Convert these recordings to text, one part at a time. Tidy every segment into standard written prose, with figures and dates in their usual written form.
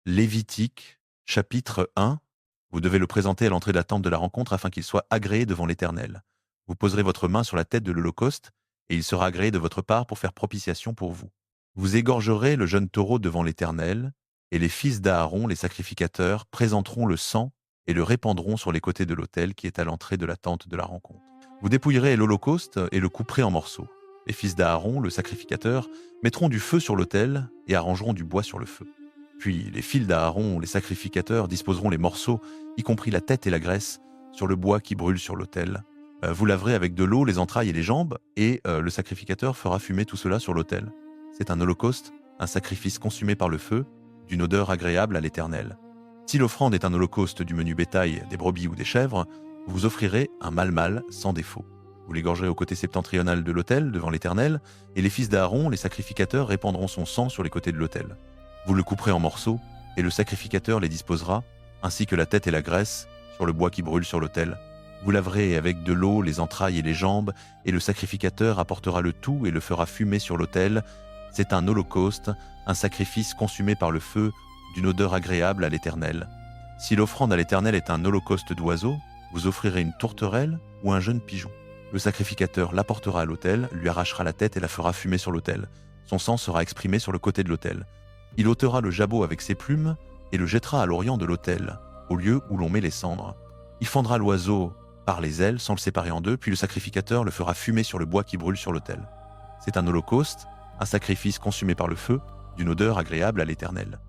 Lévitique, chapitre 1. Vous devez le présenter à l'entrée de la tente de la rencontre afin qu'il soit agréé devant l'Éternel. Vous poserez votre main sur la tête de l'Holocauste, et il sera agréé de votre part pour faire propitiation pour vous. Vous égorgerez le jeune taureau devant l'Éternel, et les fils d'Aaron, les sacrificateurs, présenteront le sang et le répandront sur les côtés de l'autel qui est à l'entrée de la tente de la rencontre. Vous dépouillerez l'Holocauste et le couperez en morceaux. Les fils d'Aaron, le sacrificateur, mettront du feu sur l'autel et arrangeront du bois sur le feu. Puis les fils d'Aaron, les sacrificateurs, disposeront les morceaux, y compris la tête et la graisse, sur le bois qui brûle sur l'autel. Vous laverez avec de l'eau les entrailles et les jambes, et le sacrificateur fera fumer tout cela sur l'autel. C'est un holocauste, un sacrifice consumé par le feu, d'une odeur agréable à l'Éternel. Si l'offrande est un holocauste du menu bétail, des brebis ou des chèvres, vous offrirez un mâle sans défaut. Vous l'égorgerez au côté septentrional de l'autel, devant l'Éternel, et les fils d'Aaron, les sacrificateurs, répandront son sang sur les côtés de l'autel. Vous le couperez en morceaux, et le sacrificateur les disposera, ainsi que la tête et la graisse, sur le bois qui brûle sur l'autel. Vous laverez avec de l'eau les entrailles et les jambes, et le sacrificateur apportera le tout et le fera fumer sur l'autel. C'est un holocauste, un sacrifice consumé par le feu, d'une odeur agréable à l'Éternel. Si l'offrande à l'Éternel est un holocauste d'oiseaux, vous offrirez une tourterelle ou un jeune pigeon. Le sacrificateur l'apportera à l'autel, lui arrachera la tête et la fera fumer sur l'autel. Son sang sera exprimé sur le côté de l'autel. Il ôtera le jabot avec ses plumes et le jettera à l'orient de l'autel, au lieu où l'on met les cendres. Il fendra l'oiseau par les ailes sans le séparer en deux, puis le sacrificateur le fera fumer sur le bois qui brûle sur l'autel. C'est un holocauste, un sacrifice consumé par le feu, d'une odeur agréable à l'Éternel.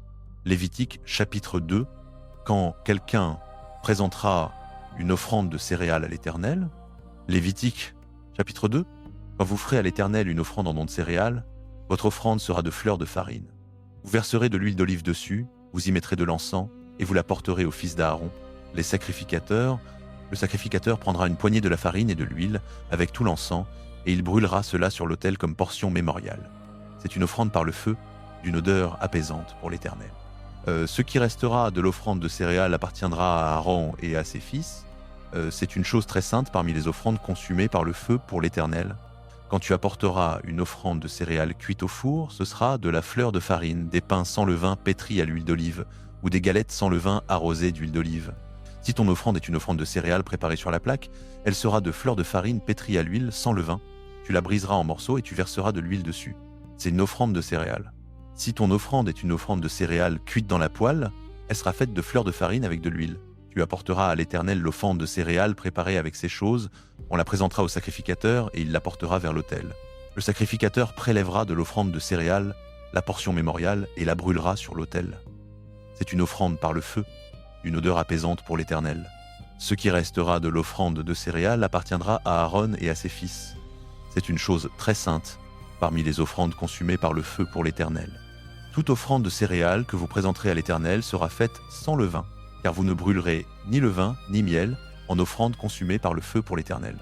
Lévitique chapitre 2. Quand quelqu'un présentera une offrande de céréales à l'Éternel, Lévitique chapitre 2. Quand vous ferez à l'Éternel une offrande en don de céréales, votre offrande sera de fleurs de farine. Vous verserez de l'huile d'olive dessus, vous y mettrez de l'encens, et vous la porterez aux fils d'Aaron, les sacrificateurs. Le sacrificateur prendra une poignée de la farine et de l'huile, avec tout l'encens, et il brûlera cela sur l'autel comme portion mémoriale. C'est une offrande par le feu, d'une odeur apaisante pour l'Éternel. Ce qui restera de l'offrande de céréales appartiendra à Aaron et à ses fils. C'est une chose très sainte parmi les offrandes consumées par le feu pour l'Éternel. Quand tu apporteras une offrande de céréales cuites au four, ce sera de la fleur de farine, des pains sans levain pétris à l'huile d'olive, ou des galettes sans levain arrosées d'huile d'olive. Si ton offrande est une offrande de céréales préparée sur la plaque, elle sera de fleur de farine pétrie à l'huile sans levain. Tu la briseras en morceaux et tu verseras de l'huile dessus. C'est une offrande de céréales. Si ton offrande est une offrande de céréales cuite dans la poêle, elle sera faite de fleur de farine avec de l'huile. Tu apporteras à l'Éternel l'offrande de céréales préparée avec ces choses, on la présentera au sacrificateur et il l'apportera vers l'autel. Le sacrificateur prélèvera de l'offrande de céréales la portion mémoriale et la brûlera sur l'autel. C'est une offrande par le feu, une odeur apaisante pour l'Éternel. Ce qui restera de l'offrande de céréales appartiendra à Aaron et à ses fils. C'est une chose très sainte parmi les offrandes consumées par le feu pour l'Éternel. Toute offrande de céréales que vous présenterez à l'Éternel sera faite sans levain, car vous ne brûlerez ni levain ni miel en offrande consumée par le feu pour l'Éternel.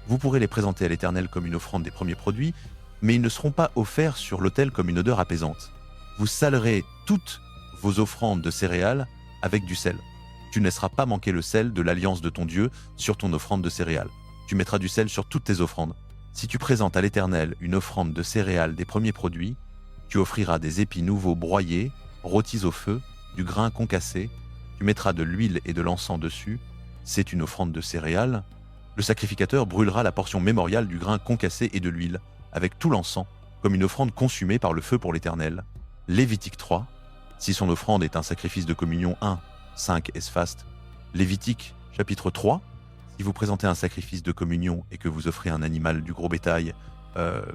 Vous pourrez les présenter à l'Éternel comme une offrande des premiers produits, mais ils ne seront pas offerts sur l'autel comme une odeur apaisante. Vous salerez toutes vos offrandes de céréales avec du sel. Tu ne laisseras pas manquer le sel de l'alliance de ton Dieu sur ton offrande de céréales. Tu mettras du sel sur toutes tes offrandes. Si tu présentes à l'Éternel une offrande de céréales des premiers produits, tu offriras des épis nouveaux broyés, rôtis au feu, du grain concassé. Tu mettras de l'huile et de l'encens dessus. C'est une offrande de céréales. Le sacrificateur brûlera la portion mémoriale du grain concassé et de l'huile, avec tout l'encens, comme une offrande consumée par le feu pour l'Éternel. Lévitique 3. Si son offrande est un sacrifice de communion 1, 5 esphastes. Lévitique chapitre 3. Si vous présentez un sacrifice de communion et que vous offrez un animal du gros bétail,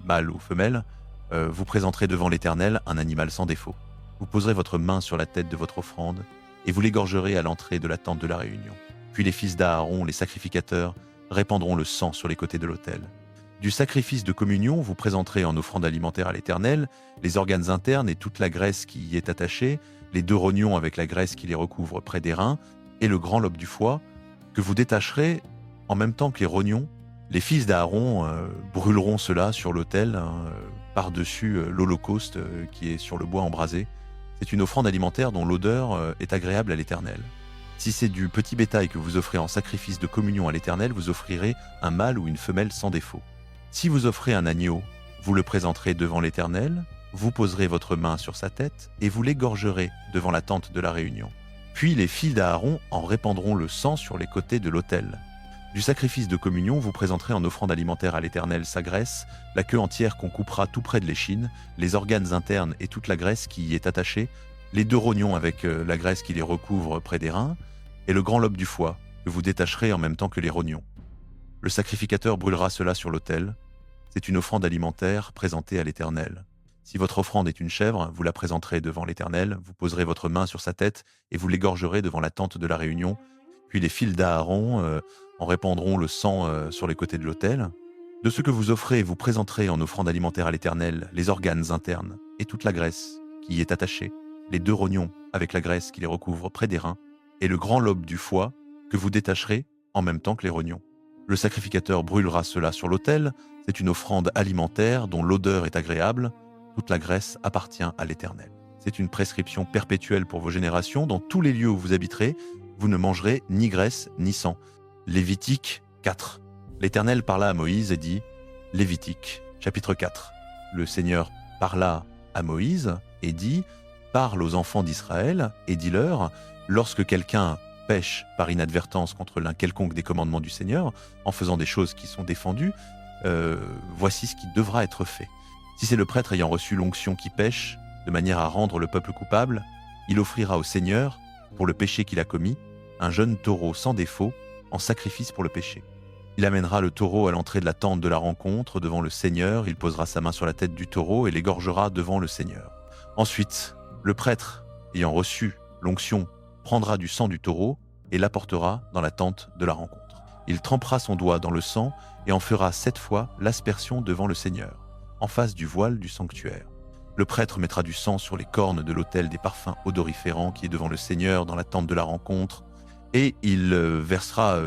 mâle ou femelle, vous présenterez devant l'Éternel un animal sans défaut. Vous poserez votre main sur la tête de votre offrande et vous l'égorgerez à l'entrée de la tente de la réunion. Puis les fils d'Aaron, les sacrificateurs, répandront le sang sur les côtés de l'autel. Du sacrifice de communion, vous présenterez en offrande alimentaire à l'Éternel les organes internes et toute la graisse qui y est attachée, les 2 rognons avec la graisse qui les recouvre près des reins, et le grand lobe du foie, que vous détacherez en même temps que les rognons. Les fils d'Aaron brûleront cela sur l'autel, par-dessus l'holocauste qui est sur le bois embrasé. C'est une offrande alimentaire dont l'odeur est agréable à l'Éternel. Si c'est du petit bétail que vous offrez en sacrifice de communion à l'Éternel, vous offrirez un mâle ou une femelle sans défaut. Si vous offrez un agneau, vous le présenterez devant l'Éternel, vous poserez votre main sur sa tête et vous l'égorgerez devant la tente de la réunion. Puis les fils d'Aaron en répandront le sang sur les côtés de l'autel. Du sacrifice de communion, vous présenterez en offrande alimentaire à l'Éternel sa graisse, la queue entière qu'on coupera tout près de l'échine, les organes internes et toute la graisse qui y est attachée, les 2 rognons avec la graisse qui les recouvre près des reins, et le grand lobe du foie, que vous détacherez en même temps que les rognons. Le sacrificateur brûlera cela sur l'autel. C'est une offrande alimentaire présentée à l'Éternel. Si votre offrande est une chèvre, vous la présenterez devant l'Éternel, vous poserez votre main sur sa tête et vous l'égorgerez devant la tente de la réunion. Puis les fils d'Aaron en répandront le sang sur les côtés de l'autel. De ce que vous offrez, vous présenterez en offrande alimentaire à l'Éternel les organes internes et toute la graisse qui y est attachée, les 2 rognons avec la graisse qui les recouvre près des reins, et le grand lobe du foie que vous détacherez en même temps que les rognons. Le sacrificateur brûlera cela sur l'autel. C'est une offrande alimentaire dont l'odeur est agréable. Toute la graisse appartient à l'Éternel. C'est une prescription perpétuelle pour vos générations. Dans tous les lieux où vous habiterez, vous ne mangerez ni graisse ni sang. Lévitique 4. L'Éternel parla à Moïse et dit, Lévitique, chapitre 4. Le Seigneur parla à Moïse et dit, parle aux enfants d'Israël et dis-leur, lorsque quelqu'un pêche par inadvertance contre l'un quelconque des commandements du Seigneur, en faisant des choses qui sont défendues, voici ce qui devra être fait. Si c'est le prêtre ayant reçu l'onction qui pêche, de manière à rendre le peuple coupable, il offrira au Seigneur, pour le péché qu'il a commis, un jeune taureau sans défaut, en sacrifice pour le péché. Il amènera le taureau à l'entrée de la tente de la rencontre devant le Seigneur, il posera sa main sur la tête du taureau et l'égorgera devant le Seigneur. Ensuite, le prêtre, ayant reçu l'onction, prendra du sang du taureau et l'apportera dans la tente de la rencontre. Il trempera son doigt dans le sang et en fera 7 fois l'aspersion devant le Seigneur, en face du voile du sanctuaire. Le prêtre mettra du sang sur les cornes de l'autel des parfums odoriférants qui est devant le Seigneur dans la tente de la rencontre, et il versera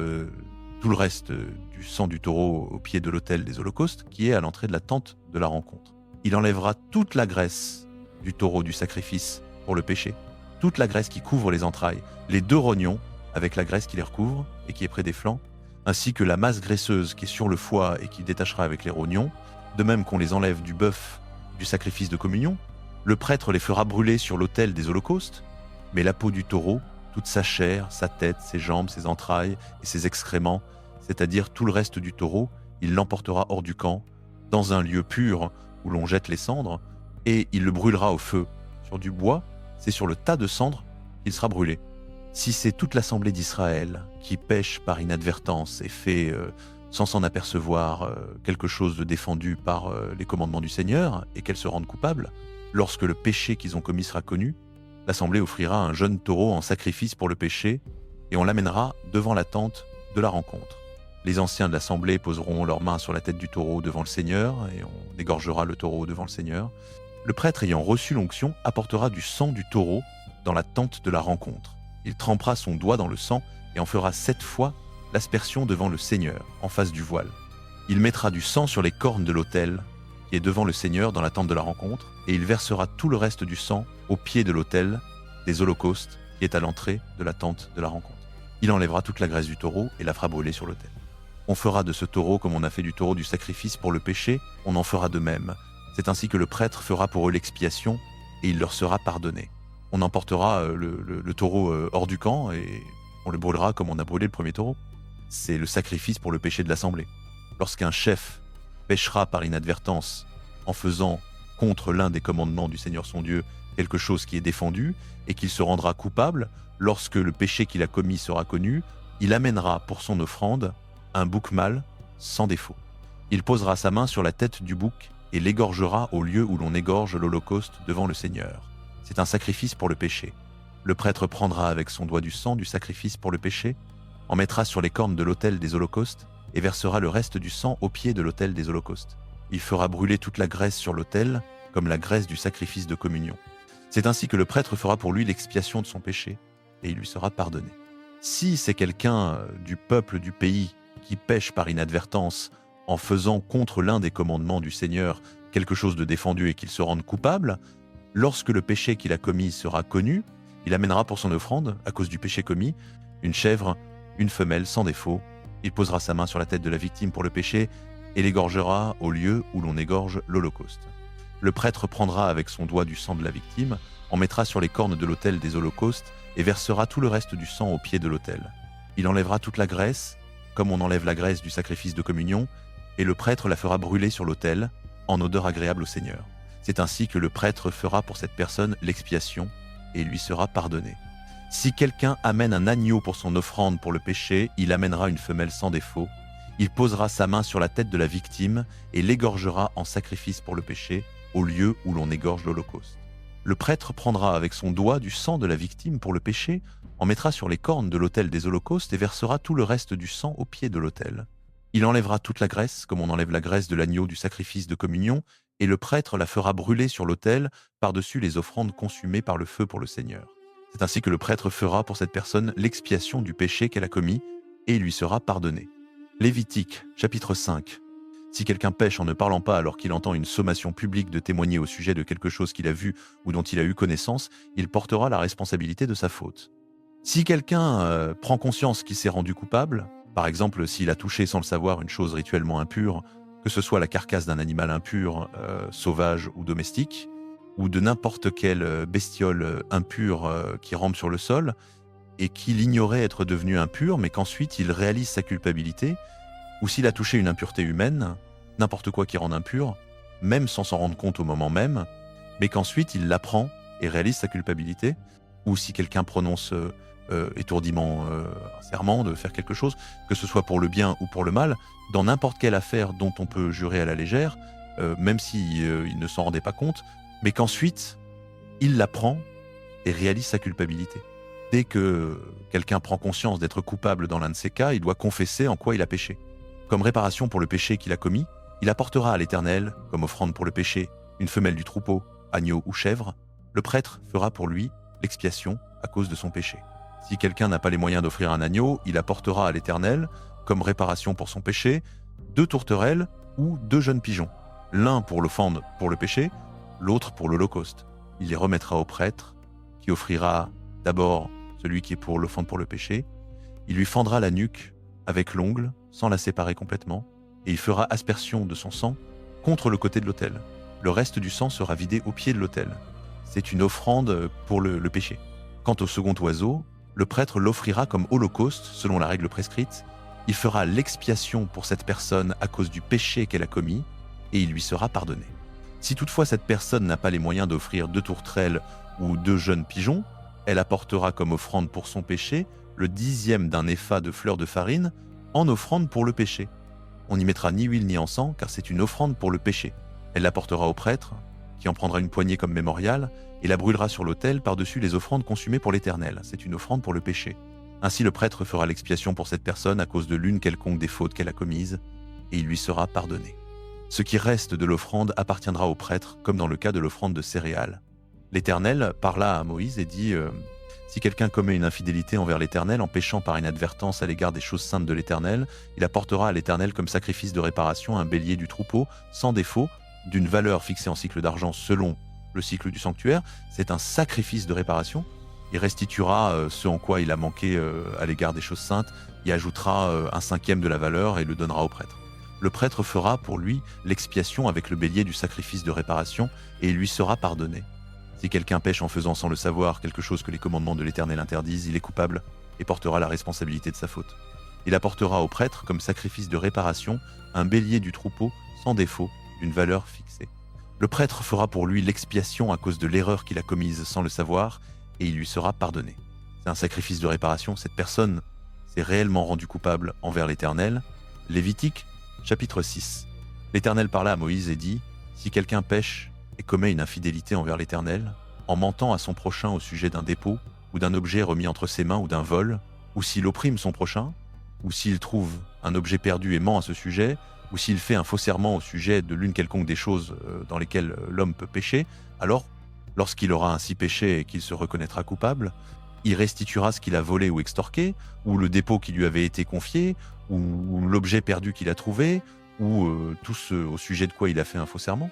tout le reste du sang du taureau au pied de l'autel des holocaustes qui est à l'entrée de la tente de la rencontre. Il enlèvera toute la graisse du taureau du sacrifice pour le péché, toute la graisse qui couvre les entrailles, les 2 rognons avec la graisse qui les recouvre et qui est près des flancs, ainsi que la masse graisseuse qui est sur le foie et qui détachera avec les rognons, de même qu'on les enlève du bœuf du sacrifice de communion. Le prêtre les fera brûler sur l'autel des holocaustes, mais la peau du taureau, toute sa chair, sa tête, ses jambes, ses entrailles et ses excréments, c'est-à-dire tout le reste du taureau, il l'emportera hors du camp, dans un lieu pur où l'on jette les cendres, et il le brûlera au feu. Sur du bois, c'est sur le tas de cendres qu'il sera brûlé. Si c'est toute l'assemblée d'Israël qui pêche par inadvertance et fait, sans s'en apercevoir, quelque chose de défendu par les commandements du Seigneur, et qu'elle se rende coupable, lorsque le péché qu'ils ont commis sera connu, l'assemblée offrira un jeune taureau en sacrifice pour le péché, et on l'amènera devant la tente de la rencontre. Les anciens de l'assemblée poseront leurs mains sur la tête du taureau devant le Seigneur, et on égorgera le taureau devant le Seigneur. Le prêtre ayant reçu l'onction apportera du sang du taureau dans la tente de la rencontre. Il trempera son doigt dans le sang et en fera 7 fois l'aspersion devant le Seigneur, en face du voile. Il mettra du sang sur les cornes de l'autel qui est devant le Seigneur dans la tente de la rencontre, et il versera tout le reste du sang au pied de l'autel des holocaustes qui est à l'entrée de la tente de la rencontre. Il enlèvera toute la graisse du taureau et la fera brûler sur l'autel. On fera de ce taureau comme on a fait du taureau du sacrifice pour le péché, on en fera de même. C'est ainsi que le prêtre fera pour eux l'expiation, et il leur sera pardonné. On emportera le taureau hors du camp, et on le brûlera comme on a brûlé le premier taureau. C'est le sacrifice pour le péché de l'assemblée. Lorsqu'un chef péchera par inadvertance en faisant contre l'un des commandements du Seigneur son Dieu quelque chose qui est défendu, et qu'il se rendra coupable, lorsque le péché qu'il a commis sera connu, il amènera pour son offrande un bouc mâle sans défaut. Il posera sa main sur la tête du bouc et l'égorgera au lieu où l'on égorge l'holocauste devant le Seigneur. C'est un sacrifice pour le péché. Le prêtre prendra avec son doigt du sang du sacrifice pour le péché, en mettra sur les cornes de l'autel des holocaustes et versera le reste du sang au pied de l'autel des holocaustes. Il fera brûler toute la graisse sur l'autel, comme la graisse du sacrifice de communion. C'est ainsi que le prêtre fera pour lui l'expiation de son péché, et il lui sera pardonné. Si c'est quelqu'un du peuple du pays qui pêche par inadvertance en faisant contre l'un des commandements du Seigneur quelque chose de défendu et qu'il se rende coupable, lorsque le péché qu'il a commis sera connu, il amènera pour son offrande, à cause du péché commis, une chèvre, une femelle sans défaut. Il posera sa main sur la tête de la victime pour le péché et l'égorgera au lieu où l'on égorge l'holocauste. Le prêtre prendra avec son doigt du sang de la victime, en mettra sur les cornes de l'autel des holocaustes et versera tout le reste du sang au pied de l'autel. Il enlèvera toute la graisse, comme on enlève la graisse du sacrifice de communion, et le prêtre la fera brûler sur l'autel, en odeur agréable au Seigneur. C'est ainsi que le prêtre fera pour cette personne l'expiation, et il lui sera pardonné. Si quelqu'un amène un agneau pour son offrande pour le péché, il amènera une femelle sans défaut. Il posera sa main sur la tête de la victime et l'égorgera en sacrifice pour le péché, au lieu où l'on égorge l'holocauste. Le prêtre prendra avec son doigt du sang de la victime pour le péché, en mettra sur les cornes de l'autel des holocaustes et versera tout le reste du sang au pied de l'autel. Il enlèvera toute la graisse, comme on enlève la graisse de l'agneau du sacrifice de communion, et le prêtre la fera brûler sur l'autel par-dessus les offrandes consumées par le feu pour le Seigneur. C'est ainsi que le prêtre fera pour cette personne l'expiation du péché qu'elle a commis, et il lui sera pardonné. Lévitique, chapitre 5. Si quelqu'un pêche en ne parlant pas alors qu'il entend une sommation publique de témoigner au sujet de quelque chose qu'il a vu ou dont il a eu connaissance, il portera la responsabilité de sa faute. Si quelqu'un prend conscience qu'il s'est rendu coupable, par exemple s'il a touché sans le savoir une chose rituellement impure, que ce soit la carcasse d'un animal impur, sauvage ou domestique, ou de n'importe quelle bestiole impure qui rampe sur le sol, et qu'il ignorait être devenu impur, mais qu'ensuite il réalise sa culpabilité, ou s'il a touché une impureté humaine, n'importe quoi qui rend impur, même sans s'en rendre compte au moment même, mais qu'ensuite il l'apprend et réalise sa culpabilité, ou si quelqu'un prononce étourdiment un serment de faire quelque chose, que ce soit pour le bien ou pour le mal, dans n'importe quelle affaire dont on peut jurer à la légère, même s'il ne s'en rendait pas compte, mais qu'ensuite il l'apprend et réalise sa culpabilité. Dès que quelqu'un prend conscience d'être coupable dans l'un de ces cas, il doit confesser en quoi il a péché. Comme réparation pour le péché qu'il a commis, il apportera à l'Éternel, comme offrande pour le péché, une femelle du troupeau, agneau ou chèvre. Le prêtre fera pour lui l'expiation à cause de son péché. Si quelqu'un n'a pas les moyens d'offrir un agneau, il apportera à l'Éternel, comme réparation pour son péché, 2 tourterelles ou 2 jeunes pigeons, l'un pour l'offrande pour le péché, l'autre pour l'holocauste. Il les remettra au prêtre, qui offrira d'abord celui qui est pour l'offrande pour le péché. Il lui fendra la nuque avec l'ongle, sans la séparer complètement, et il fera aspersion de son sang contre le côté de l'autel. Le reste du sang sera vidé au pied de l'autel. C'est une offrande pour le péché. Quant au second oiseau, le prêtre l'offrira comme holocauste, selon la règle prescrite. Il fera l'expiation pour cette personne à cause du péché qu'elle a commis, et il lui sera pardonné. Si toutefois cette personne n'a pas les moyens d'offrir 2 tourterelles ou 2 jeunes pigeons, elle apportera comme offrande pour son péché le 10e d'un épha de fleurs de farine en offrande pour le péché. On n'y mettra ni huile ni encens, car c'est une offrande pour le péché. Elle l'apportera au prêtre, qui en prendra une poignée comme mémorial, et la brûlera sur l'autel par-dessus les offrandes consumées pour l'Éternel. C'est une offrande pour le péché. Ainsi le prêtre fera l'expiation pour cette personne à cause de l'une quelconque des fautes qu'elle a commises, et il lui sera pardonné. Ce qui reste de l'offrande appartiendra au prêtre, comme dans le cas de l'offrande de céréales. L'Éternel parla à Moïse et dit si quelqu'un commet une infidélité envers l'Éternel en péchant par inadvertance à l'égard des choses saintes de l'Éternel, il apportera à l'Éternel comme sacrifice de réparation un bélier du troupeau, sans défaut, d'une valeur fixée en cycle d'argent selon le cycle du sanctuaire. C'est un sacrifice de réparation. Il restituera ce en quoi il a manqué à l'égard des choses saintes, il ajoutera un 5e de la valeur et le donnera au prêtre. Le prêtre fera pour lui l'expiation avec le bélier du sacrifice de réparation et il lui sera pardonné. Si quelqu'un pêche en faisant sans le savoir quelque chose que les commandements de l'Éternel interdisent, il est coupable et portera la responsabilité de sa faute. Il apportera au prêtre comme sacrifice de réparation un bélier du troupeau sans défaut d'une valeur fixée. Le prêtre fera pour lui l'expiation à cause de l'erreur qu'il a commise sans le savoir et il lui sera pardonné. C'est un sacrifice de réparation, cette personne s'est réellement rendue coupable envers l'Éternel. Lévitique, chapitre 6. L'Éternel parla à Moïse et dit « Si quelqu'un pêche et commet une infidélité envers l'Éternel, en mentant à son prochain au sujet d'un dépôt ou d'un objet remis entre ses mains ou d'un vol, ou s'il opprime son prochain, ou s'il trouve un objet perdu et ment à ce sujet, ou s'il fait un faux serment au sujet de l'une quelconque des choses dans lesquelles l'homme peut pécher, alors, lorsqu'il aura ainsi péché et qu'il se reconnaîtra coupable, il restituera ce qu'il a volé ou extorqué, ou le dépôt qui lui avait été confié, ou l'objet perdu qu'il a trouvé, ou tout ce au sujet de quoi il a fait un faux serment.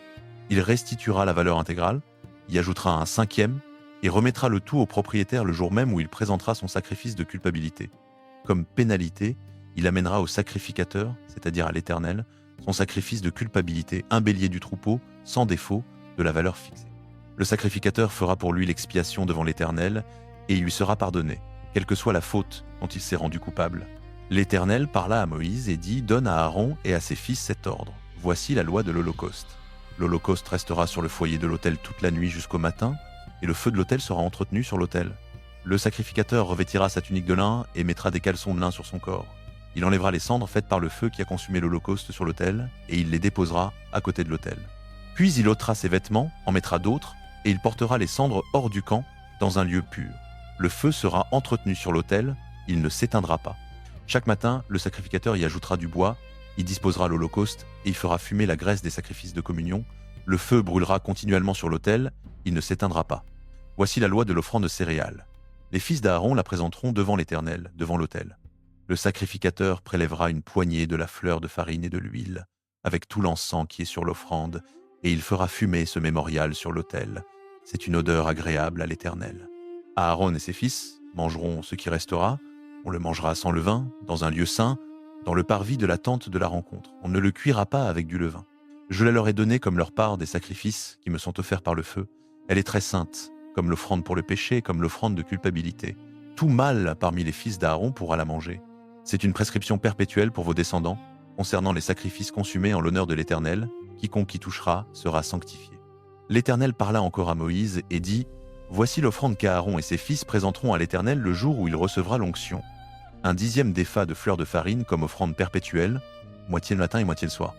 Il restituera la valeur intégrale, y ajoutera un 5e, et remettra le tout au propriétaire le jour même où il présentera son sacrifice de culpabilité. Comme pénalité, il amènera au sacrificateur, c'est-à-dire à l'Éternel, son sacrifice de culpabilité, un bélier du troupeau, sans défaut, de la valeur fixée. Le sacrificateur fera pour lui l'expiation devant l'Éternel, et il lui sera pardonné, quelle que soit la faute dont il s'est rendu coupable. L'Éternel parla à Moïse et dit « Donne à Aaron et à ses fils cet ordre. Voici la loi de l'Holocauste. L'Holocauste restera sur le foyer de l'autel toute la nuit jusqu'au matin, et le feu de l'autel sera entretenu sur l'autel. Le sacrificateur revêtira sa tunique de lin et mettra des caleçons de lin sur son corps. Il enlèvera les cendres faites par le feu qui a consumé l'Holocauste sur l'autel, et il les déposera à côté de l'autel. Puis il ôtera ses vêtements, en mettra d'autres, et il portera les cendres hors du camp, dans un lieu pur. Le feu sera entretenu sur l'autel, il ne s'éteindra pas. Chaque matin, le sacrificateur y ajoutera du bois, il disposera l'Holocauste, et il fera fumer la graisse des sacrifices de communion. Le feu brûlera continuellement sur l'autel, il ne s'éteindra pas. Voici la loi de l'offrande de céréales. Les fils d'Aaron la présenteront devant l'Éternel, devant l'autel. Le sacrificateur prélèvera une poignée de la fleur de farine et de l'huile, avec tout l'encens qui est sur l'offrande, et il fera fumer ce mémorial sur l'autel. C'est une odeur agréable à l'Éternel. Aaron et ses fils mangeront ce qui restera. On le mangera sans levain, dans un lieu saint, dans le parvis de la tente de la rencontre. On ne le cuira pas avec du levain. Je la leur ai donnée comme leur part des sacrifices qui me sont offerts par le feu. Elle est très sainte, comme l'offrande pour le péché, comme l'offrande de culpabilité. Tout mâle parmi les fils d'Aaron pourra la manger. C'est une prescription perpétuelle pour vos descendants, concernant les sacrifices consumés en l'honneur de l'Éternel. Quiconque y touchera sera sanctifié. L'Éternel parla encore à Moïse et dit « Voici l'offrande qu'Aaron et ses fils présenteront à l'Éternel le jour où il recevra l'onction. Un 10e d'épha de fleur de farine comme offrande perpétuelle, moitié le matin et moitié le soir.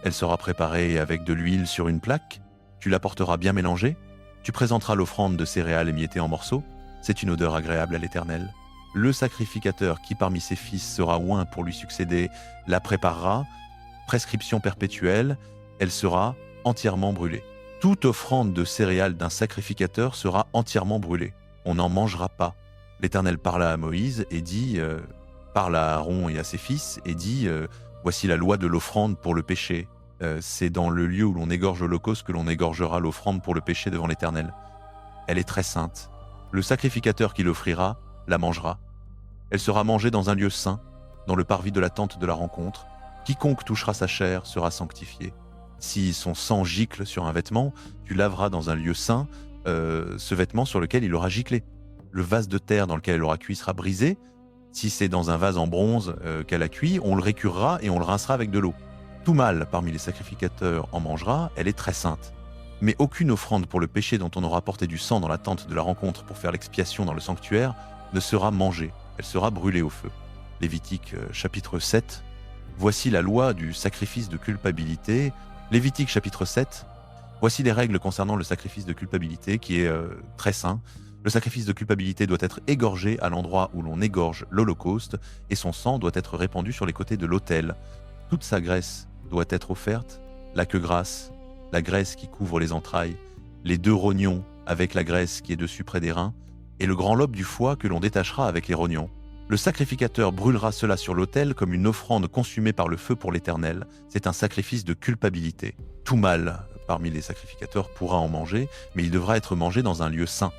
Elle sera préparée avec de l'huile sur une plaque. Tu l'apporteras bien mélangée. Tu présenteras l'offrande de céréales émiettées en morceaux. C'est une odeur agréable à l'Éternel. Le sacrificateur qui parmi ses fils sera oint pour lui succéder la préparera. Prescription perpétuelle, elle sera entièrement brûlée. Toute offrande de céréales d'un sacrificateur sera entièrement brûlée. On n'en mangera pas. L'Éternel parla à Moïse et dit, parle à Aaron et à ses fils et dit, voici la loi de l'offrande pour le péché. C'est dans le lieu où l'on égorge l'holocauste que l'on égorgera l'offrande pour le péché devant l'Éternel. Elle est très sainte. Le sacrificateur qui l'offrira la mangera. Elle sera mangée dans un lieu saint, dans le parvis de la tente de la rencontre. Quiconque touchera sa chair sera sanctifié. Si son sang gicle sur un vêtement, tu laveras dans un lieu saint ce vêtement sur lequel il aura giclé. Le vase de terre dans lequel elle aura cuit sera brisé. Si c'est dans un vase en bronze qu'elle a cuit, on le récurera et on le rincera avec de l'eau. Tout mâle parmi les sacrificateurs en mangera, elle est très sainte. Mais aucune offrande pour le péché dont on aura porté du sang dans la tente de la rencontre pour faire l'expiation dans le sanctuaire ne sera mangée, elle sera brûlée au feu. Lévitique chapitre 7. Voici la loi du sacrifice de culpabilité. Lévitique chapitre 7. Voici les règles concernant le sacrifice de culpabilité qui est très saint. Le sacrifice de culpabilité doit être égorgé à l'endroit où l'on égorge l'holocauste et son sang doit être répandu sur les côtés de l'autel. Toute sa graisse doit être offerte, la queue grasse, la graisse qui couvre les entrailles, les 2 rognons avec la graisse qui est dessus près des reins, et le grand lobe du foie que l'on détachera avec les rognons. Le sacrificateur brûlera cela sur l'autel comme une offrande consumée par le feu pour l'Éternel. C'est un sacrifice de culpabilité. Tout mâle parmi les sacrificateurs pourra en manger, mais il devra être mangé dans un lieu saint.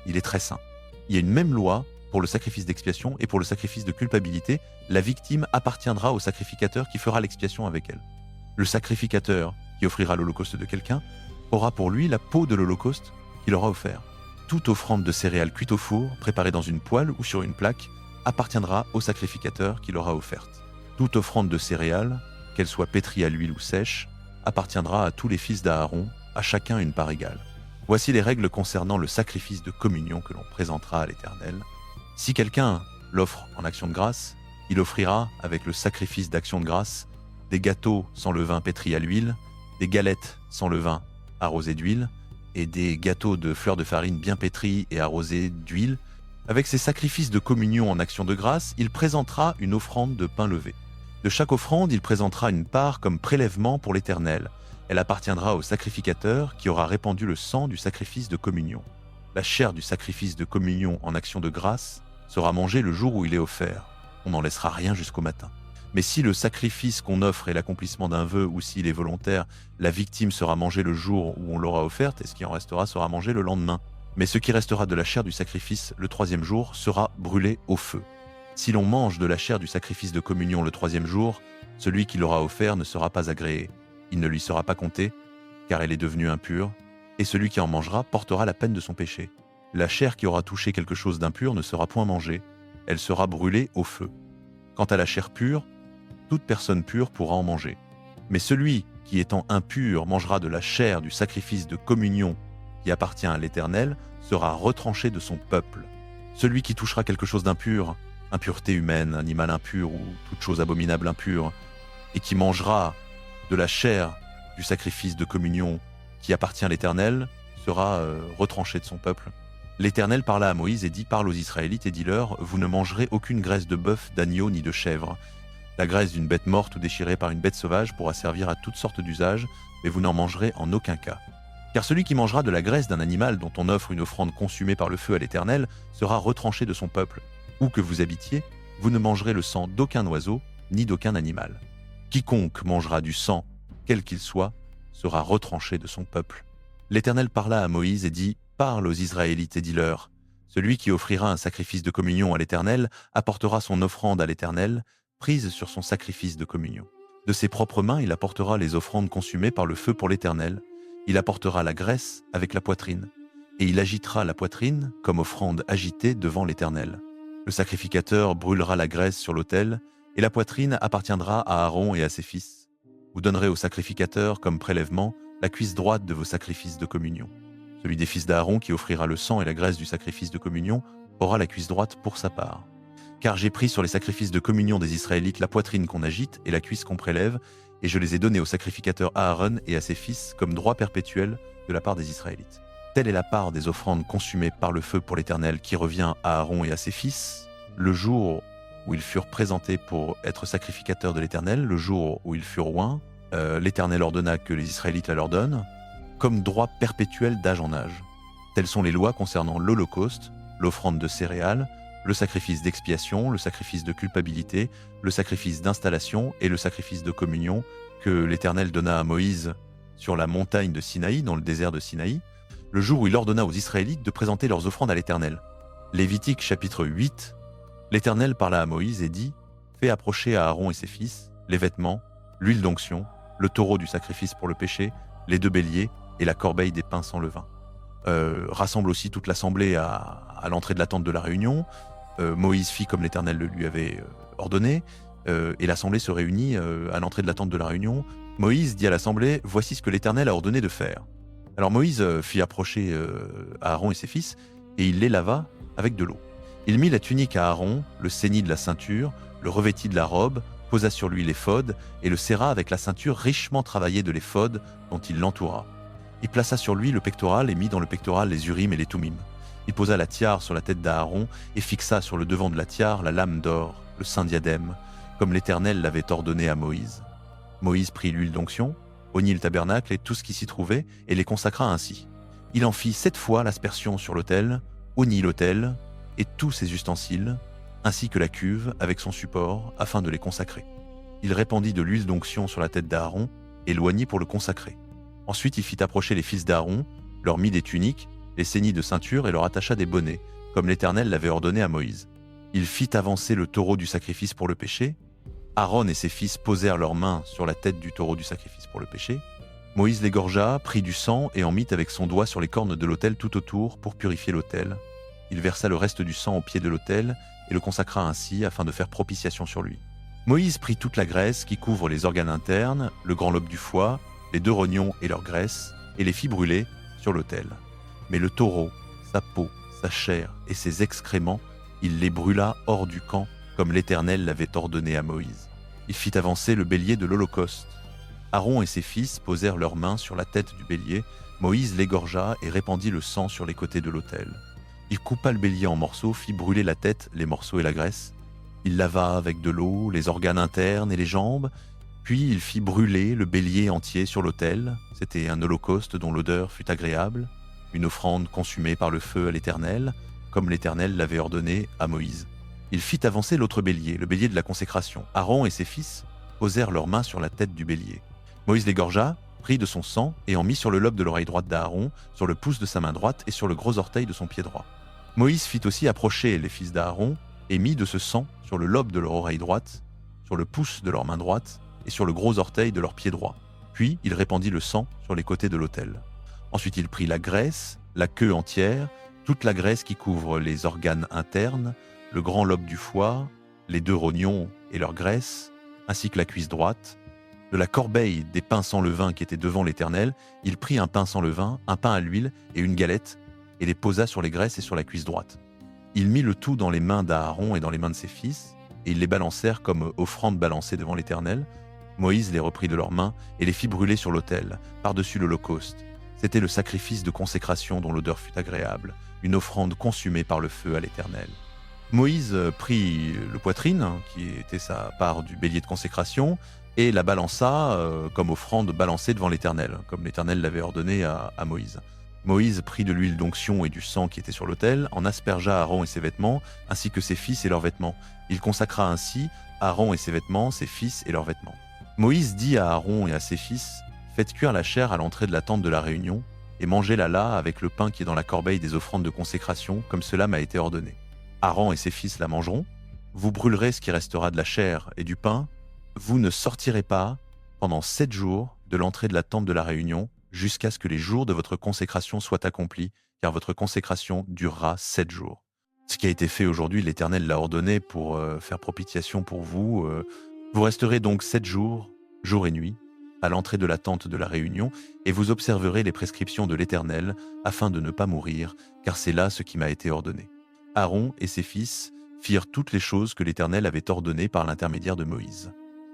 Il est très saint. Il y a une même loi pour le sacrifice d'expiation et pour le sacrifice de culpabilité. La victime appartiendra au sacrificateur qui fera l'expiation avec elle. Le sacrificateur qui offrira l'holocauste de quelqu'un aura pour lui la peau de l'holocauste qu'il aura offert. Toute offrande de céréales cuites au four, préparée dans une poêle ou sur une plaque, appartiendra au sacrificateur qui l'aura offerte. Toute offrande de céréales, qu'elle soit pétrie à l'huile ou sèche, appartiendra à tous les fils d'Aaron, à chacun une part égale. Voici les règles concernant le sacrifice de communion que l'on présentera à l'Éternel. Si quelqu'un l'offre en action de grâce, il offrira, avec le sacrifice d'action de grâce, des gâteaux sans levain pétris à l'huile, des galettes sans levain arrosées d'huile, et des gâteaux de fleurs de farine bien pétris et arrosés d'huile. Avec ces sacrifices de communion en action de grâce, il présentera une offrande de pain levé. De chaque offrande, il présentera une part comme prélèvement pour l'Éternel. Elle appartiendra au sacrificateur qui aura répandu le sang du sacrifice de communion. La chair du sacrifice de communion en action de grâce sera mangée le jour où il est offert. On n'en laissera rien jusqu'au matin. Mais si le sacrifice qu'on offre est l'accomplissement d'un vœu ou s'il est volontaire, la victime sera mangée le jour où on l'aura offerte et ce qui en restera sera mangé le lendemain. Mais ce qui restera de la chair du sacrifice le 3e jour sera brûlé au feu. Si l'on mange de la chair du sacrifice de communion le 3e jour, celui qui l'aura offert ne sera pas agréé. Il ne lui sera pas compté, car elle est devenue impure. et celui qui en mangera portera la peine de son péché. La chair qui aura touché quelque chose d'impur ne sera point mangée, elle sera brûlée au feu. Quant à la chair pure, toute personne pure pourra en manger. Mais celui qui étant impur mangera de la chair du sacrifice de communion qui appartient à l'Éternel sera retranché de son peuple. Celui qui touchera quelque chose d'impur, impureté humaine, animal impur ou toute chose abominable impure, et qui mangera de la chair du sacrifice de communion qui appartient à l'Éternel, sera retranché de son peuple. L'Éternel parla à Moïse et dit: Parle aux Israélites et dis-leur, vous ne mangerez aucune graisse de bœuf, d'agneau ni de chèvre. La graisse d'une bête morte ou déchirée par une bête sauvage pourra servir à toutes sortes d'usages, mais vous n'en mangerez en aucun cas. Car celui qui mangera de la graisse d'un animal dont on offre une offrande consumée par le feu à l'Éternel sera retranché de son peuple. Où que vous habitiez, vous ne mangerez le sang d'aucun oiseau, ni d'aucun animal. Quiconque mangera du sang, quel qu'il soit, sera retranché de son peuple. L'Éternel parla à Moïse et dit: Parle aux Israélites et dis-leur, celui qui offrira un sacrifice de communion à l'Éternel apportera son offrande à l'Éternel, prise sur son sacrifice de communion. De ses propres mains, il apportera les offrandes consumées par le feu pour l'Éternel. Il apportera la graisse avec la poitrine, et il agitera la poitrine comme offrande agitée devant l'Éternel. Le sacrificateur brûlera la graisse sur l'autel, et la poitrine appartiendra à Aaron et à ses fils. Vous donnerez au sacrificateur comme prélèvement la cuisse droite de vos sacrifices de communion. Celui des fils d'Aaron qui offrira le sang et la graisse du sacrifice de communion aura la cuisse droite pour sa part. Car j'ai pris sur les sacrifices de communion des Israélites la poitrine qu'on agite et la cuisse qu'on prélève, et je les ai donnés au sacrificateur Aaron et à ses fils comme droit perpétuel de la part des Israélites. Telle est la part des offrandes consumées par le feu pour l'Éternel qui revient à Aaron et à ses fils, le jour où ils furent présentés pour être sacrificateurs de l'Éternel, le jour où ils furent oints, l'Éternel ordonna que les Israélites la leur donnent, comme droit perpétuel d'âge en âge. Telles sont les lois concernant l'Holocauste, l'offrande de céréales, le sacrifice d'expiation, le sacrifice de culpabilité, le sacrifice d'installation et le sacrifice de communion que l'Éternel donna à Moïse sur la montagne de Sinaï, dans le désert de Sinaï, le jour où il ordonna aux Israélites de présenter leurs offrandes à l'Éternel. Lévitique chapitre 8, l'Éternel parla à Moïse et dit: Fais approcher à Aaron et ses fils les vêtements, l'huile d'onction, le taureau du sacrifice pour le péché, les 2 béliers et la corbeille des pains sans levain. Rassemble aussi toute l'assemblée à l'entrée de la tente de la réunion. Moïse fit comme l'Éternel le lui avait ordonné, et l'assemblée se réunit à l'entrée de la tente de la réunion. Moïse dit à l'assemblée: Voici ce que l'Éternel a ordonné de faire. Alors Moïse fit approcher Aaron et ses fils, et il les lava avec de l'eau. Il mit la tunique à Aaron, le ceignit de la ceinture, le revêtit de la robe, posa sur lui l'éphod, et le serra avec la ceinture richement travaillée de l'éphod dont il l'entoura. Il plaça sur lui le pectoral et mit dans le pectoral les Urim et les Thummim. Il posa la tiare sur la tête d'Aaron et fixa sur le devant de la tiare la lame d'or, le saint diadème, comme l'Éternel l'avait ordonné à Moïse. Moïse prit l'huile d'onction, oignit le tabernacle et tout ce qui s'y trouvait, et les consacra ainsi. Il en fit 7 fois l'aspersion sur l'autel, oignit l'autel et tous ses ustensiles, ainsi que la cuve avec son support, afin de les consacrer. Il répandit de l'huile d'onction sur la tête d'Aaron et l'oignit pour le consacrer. Ensuite, il fit approcher les fils d'Aaron, leur mit des tuniques, les ceignit de ceinture et leur attacha des bonnets, comme l'Éternel l'avait ordonné à Moïse. Il fit avancer le taureau du sacrifice pour le péché. Aaron et ses fils posèrent leurs mains sur la tête du taureau du sacrifice pour le péché. Moïse l'égorgea, prit du sang et en mit avec son doigt sur les cornes de l'autel tout autour pour purifier l'autel. Il versa le reste du sang au pied de l'autel et le consacra ainsi afin de faire propitiation sur lui. Moïse prit toute la graisse qui couvre les organes internes, le grand lobe du foie, les 2 rognons et leur graisse, et les fit brûler sur l'autel. Mais le taureau, sa peau, sa chair et ses excréments, il les brûla hors du camp, comme l'Éternel l'avait ordonné à Moïse. Il fit avancer le bélier de l'Holocauste. Aaron et ses fils posèrent leurs mains sur la tête du bélier. Moïse l'égorgea et répandit le sang sur les côtés de l'autel. Il coupa le bélier en morceaux, fit brûler la tête, les morceaux et la graisse. Il lava avec de l'eau les organes internes et les jambes. Puis il fit brûler le bélier entier sur l'autel. C'était un holocauste dont l'odeur fut agréable, une offrande consumée par le feu à l'Éternel, comme l'Éternel l'avait ordonné à Moïse. Il fit avancer l'autre bélier, le bélier de la consécration. Aaron et ses fils posèrent leurs mains sur la tête du bélier. Moïse l'égorgea, prit de son sang et en mit sur le lobe de l'oreille droite d'Aaron, sur le pouce de sa main droite et sur le gros orteil de son pied droit. Moïse fit aussi approcher les fils d'Aaron et mit de ce sang sur le lobe de leur oreille droite, sur le pouce de leur main droite et sur le gros orteil de leur pied droit. Puis il répandit le sang sur les côtés de l'autel. Ensuite, il prit la graisse, la queue entière, toute la graisse qui couvre les organes internes, le grand lobe du foie, les 2 rognons et leur graisse, ainsi que la cuisse droite. De la corbeille des pains sans levain qui était devant l'Éternel, il prit un pain sans levain, un pain à l'huile et une galette, et les posa sur les graisses et sur la cuisse droite. Il mit le tout dans les mains d'Aaron et dans les mains de ses fils, et ils les balancèrent comme offrande balancée devant l'Éternel. Moïse les reprit de leurs mains et les fit brûler sur l'autel, par-dessus l'holocauste. C'était le sacrifice de consécration dont l'odeur fut agréable, une offrande consumée par le feu à l'Éternel. Moïse prit le poitrine, qui était sa part du bélier de consécration, et la balança comme offrande balancée devant l'Éternel, comme l'Éternel l'avait ordonné à Moïse. Moïse prit de l'huile d'onction et du sang qui était sur l'autel, en aspergea Aaron et ses vêtements, ainsi que ses fils et leurs vêtements. Il consacra ainsi Aaron et ses vêtements, ses fils et leurs vêtements. Moïse dit à Aaron et à ses fils, « Faites cuire la chair à l'entrée de la tente de la réunion, et mangez-la là avec le pain qui est dans la corbeille des offrandes de consécration, comme cela m'a été ordonné. Aaron et ses fils la mangeront. Vous brûlerez ce qui restera de la chair et du pain. Vous ne sortirez pas pendant 7 jours de l'entrée de la tente de la réunion, jusqu'à ce que les jours de votre consécration soient accomplis, car votre consécration durera 7 jours. » Ce qui a été fait aujourd'hui, l'Éternel l'a ordonné pour faire propitiation pour vous. Vous resterez donc 7 jours, jour et nuit, à l'entrée de la tente de la réunion, et vous observerez les prescriptions de l'Éternel, afin de ne pas mourir, car c'est là ce qui m'a été ordonné. Aaron et ses fils firent toutes les choses que l'Éternel avait ordonnées par l'intermédiaire de Moïse.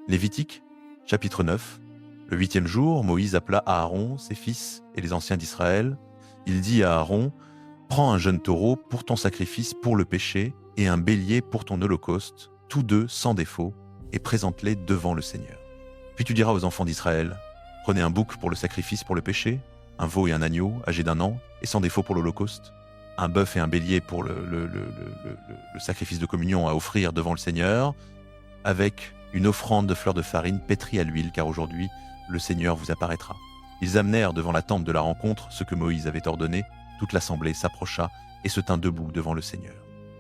Lévitique, chapitre 9. Le 8e jour, Moïse appela Aaron, ses fils et les anciens d'Israël. Il dit à Aaron, « Prends un jeune taureau pour ton sacrifice pour le péché et un bélier pour ton holocauste, tous 2 sans défaut, et présente-les devant le Seigneur. Puis tu diras aux enfants d'Israël, « Prenez un bouc pour le sacrifice pour le péché, un veau et un agneau âgés d'1 an et sans défaut pour l'holocauste, un bœuf et un bélier pour le sacrifice de communion à offrir devant le Seigneur, avec une offrande de fleurs de farine pétrie à l'huile, car aujourd'hui le Seigneur vous apparaîtra. » Ils amenèrent devant la tente de la rencontre ce que Moïse avait ordonné. Toute l'assemblée s'approcha et se tint debout devant le Seigneur.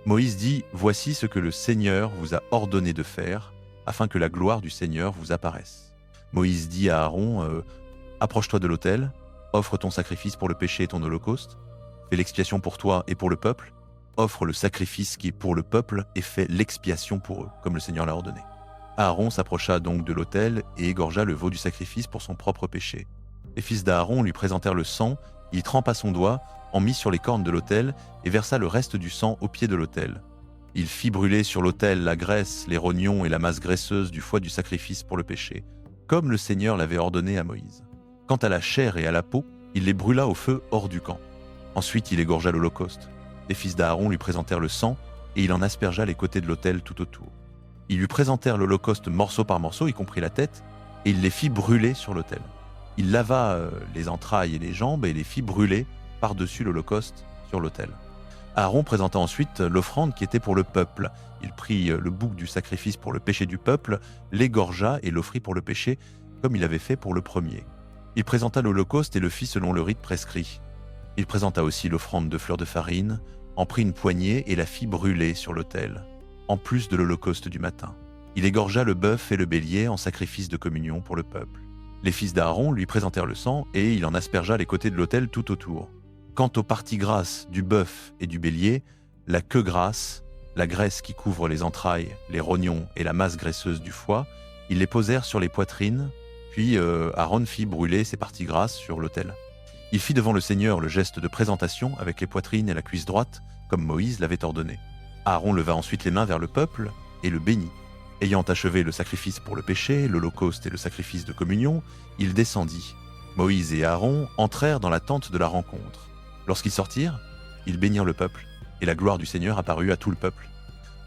Moïse dit, « Voici ce que le Seigneur vous a ordonné de faire, afin que la gloire du Seigneur vous apparaisse. » Moïse dit à Aaron, « Approche-toi de l'autel, offre ton sacrifice pour le péché et ton holocauste, fais l'expiation pour toi et pour le peuple, offre le sacrifice qui est pour le peuple et fais l'expiation pour eux, comme le Seigneur l'a ordonné. » Aaron s'approcha donc de l'autel et égorgea le veau du sacrifice pour son propre péché. Les fils d'Aaron lui présentèrent le sang, il trempa son doigt, en mit sur les cornes de l'autel et versa le reste du sang au pied de l'autel. Il fit brûler sur l'autel la graisse, les rognons et la masse graisseuse du foie du sacrifice pour le péché, comme le Seigneur l'avait ordonné à Moïse. Quant à la chair et à la peau, il les brûla au feu hors du camp. Ensuite, il égorgea l'holocauste. Les fils d'Aaron lui présentèrent le sang et il en aspergea les côtés de l'autel tout autour. Ils lui présentèrent l'holocauste morceau par morceau, y compris la tête, et il les fit brûler sur l'autel. Il lava les entrailles et les jambes et les fit brûler par-dessus l'holocauste sur l'autel. Aaron présenta ensuite l'offrande qui était pour le peuple. Il prit le bouc du sacrifice pour le péché du peuple, l'égorgea et l'offrit pour le péché, comme il avait fait pour le premier. Il présenta l'holocauste et le fit selon le rite prescrit. Il présenta aussi l'offrande de fleurs de farine, en prit une poignée et la fit brûler sur l'autel, en plus de l'holocauste du matin. Il égorgea le bœuf et le bélier en sacrifice de communion pour le peuple. Les fils d'Aaron lui présentèrent le sang et il en aspergea les côtés de l'autel tout autour. Quant aux parties grasses du bœuf et du bélier, la queue grasse, la graisse qui couvre les entrailles, les rognons et la masse graisseuse du foie, ils les posèrent sur les poitrines, puis Aaron fit brûler ces parties grasses sur l'autel. Il fit devant le Seigneur le geste de présentation avec les poitrines et la cuisse droite, comme Moïse l'avait ordonné. Aaron leva ensuite les mains vers le peuple et le bénit. Ayant achevé le sacrifice pour le péché, l'holocauste et le sacrifice de communion, il descendit. Moïse et Aaron entrèrent dans la tente de la rencontre. Lorsqu'ils sortirent, ils bénirent le peuple, et la gloire du Seigneur apparut à tout le peuple.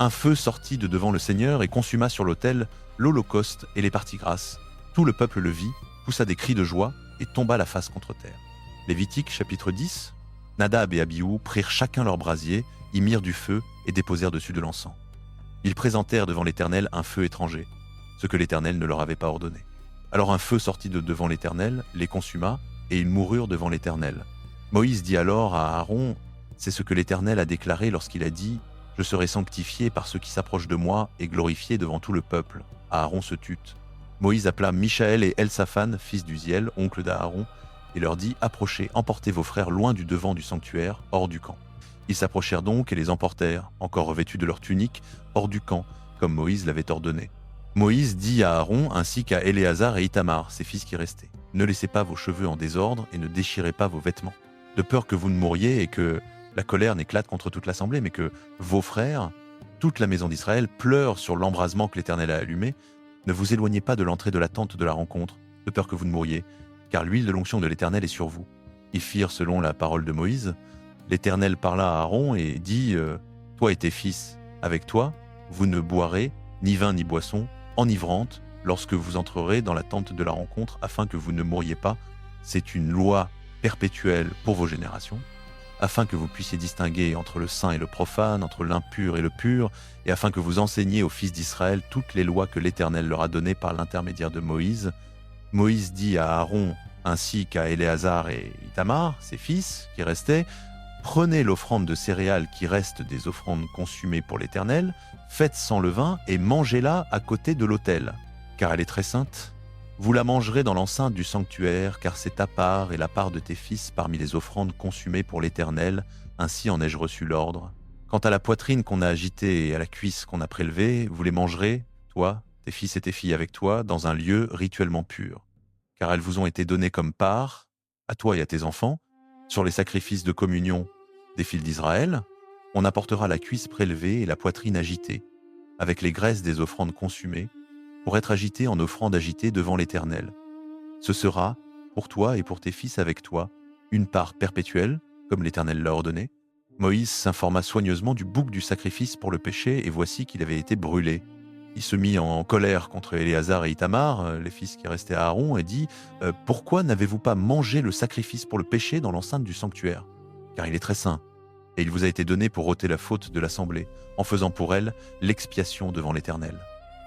Un feu sortit de devant le Seigneur et consuma sur l'autel l'holocauste et les parties grasses. Tout le peuple le vit, poussa des cris de joie et tomba la face contre terre. Lévitique chapitre 10. Nadab et Abihu prirent chacun leur brasier, y mirent du feu et déposèrent dessus de l'encens. Ils présentèrent devant l'Éternel un feu étranger, ce que l'Éternel ne leur avait pas ordonné. Alors un feu sortit de devant l'Éternel, les consuma, et ils moururent devant l'Éternel. Moïse dit alors à Aaron, « C'est ce que l'Éternel a déclaré lorsqu'il a dit, « Je serai sanctifié par ceux qui s'approchent de moi et glorifié devant tout le peuple. » Aaron se tut. Moïse appela Michaël et Elsaphan, fils d'Uziel, oncle d'Aaron, et leur dit « Approchez, emportez vos frères loin du devant du sanctuaire, hors du camp. » Ils s'approchèrent donc et les emportèrent, encore revêtus de leurs tuniques, hors du camp, comme Moïse l'avait ordonné. Moïse dit à Aaron ainsi qu'à Éléazar et Ithamar, ses fils qui restaient, « Ne laissez pas vos cheveux en désordre et ne déchirez pas vos vêtements, de peur que vous ne mouriez et que la colère n'éclate contre toute l'assemblée, mais que vos frères, toute la maison d'Israël, pleurent sur l'embrasement que l'Éternel a allumé. Ne vous éloignez pas de l'entrée de la tente de la rencontre, de peur que vous ne mouriez, car l'huile de l'onction de l'Éternel est sur vous. » Ils firent selon la parole de Moïse. L'Éternel parla à Aaron et dit « Toi et tes fils, avec toi, vous ne boirez ni vin ni boisson enivrante lorsque vous entrerez dans la tente de la rencontre, afin que vous ne mouriez pas. C'est une loi perpétuelle pour vos générations, afin que vous puissiez distinguer entre le saint et le profane, entre l'impur et le pur, et afin que vous enseigniez aux fils d'Israël toutes les lois que l'Éternel leur a données par l'intermédiaire de Moïse. » Moïse dit à Aaron ainsi qu'à Éléazar et Ithamar, ses fils qui restaient, « Prenez l'offrande de céréales qui reste des offrandes consumées pour l'Éternel, faites sans levain et mangez-la à côté de l'autel, car elle est très sainte. Vous la mangerez dans l'enceinte du sanctuaire, car c'est ta part et la part de tes fils parmi les offrandes consumées pour l'Éternel, ainsi en ai-je reçu l'ordre. Quant à la poitrine qu'on a agitée et à la cuisse qu'on a prélevée, vous les mangerez, toi, tes fils et tes filles avec toi, dans un lieu rituellement pur, car elles vous ont été données comme part, à toi et à tes enfants, sur les sacrifices de communion des fils d'Israël. On apportera la cuisse prélevée et la poitrine agitée, avec les graisses des offrandes consumées, pour être agitées en offrande agitée devant l'Éternel. Ce sera, pour toi et pour tes fils avec toi, une part perpétuelle, comme l'Éternel l'a ordonné. Moïse s'informa soigneusement du bouc du sacrifice pour le péché, et voici qu'il avait été brûlé. Il se mit en colère contre Éléazar et Ithamar, les fils qui restaient à Aaron, et dit « Pourquoi n'avez-vous pas mangé le sacrifice pour le péché dans l'enceinte du sanctuaire ? Car il est très saint, et il vous a été donné pour ôter la faute de l'assemblée, en faisant pour elle l'expiation devant l'Éternel.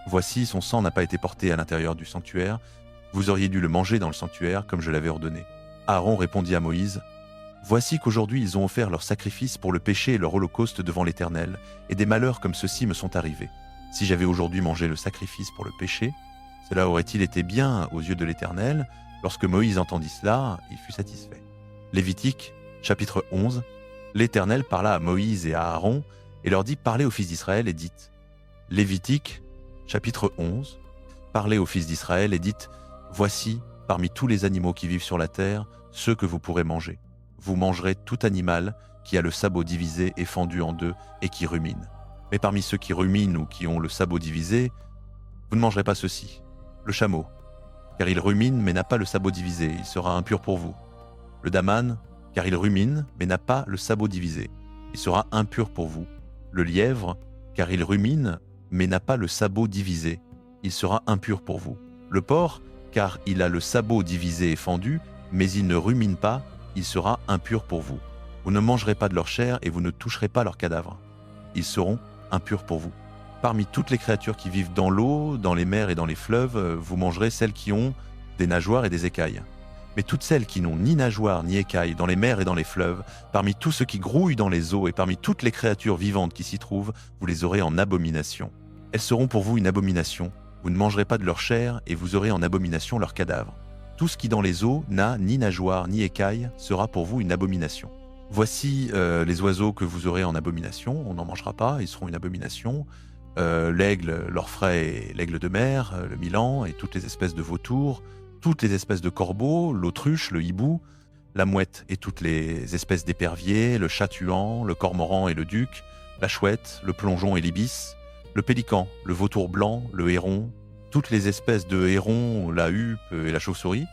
Voici, son sang n'a pas été porté à l'intérieur du sanctuaire, vous auriez dû le manger dans le sanctuaire, comme je l'avais ordonné. » Aaron répondit à Moïse « Voici qu'aujourd'hui ils ont offert leur sacrifice pour le péché et leur holocauste devant l'Éternel, et des malheurs comme ceux-ci me sont arrivés. Si j'avais aujourd'hui mangé le sacrifice pour le péché, cela aurait-il été bien aux yeux de l'Éternel? » Lorsque Moïse entendit cela, il fut satisfait. Lévitique, chapitre 11. L'Éternel parla à Moïse et à Aaron, et leur dit « Parlez aux fils d'Israël et dites. » Lévitique, chapitre 11. Parlez aux fils d'Israël et dites « Voici, parmi tous les animaux qui vivent sur la terre, ceux que vous pourrez manger. Vous mangerez tout animal qui a le sabot divisé et fendu en deux et qui rumine. Mais parmi ceux qui ruminent ou qui ont le sabot divisé, vous ne mangerez pas ceci. Le chameau, car il rumine mais n'a pas le sabot divisé, il sera impur pour vous. Le daman, car il rumine mais n'a pas le sabot divisé, il sera impur pour vous. Le lièvre, car il rumine mais n'a pas le sabot divisé, il sera impur pour vous. Le porc, car il a le sabot divisé et fendu, mais il ne rumine pas, il sera impur pour vous. Vous ne mangerez pas de leur chair et vous ne toucherez pas leurs cadavres. Ils seront impurs pour vous. Parmi toutes les créatures qui vivent dans l'eau, dans les mers et dans les fleuves, vous mangerez celles qui ont des nageoires et des écailles. Mais toutes celles qui n'ont ni nageoires ni écailles dans les mers et dans les fleuves, parmi tous ceux qui grouillent dans les eaux et parmi toutes les créatures vivantes qui s'y trouvent, vous les aurez en abomination. Elles seront pour vous une abomination. Vous ne mangerez pas de leur chair et vous aurez en abomination leurs cadavres. Tout ce qui dans les eaux n'a ni nageoires ni écailles sera pour vous une abomination. Voici les oiseaux que vous aurez en abomination, on n'en mangera pas, ils seront une abomination. L'aigle, l'orfraie et l'aigle de mer, le milan et toutes les espèces de vautours, toutes les espèces de corbeaux, l'autruche, le hibou, la mouette et toutes les espèces d'éperviers, le chat-huant, le cormoran et le duc, la chouette, le plongeon et l'ibis, le pélican, le vautour blanc, le héron, toutes les espèces de hérons, la huppe et la chauve-souris,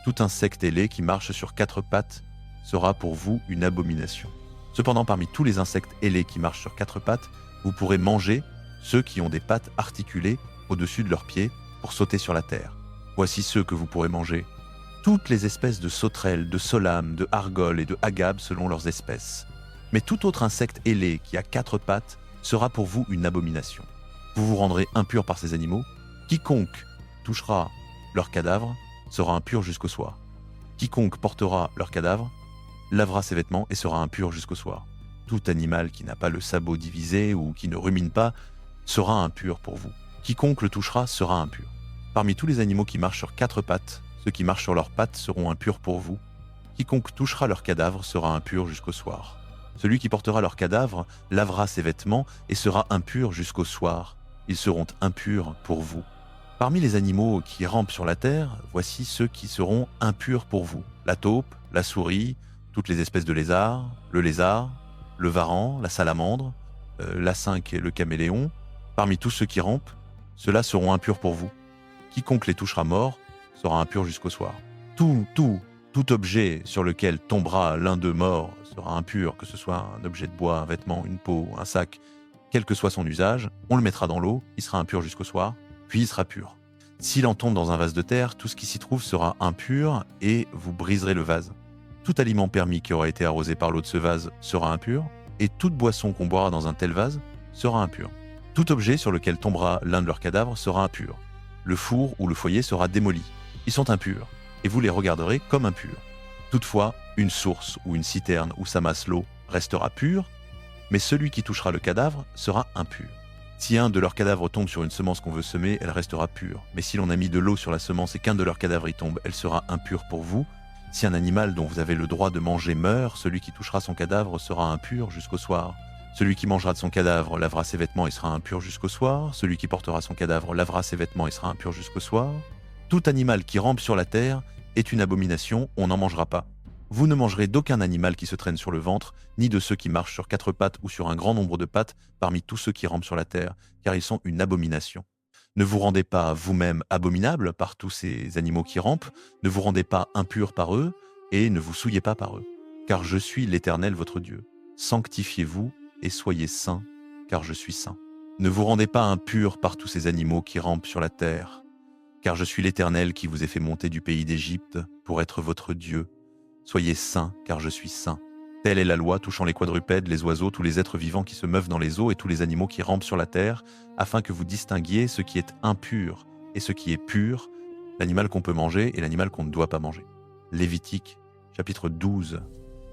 tout insecte ailé qui marche sur quatre pattes sera pour vous une abomination. Cependant, parmi tous les insectes ailés qui marchent sur quatre pattes, vous pourrez manger ceux qui ont des pattes articulées au-dessus de leurs pieds pour sauter sur la terre. Voici ceux que vous pourrez manger. Toutes les espèces de sauterelles, de solames, de argoles et de agabes selon leurs espèces. Mais tout autre insecte ailé qui a quatre pattes sera pour vous une abomination. Vous vous rendrez impur par ces animaux. Quiconque touchera leur cadavre sera impur jusqu'au soir. Quiconque portera leur cadavre lavera ses vêtements et sera impur jusqu'au soir. Tout animal qui n'a pas le sabot divisé ou qui ne rumine pas sera impur pour vous. Quiconque le touchera sera impur. Parmi tous les animaux qui marchent sur quatre pattes, ceux qui marchent sur leurs pattes seront impurs pour vous. Quiconque touchera leur cadavre sera impur jusqu'au soir. Celui qui portera leur cadavre lavera ses vêtements et sera impur jusqu'au soir. Ils seront impurs pour vous. Parmi les animaux qui rampent sur la terre, voici ceux qui seront impurs pour vous. La taupe, la souris, toutes les espèces de lézards, le varan, la salamandre, l'asynque et le caméléon. Parmi tous ceux qui rampent, ceux-là seront impurs pour vous. Quiconque les touchera mort sera impur jusqu'au soir. Tout objet sur lequel tombera l'un d'eux mort sera impur, que ce soit un objet de bois, un vêtement, une peau, un sac, quel que soit son usage, on le mettra dans l'eau, il sera impur jusqu'au soir, puis il sera pur. S'il en tombe dans un vase de terre, tout ce qui s'y trouve sera impur et vous briserez le vase. Tout aliment permis qui aura été arrosé par l'eau de ce vase sera impur, et toute boisson qu'on boira dans un tel vase sera impure. Tout objet sur lequel tombera l'un de leurs cadavres sera impur. Le four ou le foyer sera démoli. Ils sont impurs, et vous les regarderez comme impurs. Toutefois, une source ou une citerne où s'amasse l'eau restera pure, mais celui qui touchera le cadavre sera impur. Si un de leurs cadavres tombe sur une semence qu'on veut semer, elle restera pure. Mais si l'on a mis de l'eau sur la semence et qu'un de leurs cadavres y tombe, elle sera impure pour vous. Si un animal dont vous avez le droit de manger meurt, celui qui touchera son cadavre sera impur jusqu'au soir. Celui qui mangera de son cadavre lavera ses vêtements et sera impur jusqu'au soir. Celui qui portera son cadavre lavera ses vêtements et sera impur jusqu'au soir. Tout animal qui rampe sur la terre est une abomination, on n'en mangera pas. Vous ne mangerez d'aucun animal qui se traîne sur le ventre, ni de ceux qui marchent sur 4 pattes ou sur un grand nombre de pattes parmi tous ceux qui rampent sur la terre, car ils sont une abomination. Ne vous rendez pas vous-même abominable par tous ces animaux qui rampent, ne vous rendez pas impur par eux, et ne vous souillez pas par eux. Car je suis l'Éternel votre Dieu. Sanctifiez-vous et soyez saints, car je suis saint. Ne vous rendez pas impurs par tous ces animaux qui rampent sur la terre, car je suis l'Éternel qui vous ai fait monter du pays d'Égypte pour être votre Dieu. Soyez saints, car je suis saint. Telle est la loi touchant les quadrupèdes, les oiseaux, tous les êtres vivants qui se meuvent dans les eaux et tous les animaux qui rampent sur la terre, afin que vous distinguiez ce qui est impur et ce qui est pur, l'animal qu'on peut manger et l'animal qu'on ne doit pas manger. Lévitique, chapitre 12.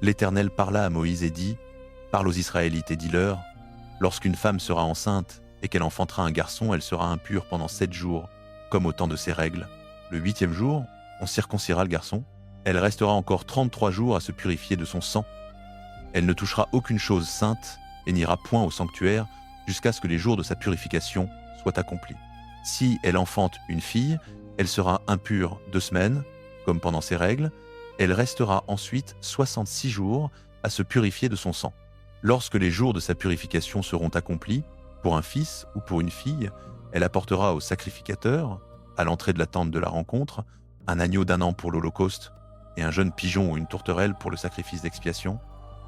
L'Éternel parla à Moïse et dit : Parle aux Israélites et dis-leur : Lorsqu'une femme sera enceinte et qu'elle enfantera un garçon, elle sera impure pendant 7 jours, comme au temps de ses règles. Le 8e jour, on circoncira le garçon. Elle restera encore 33 jours à se purifier de son sang. Elle ne touchera aucune chose sainte et n'ira point au sanctuaire jusqu'à ce que les jours de sa purification soient accomplis. Si elle enfante une fille, elle sera impure 2 semaines, comme pendant ses règles. Elle restera ensuite 66 jours à se purifier de son sang. Lorsque les jours de sa purification seront accomplis, pour un fils ou pour une fille, elle apportera au sacrificateur, à l'entrée de la tente de la rencontre, un agneau d'1 an pour l'holocauste et un jeune pigeon ou une tourterelle pour le sacrifice d'expiation.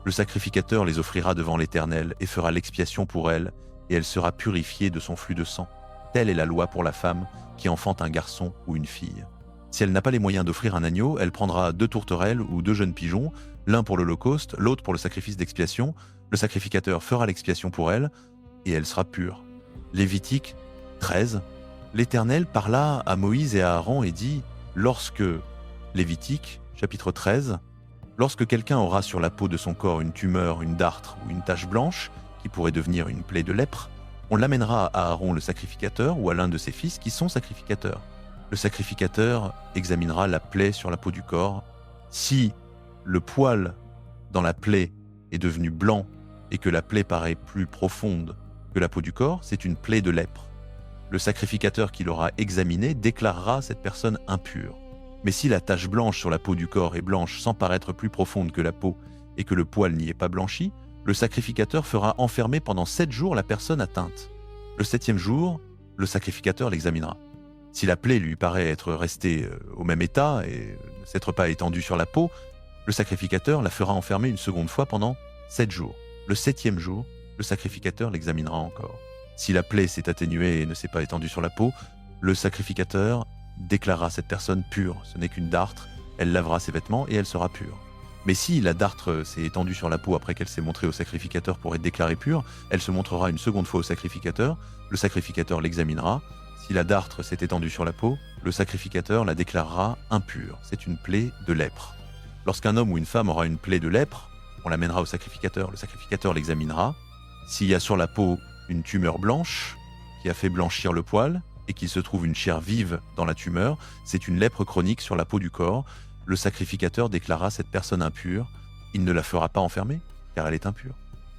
Le sacrificateur les offrira devant l'Éternel et fera l'expiation pour elle, et elle sera purifiée de son flux de sang. Telle est la loi pour la femme qui enfante un garçon ou une fille. Si elle n'a pas les moyens d'offrir un agneau, elle prendra 2 tourterelles ou 2 jeunes pigeons, l'un pour l'holocauste, l'autre pour le sacrifice d'expiation. Le sacrificateur fera l'expiation pour elle, et elle sera pure. Lévitique 13. L'Éternel parla à Moïse et à Aaron et dit : Lorsque, Lévitique, chapitre 13, lorsque quelqu'un aura sur la peau de son corps une tumeur, une dartre ou une tache blanche, qui pourrait devenir une plaie de lèpre, on l'amènera à Aaron le sacrificateur ou à l'un de ses fils qui sont sacrificateurs. Le sacrificateur examinera la plaie sur la peau du corps. Si le poil dans la plaie est devenu blanc et que la plaie paraît plus profonde que la peau du corps, c'est une plaie de lèpre. Le sacrificateur qui l'aura examiné déclarera cette personne impure. Mais si la tache blanche sur la peau du corps est blanche sans paraître plus profonde que la peau et que le poil n'y est pas blanchi, le sacrificateur fera enfermer pendant 7 jours la personne atteinte. Le 7e jour, le sacrificateur l'examinera. Si la plaie lui paraît être restée au même état et ne s'être pas étendue sur la peau, le sacrificateur la fera enfermer une seconde fois pendant 7 jours. Le 7e jour, le sacrificateur l'examinera encore. Si la plaie s'est atténuée et ne s'est pas étendue sur la peau, le sacrificateur déclarera cette personne pure. Ce n'est qu'une dartre, elle lavera ses vêtements et elle sera pure. Mais si la dartre s'est étendue sur la peau après qu'elle s'est montrée au sacrificateur pour être déclarée pure, elle se montrera une seconde fois au sacrificateur, le sacrificateur l'examinera. Si la dartre s'est étendue sur la peau, le sacrificateur la déclarera impure. C'est une plaie de lèpre. Lorsqu'un homme ou une femme aura une plaie de lèpre, on l'amènera au sacrificateur. Le sacrificateur l'examinera. S'il y a sur la peau une tumeur blanche qui a fait blanchir le poil et qu'il se trouve une chair vive dans la tumeur, c'est une lèpre chronique sur la peau du corps. le sacrificateur déclarera cette personne impure. Il ne la fera pas enfermer, car elle est impure.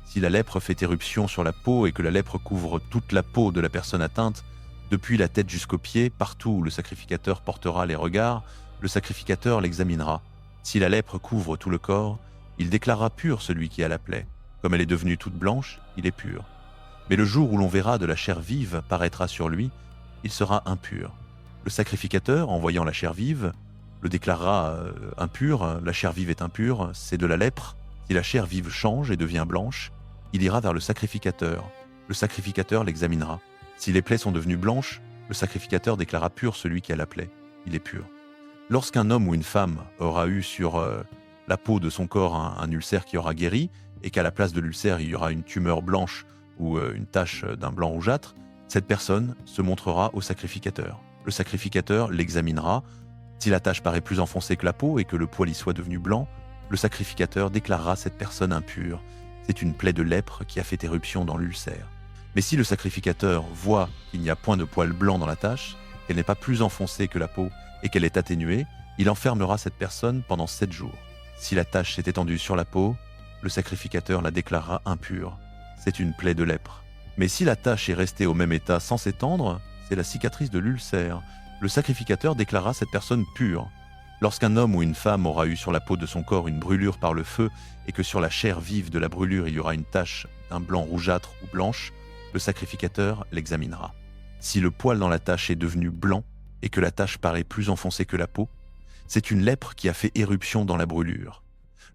Si la lèpre fait éruption sur la peau et que la lèpre couvre toute la peau de la personne atteinte, depuis la tête jusqu'aux pieds, partout où le sacrificateur portera les regards, le sacrificateur l'examinera. Si la lèpre couvre tout le corps, il déclarera pur celui qui a la plaie. Comme elle est devenue toute blanche, il est pur. Mais le jour où l'on verra de la chair vive paraîtra sur lui, il sera impur. Le sacrificateur, en voyant la chair vive, le déclarera impur. La chair vive est impure, c'est de la lèpre. Si la chair vive change et devient blanche, il ira vers le sacrificateur. Le sacrificateur l'examinera. Si les plaies sont devenues blanches, le sacrificateur déclarera pur celui qui a la plaie. Il est pur. Lorsqu'un homme ou une femme aura eu sur la peau de son corps un ulcère qui aura guéri, et qu'à la place de l'ulcère il y aura une tumeur blanche ou une tache d'un blanc rougeâtre, cette personne se montrera au sacrificateur. Le sacrificateur l'examinera. Si la tache paraît plus enfoncée que la peau et que le poil y soit devenu blanc, le sacrificateur déclarera cette personne impure. C'est une plaie de lèpre qui a fait éruption dans l'ulcère. Mais si le sacrificateur voit qu'il n'y a point de poil blanc dans la tache, qu'elle n'est pas plus enfoncée que la peau et qu'elle est atténuée, il enfermera cette personne pendant 7 jours. Si la tache s'est étendue sur la peau, le sacrificateur la déclarera impure. C'est une plaie de lèpre. Mais si la tache est restée au même état sans s'étendre, c'est la cicatrice de l'ulcère. Le sacrificateur déclarera cette personne pure. Lorsqu'un homme ou une femme aura eu sur la peau de son corps une brûlure par le feu et que sur la chair vive de la brûlure il y aura une tache d'un blanc rougeâtre ou blanche, le sacrificateur l'examinera. Si le poil dans la tache est devenu blanc et que la tache paraît plus enfoncée que la peau, c'est une lèpre qui a fait éruption dans la brûlure.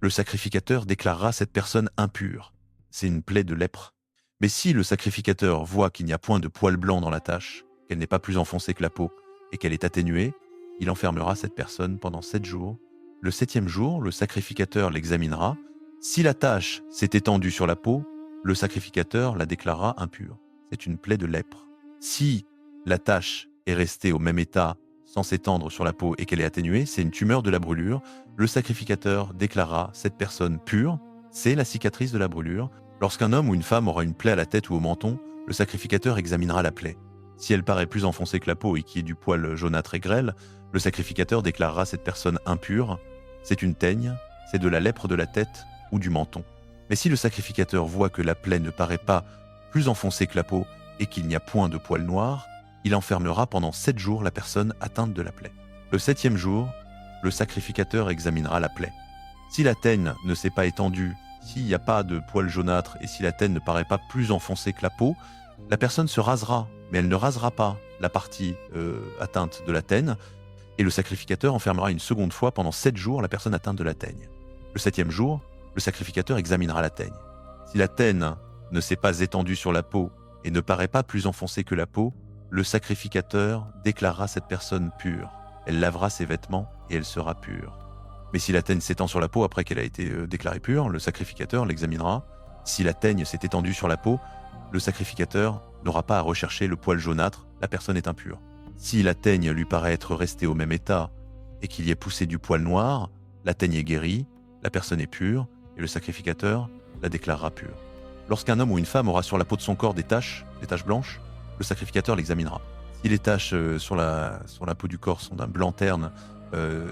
Le sacrificateur déclarera cette personne impure. C'est une plaie de lèpre. Mais si le sacrificateur voit qu'il n'y a point de poil blanc dans la tache, qu'elle n'est pas plus enfoncée que la peau et qu'elle est atténuée, il enfermera cette personne pendant 7 jours. Le 7e jour, le sacrificateur l'examinera. Si la tache s'est étendue sur la peau, le sacrificateur la déclarera impure. C'est une plaie de lèpre. Si la tache est restée au même état sans s'étendre sur la peau et qu'elle est atténuée, c'est une tumeur de la brûlure. Le sacrificateur déclarera cette personne pure. C'est la cicatrice de la brûlure. Lorsqu'un homme ou une femme aura une plaie à la tête ou au menton, le sacrificateur examinera la plaie. Si elle paraît plus enfoncée que la peau et qu'il y ait du poil jaunâtre et grêle, le sacrificateur déclarera cette personne impure. C'est une teigne, c'est de la lèpre de la tête ou du menton. Mais si le sacrificateur voit que la plaie ne paraît pas plus enfoncée que la peau et qu'il n'y a point de poil noir, il enfermera pendant 7 jours la personne atteinte de la plaie. Le 7e jour, le sacrificateur examinera la plaie. Si la teigne ne s'est pas étendue, s'il n'y a pas de poil jaunâtre et si la teigne ne paraît pas plus enfoncée que la peau, la personne se rasera, mais elle ne rasera pas la partie atteinte de la teigne, et le sacrificateur enfermera une seconde fois pendant 7 jours la personne atteinte de la teigne. Le 7e jour, le sacrificateur examinera la teigne. Si la teigne ne s'est pas étendue sur la peau et ne paraît pas plus enfoncée que la peau, le sacrificateur déclarera cette personne pure. Elle lavera ses vêtements et elle sera pure. Mais si la teigne s'étend sur la peau après qu'elle a été déclarée pure, le sacrificateur l'examinera. Si la teigne s'est étendue sur la peau, le sacrificateur n'aura pas à rechercher le poil jaunâtre, la personne est impure. Si la teigne lui paraît être restée au même état et qu'il y ait poussé du poil noir, la teigne est guérie, la personne est pure et le sacrificateur la déclarera pure. Lorsqu'un homme ou une femme aura sur la peau de son corps des taches blanches, le sacrificateur l'examinera. Si les taches sur la peau du corps sont d'un blanc terne,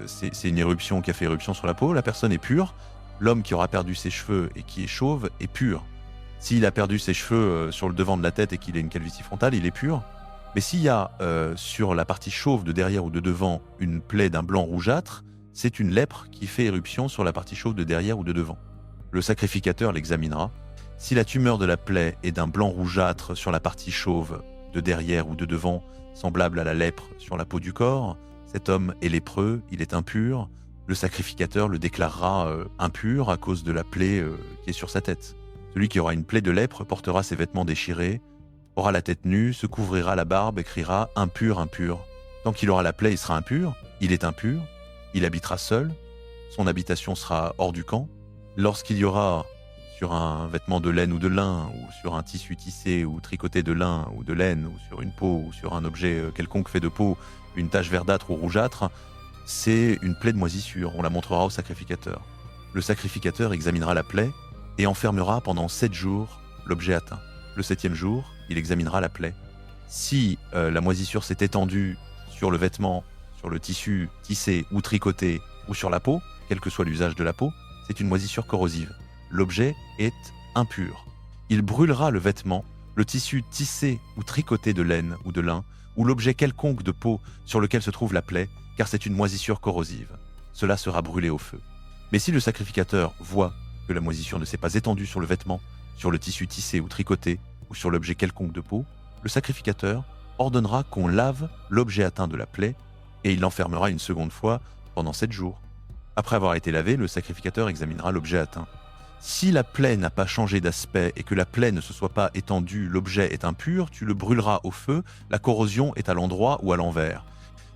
c'est une éruption qui a fait éruption sur la peau, la personne est pure. L'homme qui aura perdu ses cheveux et qui est chauve est pur. S'il a perdu ses cheveux sur le devant de la tête et qu'il a une calvitie frontale, il est pur. Mais s'il y a sur la partie chauve de derrière ou de devant une plaie d'un blanc rougeâtre, c'est une lèpre qui fait éruption sur la partie chauve de derrière ou de devant. Le sacrificateur l'examinera. Si la tumeur de la plaie est d'un blanc rougeâtre sur la partie chauve de derrière ou de devant, semblable à la lèpre sur la peau du corps, cet homme est lépreux, il est impur. Le sacrificateur le déclarera impur à cause de la plaie qui est sur sa tête. Celui qui aura une plaie de lèpre portera ses vêtements déchirés, aura la tête nue, se couvrira la barbe et criera « impur, impur ». Tant qu'il aura la plaie, il sera impur, il est impur, il habitera seul, son habitation sera hors du camp. Lorsqu'il y aura sur un vêtement de laine ou de lin, ou sur un tissu tissé ou tricoté de lin ou de laine, ou sur une peau ou sur un objet quelconque fait de peau, une tache verdâtre ou rougeâtre, c'est une plaie de moisissure, on la montrera au sacrificateur. Le sacrificateur examinera la plaie et enfermera pendant 7 jours l'objet atteint. Le 7e jour, il examinera la plaie. Si la moisissure s'est étendue sur le vêtement, sur le tissu tissé ou tricoté, ou sur la peau, quel que soit l'usage de la peau, c'est une moisissure corrosive. L'objet est impur. Il brûlera le vêtement, le tissu tissé ou tricoté de laine ou de lin, ou l'objet quelconque de peau sur lequel se trouve la plaie, car c'est une moisissure corrosive. Cela sera brûlé au feu. Mais si le sacrificateur voit que la moisissure ne s'est pas étendue sur le vêtement, sur le tissu tissé ou tricoté, ou sur l'objet quelconque de peau, le sacrificateur ordonnera qu'on lave l'objet atteint de la plaie, et il l'enfermera une seconde fois pendant 7 jours. Après avoir été lavé, le sacrificateur examinera l'objet atteint. Si la plaie n'a pas changé d'aspect et que la plaie ne se soit pas étendue, l'objet est impur, tu le brûleras au feu, la corrosion est à l'endroit ou à l'envers.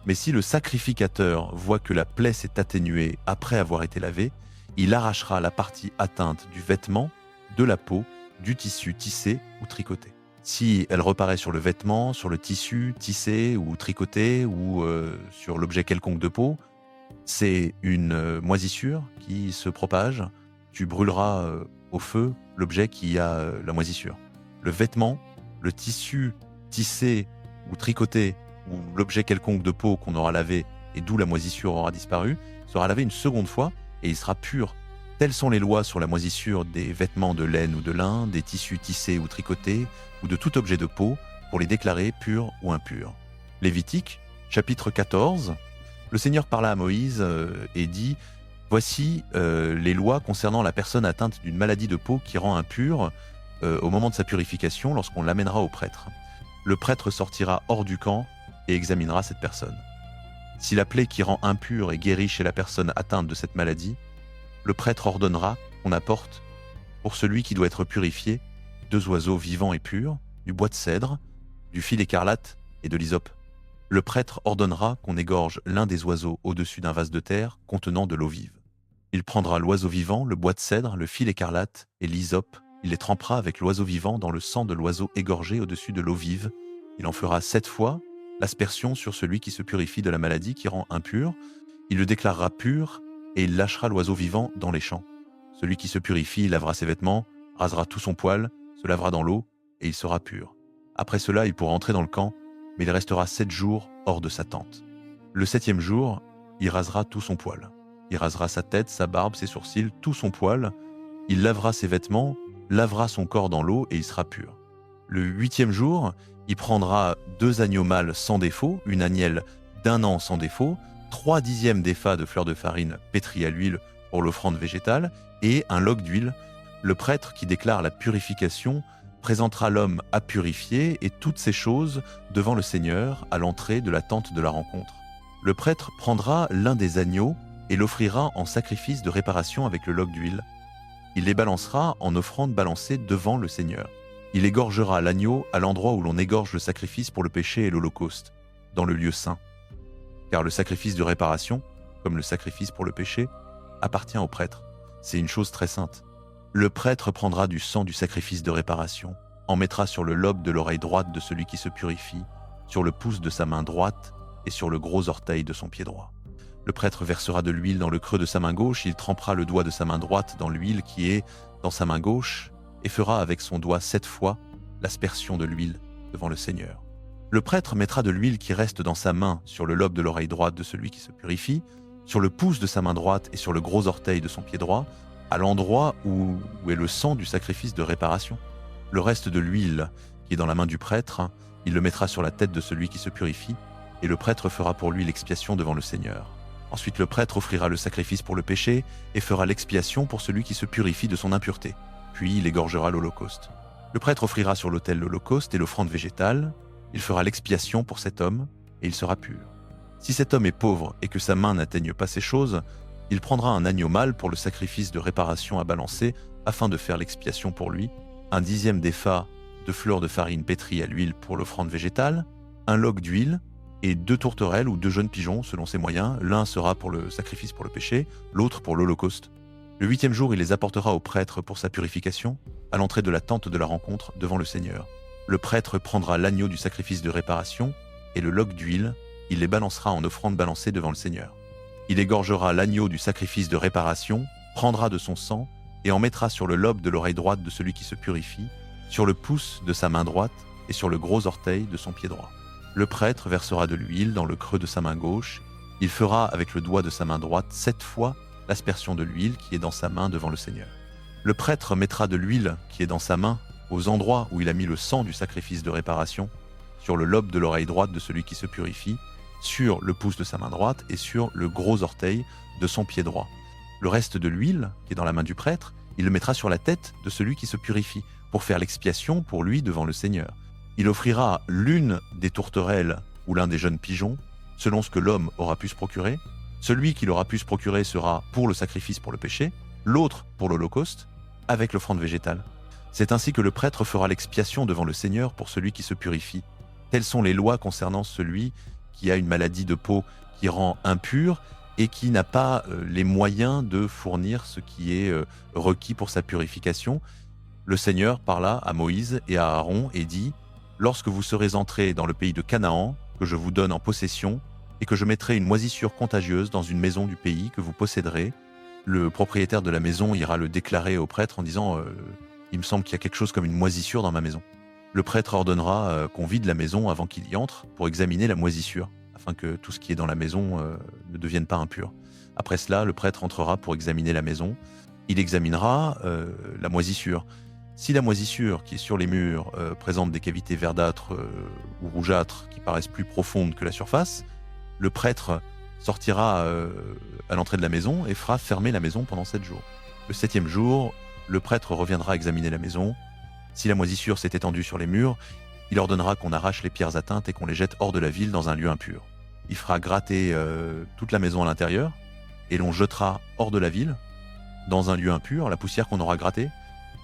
Mais si le sacrificateur voit que la plaie s'est atténuée après avoir été lavée, il arrachera la partie atteinte du vêtement, de la peau, du tissu tissé ou tricoté. Si elle reparaît sur le vêtement, sur le tissu tissé ou tricoté ou sur l'objet quelconque de peau, c'est une moisissure qui se propage. Tu brûleras au feu l'objet qui a la moisissure. Le vêtement, le tissu tissé ou tricoté ou l'objet quelconque de peau qu'on aura lavé et d'où la moisissure aura disparu, sera lavé une seconde fois et il sera pur. Telles sont les lois sur la moisissure des vêtements de laine ou de lin, des tissus tissés ou tricotés ou de tout objet de peau pour les déclarer purs ou impurs. Lévitique, chapitre 14. Le Seigneur parla à Moïse et dit « Voici les lois concernant la personne atteinte d'une maladie de peau qui rend impure au moment de sa purification lorsqu'on l'amènera au prêtre. Le prêtre sortira hors du camp et examinera cette personne. Si la plaie qui rend impure est guérie chez la personne atteinte de cette maladie, le prêtre ordonnera qu'on apporte, pour celui qui doit être purifié, 2 oiseaux vivants et purs, du bois de cèdre, du fil écarlate et de l'hysope. Le prêtre ordonnera qu'on égorge l'un des oiseaux au-dessus d'un vase de terre contenant de l'eau vive. Il prendra l'oiseau vivant, le bois de cèdre, le fil écarlate et l'hysope. Il les trempera avec l'oiseau vivant dans le sang de l'oiseau égorgé au-dessus de l'eau vive. Il en fera 7 fois l'aspersion sur celui qui se purifie de la maladie qui rend impur. Il le déclarera pur et il lâchera l'oiseau vivant dans les champs. Celui qui se purifie lavera ses vêtements, rasera tout son poil, se lavera dans l'eau et il sera pur. Après cela, il pourra entrer dans le camp, mais il restera 7 jours hors de sa tente. Le 7e jour, il rasera tout son poil. Il rasera sa tête, sa barbe, ses sourcils, tout son poil. Il lavera ses vêtements, lavera son corps dans l'eau et il sera pur. Le 8e jour, il prendra 2 agneaux mâles sans défaut, une agnelle d'1 an sans défaut, 3/10 d'épha de fleur de farine pétrie à l'huile pour l'offrande végétale et un log d'huile. Le prêtre qui déclare la purification présentera l'homme à purifier et toutes ces choses devant le Seigneur à l'entrée de la tente de la rencontre. Le prêtre prendra l'un des agneaux et l'offrira en sacrifice de réparation avec le log d'huile. Il les balancera en offrande balancée devant le Seigneur. Il égorgera l'agneau à l'endroit où l'on égorge le sacrifice pour le péché et l'holocauste, dans le lieu saint. Car le sacrifice de réparation, comme le sacrifice pour le péché, appartient au prêtre. C'est une chose très sainte. Le prêtre prendra du sang du sacrifice de réparation, en mettra sur le lobe de l'oreille droite de celui qui se purifie, sur le pouce de sa main droite et sur le gros orteil de son pied droit. Le prêtre versera de l'huile dans le creux de sa main gauche, il trempera le doigt de sa main droite dans l'huile qui est dans sa main gauche et fera avec son doigt 7 fois l'aspersion de l'huile devant le Seigneur. Le prêtre mettra de l'huile qui reste dans sa main sur le lobe de l'oreille droite de celui qui se purifie, sur le pouce de sa main droite et sur le gros orteil de son pied droit, à l'endroit où est le sang du sacrifice de réparation. Le reste de l'huile qui est dans la main du prêtre, il le mettra sur la tête de celui qui se purifie, et le prêtre fera pour lui l'expiation devant le Seigneur. Ensuite le prêtre offrira le sacrifice pour le péché et fera l'expiation pour celui qui se purifie de son impureté. Puis il égorgera l'holocauste. Le prêtre offrira sur l'autel l'holocauste et l'offrande végétale. Il fera l'expiation pour cet homme et il sera pur. Si cet homme est pauvre et que sa main n'atteigne pas ces choses, il prendra un agneau mâle pour le sacrifice de réparation à balancer afin de faire l'expiation pour lui, 1/10 d'épha de fleur de farine pétrie à l'huile pour l'offrande végétale, un log d'huile et 2 tourterelles ou 2 jeunes pigeons selon ses moyens. L'un sera pour le sacrifice pour le péché, l'autre pour l'holocauste. Le 8e jour, il les apportera au prêtre pour sa purification, à l'entrée de la tente de la rencontre devant le Seigneur. Le prêtre prendra l'agneau du sacrifice de réparation et le log d'huile, il les balancera en offrande balancée devant le Seigneur. Il égorgera l'agneau du sacrifice de réparation, prendra de son sang et en mettra sur le lobe de l'oreille droite de celui qui se purifie, sur le pouce de sa main droite et sur le gros orteil de son pied droit. Le prêtre versera de l'huile dans le creux de sa main gauche Il fera avec le doigt de sa main droite 7 fois l'aspersion de l'huile qui est dans sa main devant le Seigneur. Le prêtre mettra de l'huile qui est dans sa main aux endroits où il a mis le sang du sacrifice de réparation, sur le lobe de l'oreille droite de celui qui se purifie, sur le pouce de sa main droite et sur le gros orteil de son pied droit. Le reste de l'huile, qui est dans la main du prêtre, il le mettra sur la tête de celui qui se purifie, pour faire l'expiation pour lui devant le Seigneur. Il offrira l'une des tourterelles ou l'un des jeunes pigeons, selon ce que l'homme aura pu se procurer. Celui qui l'aura pu se procurer sera pour le sacrifice pour le péché, l'autre pour l'holocauste, avec l'offrande végétale. C'est ainsi que le prêtre fera l'expiation devant le Seigneur pour celui qui se purifie. Telles sont les lois concernant celui qui a une maladie de peau qui rend impur et qui n'a pas les moyens de fournir ce qui est requis pour sa purification. Le Seigneur parla à Moïse et à Aaron et dit « Lorsque vous serez entrés dans le pays de Canaan, que je vous donne en possession, et que je mettrai une moisissure contagieuse dans une maison du pays que vous posséderez, le propriétaire de la maison ira le déclarer au prêtre en disant il me semble qu'il y a quelque chose comme une moisissure dans ma maison. Le prêtre ordonnera qu'on vide la maison avant qu'il y entre pour examiner la moisissure, afin que tout ce qui est dans la maison ne devienne pas impur. Après cela, le prêtre entrera pour examiner la maison. Il examinera la moisissure. Si la moisissure qui est sur les murs présente des cavités verdâtres ou rougeâtres qui paraissent plus profondes que la surface, le prêtre sortira à l'entrée de la maison et fera fermer la maison pendant 7 jours. Le 7e jour, le prêtre reviendra examiner la maison. Si la moisissure s'est étendue sur les murs, il ordonnera qu'on arrache les pierres atteintes et qu'on les jette hors de la ville dans un lieu impur. Il fera gratter toute la maison à l'intérieur et l'on jettera hors de la ville, dans un lieu impur, la poussière qu'on aura grattée.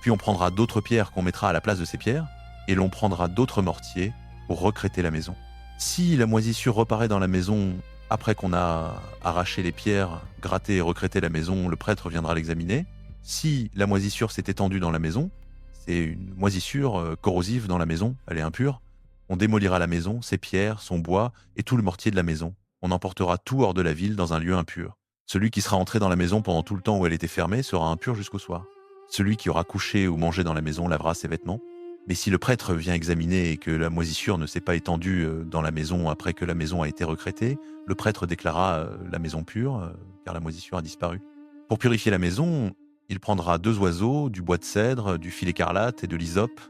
Puis on prendra d'autres pierres qu'on mettra à la place de ces pierres et l'on prendra d'autres mortiers pour recréter la maison. Si la moisissure reparaît dans la maison après qu'on a arraché les pierres, gratté et recrété la maison, le prêtre viendra l'examiner. Si la moisissure s'est étendue dans la maison, c'est une moisissure corrosive dans la maison, elle est impure, on démolira la maison, ses pierres, son bois et tout le mortier de la maison. On emportera tout hors de la ville dans un lieu impur. Celui qui sera entré dans la maison pendant tout le temps où elle était fermée sera impur jusqu'au soir. Celui qui aura couché ou mangé dans la maison lavera ses vêtements. Mais si le prêtre vient examiner et que la moisissure ne s'est pas étendue dans la maison après que la maison a été recrétée, le prêtre déclarera la maison pure, car la moisissure a disparu. Pour purifier la maison, il prendra 2 oiseaux, du bois de cèdre, du fil écarlate et de l'hysope.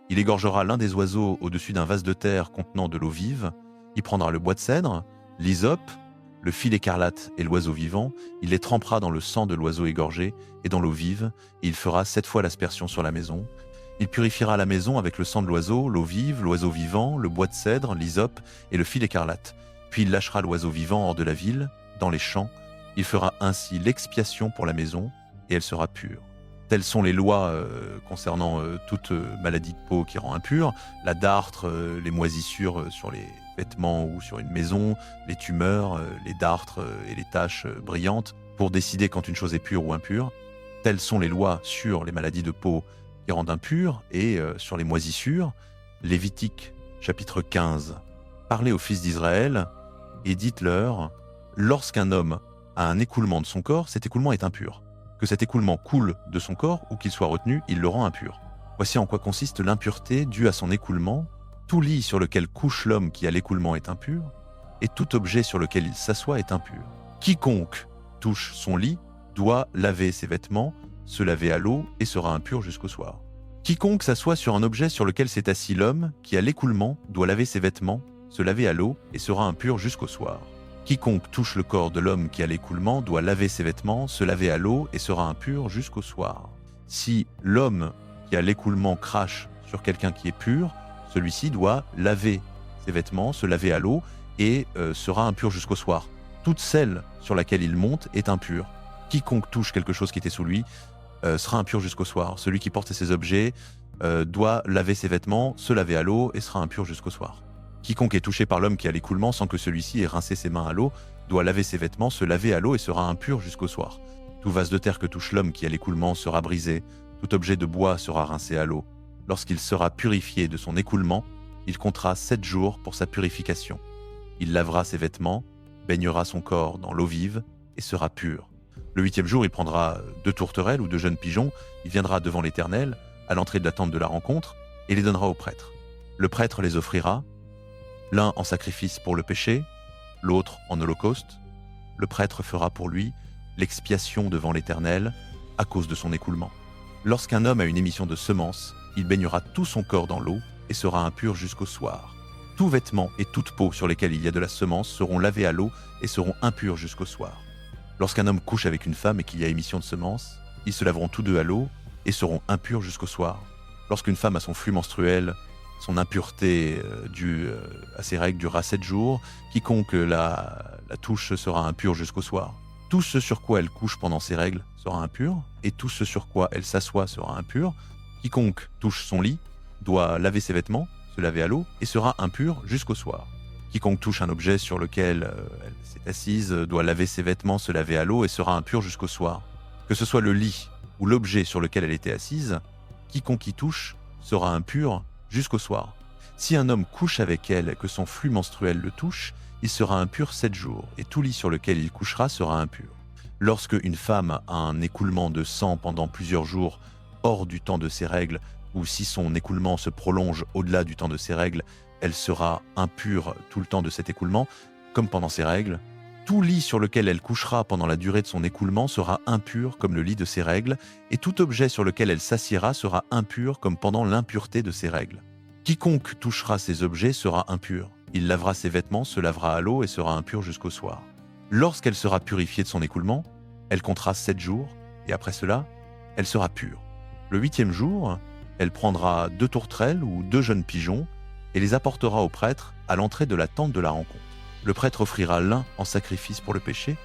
Il égorgera l'un des oiseaux au-dessus d'un vase de terre contenant de l'eau vive. Il prendra le bois de cèdre, l'hysope, le fil écarlate et l'oiseau vivant. Il les trempera dans le sang de l'oiseau égorgé et dans l'eau vive, et il fera 7 fois l'aspersion sur la maison. Il purifiera la maison avec le sang de l'oiseau, l'eau vive, l'oiseau vivant, le bois de cèdre, l'hysope et le fil écarlate. Puis il lâchera l'oiseau vivant hors de la ville, dans les champs. Il fera ainsi l'expiation pour la maison, et elle sera pure. Telles sont les lois concernant toute maladie de peau qui rend impure, la dartre, les moisissures sur les vêtements ou sur une maison, les tumeurs, les dartres et les taches brillantes, pour décider quand une chose est pure ou impure. Telles sont les lois sur les maladies de peau qui rendent impures et sur les moisissures. Lévitique, chapitre 15. Parlez aux fils d'Israël et dites-leur, lorsqu'un homme a un écoulement de son corps, cet écoulement est impur. Que cet écoulement coule de son corps ou qu'il soit retenu, il le rend impur. Voici en quoi consiste l'impureté due à son écoulement. Tout lit sur lequel couche l'homme qui a l'écoulement est impur, et tout objet sur lequel il s'assoit est impur. Quiconque touche son lit doit laver ses vêtements, se laver à l'eau et sera impur jusqu'au soir. Quiconque s'assoit sur un objet sur lequel s'est assis l'homme qui a l'écoulement doit laver ses vêtements, se laver à l'eau et sera impur jusqu'au soir. Quiconque touche le corps de l'homme qui a l'écoulement doit laver ses vêtements, se laver à l'eau et sera impur jusqu'au soir. Si l'homme qui a l'écoulement crache sur quelqu'un qui est pur, celui-ci doit laver ses vêtements, se laver à l'eau et sera impur jusqu'au soir. Toute celle sur laquelle il monte est impure. Quiconque touche quelque chose qui était sous lui sera impur jusqu'au soir. Celui qui porte ces objets doit laver ses vêtements, se laver à l'eau et sera impur jusqu'au soir. Quiconque est touché par l'homme qui a l'écoulement sans que celui-ci ait rincé ses mains à l'eau doit laver ses vêtements, se laver à l'eau et sera impur jusqu'au soir. Tout vase de terre que touche l'homme qui a l'écoulement sera brisé, tout objet de bois sera rincé à l'eau. Lorsqu'il sera purifié de son écoulement, il comptera 7 jours pour sa purification. Il lavera ses vêtements, baignera son corps dans l'eau vive et sera pur. Le 8e jour, il prendra 2 tourterelles ou 2 jeunes pigeons, il viendra devant l'Éternel, à l'entrée de la tente de la rencontre, et les donnera au prêtre. Le prêtre les offrira, l'un en sacrifice pour le péché, l'autre en holocauste. le prêtre fera pour lui l'expiation devant l'Éternel à cause de son écoulement. Lorsqu'un homme a une émission de semence, il baignera tout son corps dans l'eau et sera impur jusqu'au soir. Tout vêtement et toute peau sur lesquels il y a de la semence seront lavés à l'eau et seront impurs jusqu'au soir. Lorsqu'un homme couche avec une femme et qu'il y a émission de semence, ils se laveront tous deux à l'eau et seront impurs jusqu'au soir. Lorsqu'une femme a son flux menstruel, son impureté due à ses règles durera 7 jours. Quiconque la touche sera impur jusqu'au soir. Tout ce sur quoi elle couche pendant ses règles sera impur, et tout ce sur quoi elle s'assoit sera impur. Quiconque touche son lit doit laver ses vêtements, se laver à l'eau, et sera impur jusqu'au soir. Quiconque touche un objet sur lequel elle s'est assise doit laver ses vêtements, se laver à l'eau, et sera impur jusqu'au soir. Que ce soit le lit ou l'objet sur lequel elle était assise, quiconque y touche sera impur jusqu'au soir. Si un homme couche avec elle et que son flux menstruel le touche, il sera impur 7 jours, et tout lit sur lequel il couchera sera impur. Lorsque une femme a un écoulement de sang pendant plusieurs jours hors du temps de ses règles, ou si son écoulement se prolonge au-delà du temps de ses règles, elle sera impure tout le temps de cet écoulement, comme pendant ses règles. Tout lit sur lequel elle couchera pendant la durée de son écoulement sera impur comme le lit de ses règles, et tout objet sur lequel elle s'assiera sera impur comme pendant l'impureté de ses règles. Quiconque touchera ces objets sera impur. Il lavera ses vêtements, se lavera à l'eau et sera impur jusqu'au soir. Lorsqu'elle sera purifiée de son écoulement, elle comptera 7 jours, et après cela, elle sera pure. Le 8e jour, elle prendra 2 tourterelles ou 2 jeunes pigeons et les apportera au prêtre à l'entrée de la tente de la rencontre. Le prêtre offrira l'un en sacrifice pour le péché,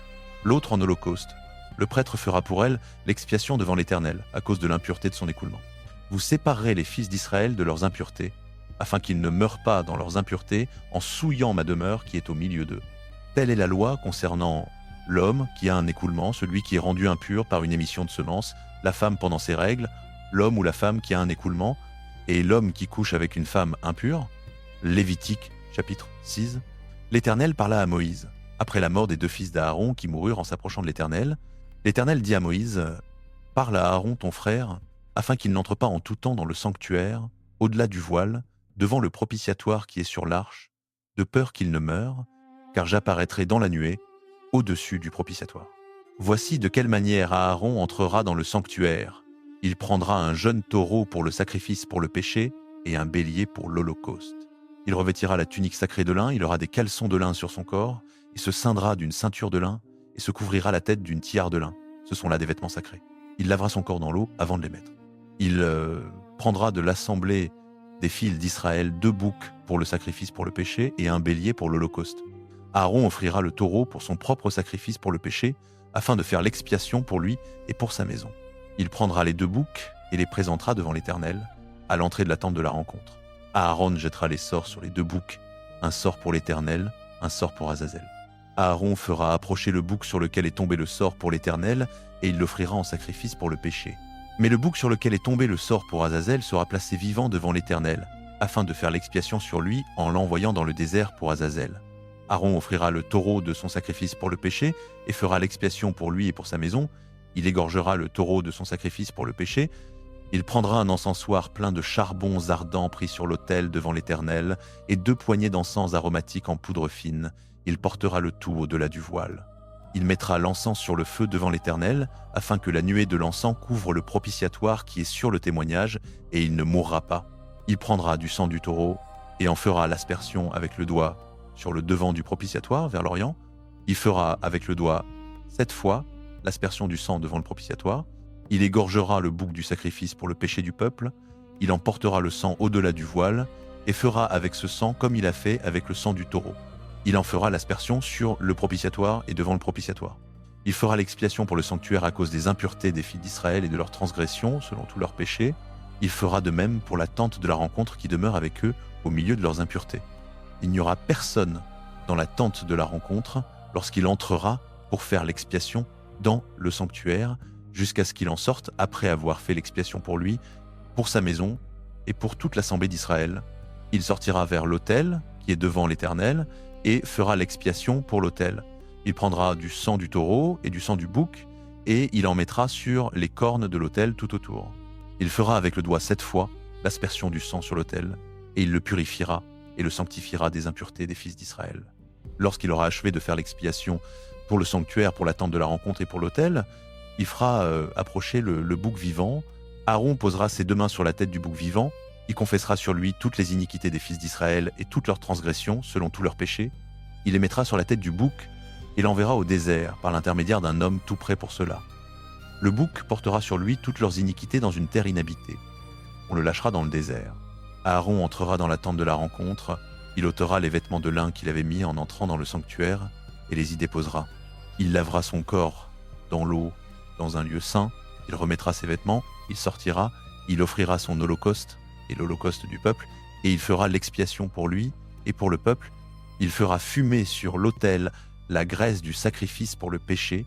l'autre en holocauste. Le prêtre fera pour elle l'expiation devant l'Éternel à cause de l'impureté de son écoulement. Vous séparerez les fils d'Israël de leurs impuretés, afin qu'ils ne meurent pas dans leurs impuretés en souillant ma demeure qui est au milieu d'eux. Telle est la loi concernant l'homme qui a un écoulement, celui qui est rendu impur par une émission de semence, la femme pendant ses règles, l'homme ou la femme qui a un écoulement, et l'homme qui couche avec une femme impure. Lévitique, chapitre 6. L'Éternel parla à Moïse, après la mort des 2 fils d'Aaron qui moururent en s'approchant de l'Éternel. L'Éternel dit à Moïse, « Parle à Aaron ton frère, afin qu'il n'entre pas en tout temps dans le sanctuaire, au-delà du voile, devant le propitiatoire qui est sur l'arche, de peur qu'il ne meure, car j'apparaîtrai dans la nuée, au-dessus du propitiatoire. Voici de quelle manière Aaron entrera dans le sanctuaire. Il prendra un jeune taureau pour le sacrifice pour le péché et un bélier pour l'holocauste. Il revêtira la tunique sacrée de lin, il aura des caleçons de lin sur son corps, il se ceindra d'une ceinture de lin et se couvrira la tête d'une tiare de lin. Ce sont là des vêtements sacrés. Il lavera son corps dans l'eau avant de les mettre. Il prendra de l'assemblée des fils d'Israël 2 boucs pour le sacrifice pour le péché et un bélier pour l'holocauste. Aaron offrira le taureau pour son propre sacrifice pour le péché, afin de faire l'expiation pour lui et pour sa maison. Il prendra les 2 boucs et les présentera devant l'Éternel, à l'entrée de la tente de la rencontre. Aaron jettera les sorts sur les 2 boucs, un sort pour l'Éternel, un sort pour Azazel. Aaron fera approcher le bouc sur lequel est tombé le sort pour l'Éternel, et il l'offrira en sacrifice pour le péché. Mais le bouc sur lequel est tombé le sort pour Azazel sera placé vivant devant l'Éternel, afin de faire l'expiation sur lui en l'envoyant dans le désert pour Azazel. Aaron offrira le taureau de son sacrifice pour le péché et fera l'expiation pour lui et pour sa maison. Il égorgera le taureau de son sacrifice pour le péché. Il prendra un encensoir plein de charbons ardents pris sur l'autel devant l'Éternel et 2 poignées d'encens aromatique en poudre fine. Il portera le tout au-delà du voile. Il mettra l'encens sur le feu devant l'Éternel, afin que la nuée de l'encens couvre le propitiatoire qui est sur le témoignage, et il ne mourra pas. Il prendra du sang du taureau et en fera l'aspersion avec le doigt sur le devant du propitiatoire vers l'Orient. Il fera avec le doigt 7 fois l'aspersion du sang devant le propitiatoire. Il égorgera le bouc du sacrifice pour le péché du peuple. Il emportera le sang au-delà du voile et fera avec ce sang comme il a fait avec le sang du taureau. Il en fera l'aspersion sur le propitiatoire et devant le propitiatoire. Il fera l'expiation pour le sanctuaire à cause des impuretés des fils d'Israël et de leurs transgressions selon tous leurs péchés. Il fera de même pour la tente de la rencontre qui demeure avec eux au milieu de leurs impuretés. Il n'y aura personne dans la tente de la rencontre lorsqu'il entrera pour faire l'expiation dans le sanctuaire, jusqu'à ce qu'il en sorte après avoir fait l'expiation pour lui, pour sa maison et pour toute l'assemblée d'Israël. Il sortira vers l'autel qui est devant l'Éternel et fera l'expiation pour l'autel. Il prendra du sang du taureau et du sang du bouc et il en mettra sur les cornes de l'autel tout autour. Il fera avec le doigt 7 fois l'aspersion du sang sur l'autel et il le purifiera et le sanctifiera des impuretés des fils d'Israël. Lorsqu'il aura achevé de faire l'expiation Pour le sanctuaire, pour la tente de la rencontre et pour l'autel, il fera approcher le bouc vivant. Aaron posera ses 2 mains sur la tête du bouc vivant. Il confessera sur lui toutes les iniquités des fils d'Israël et toutes leurs transgressions, selon tous leurs péchés. Il les mettra sur la tête du bouc et l'enverra au désert par l'intermédiaire d'un homme tout prêt pour cela. Le bouc portera sur lui toutes leurs iniquités dans une terre inhabitée. On le lâchera dans le désert. Aaron entrera dans la tente de la rencontre. Il ôtera les vêtements de lin qu'il avait mis en entrant dans le sanctuaire et les y déposera. Il lavera son corps dans l'eau, dans un lieu saint. Il remettra ses vêtements, il sortira, il offrira son holocauste et l'holocauste du peuple, et il fera l'expiation pour lui et pour le peuple. Il fera fumer sur l'autel la graisse du sacrifice pour le péché.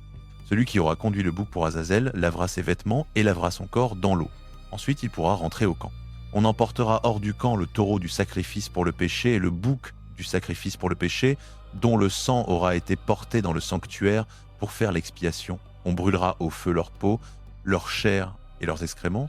Celui qui aura conduit le bouc pour Azazel lavera ses vêtements et lavera son corps dans l'eau. Ensuite, il pourra rentrer au camp. On emportera hors du camp le taureau du sacrifice pour le péché et le bouc du sacrifice pour le péché, dont le sang aura été porté dans le sanctuaire pour faire l'expiation. On brûlera au feu leur peau, leur chair et leurs excréments.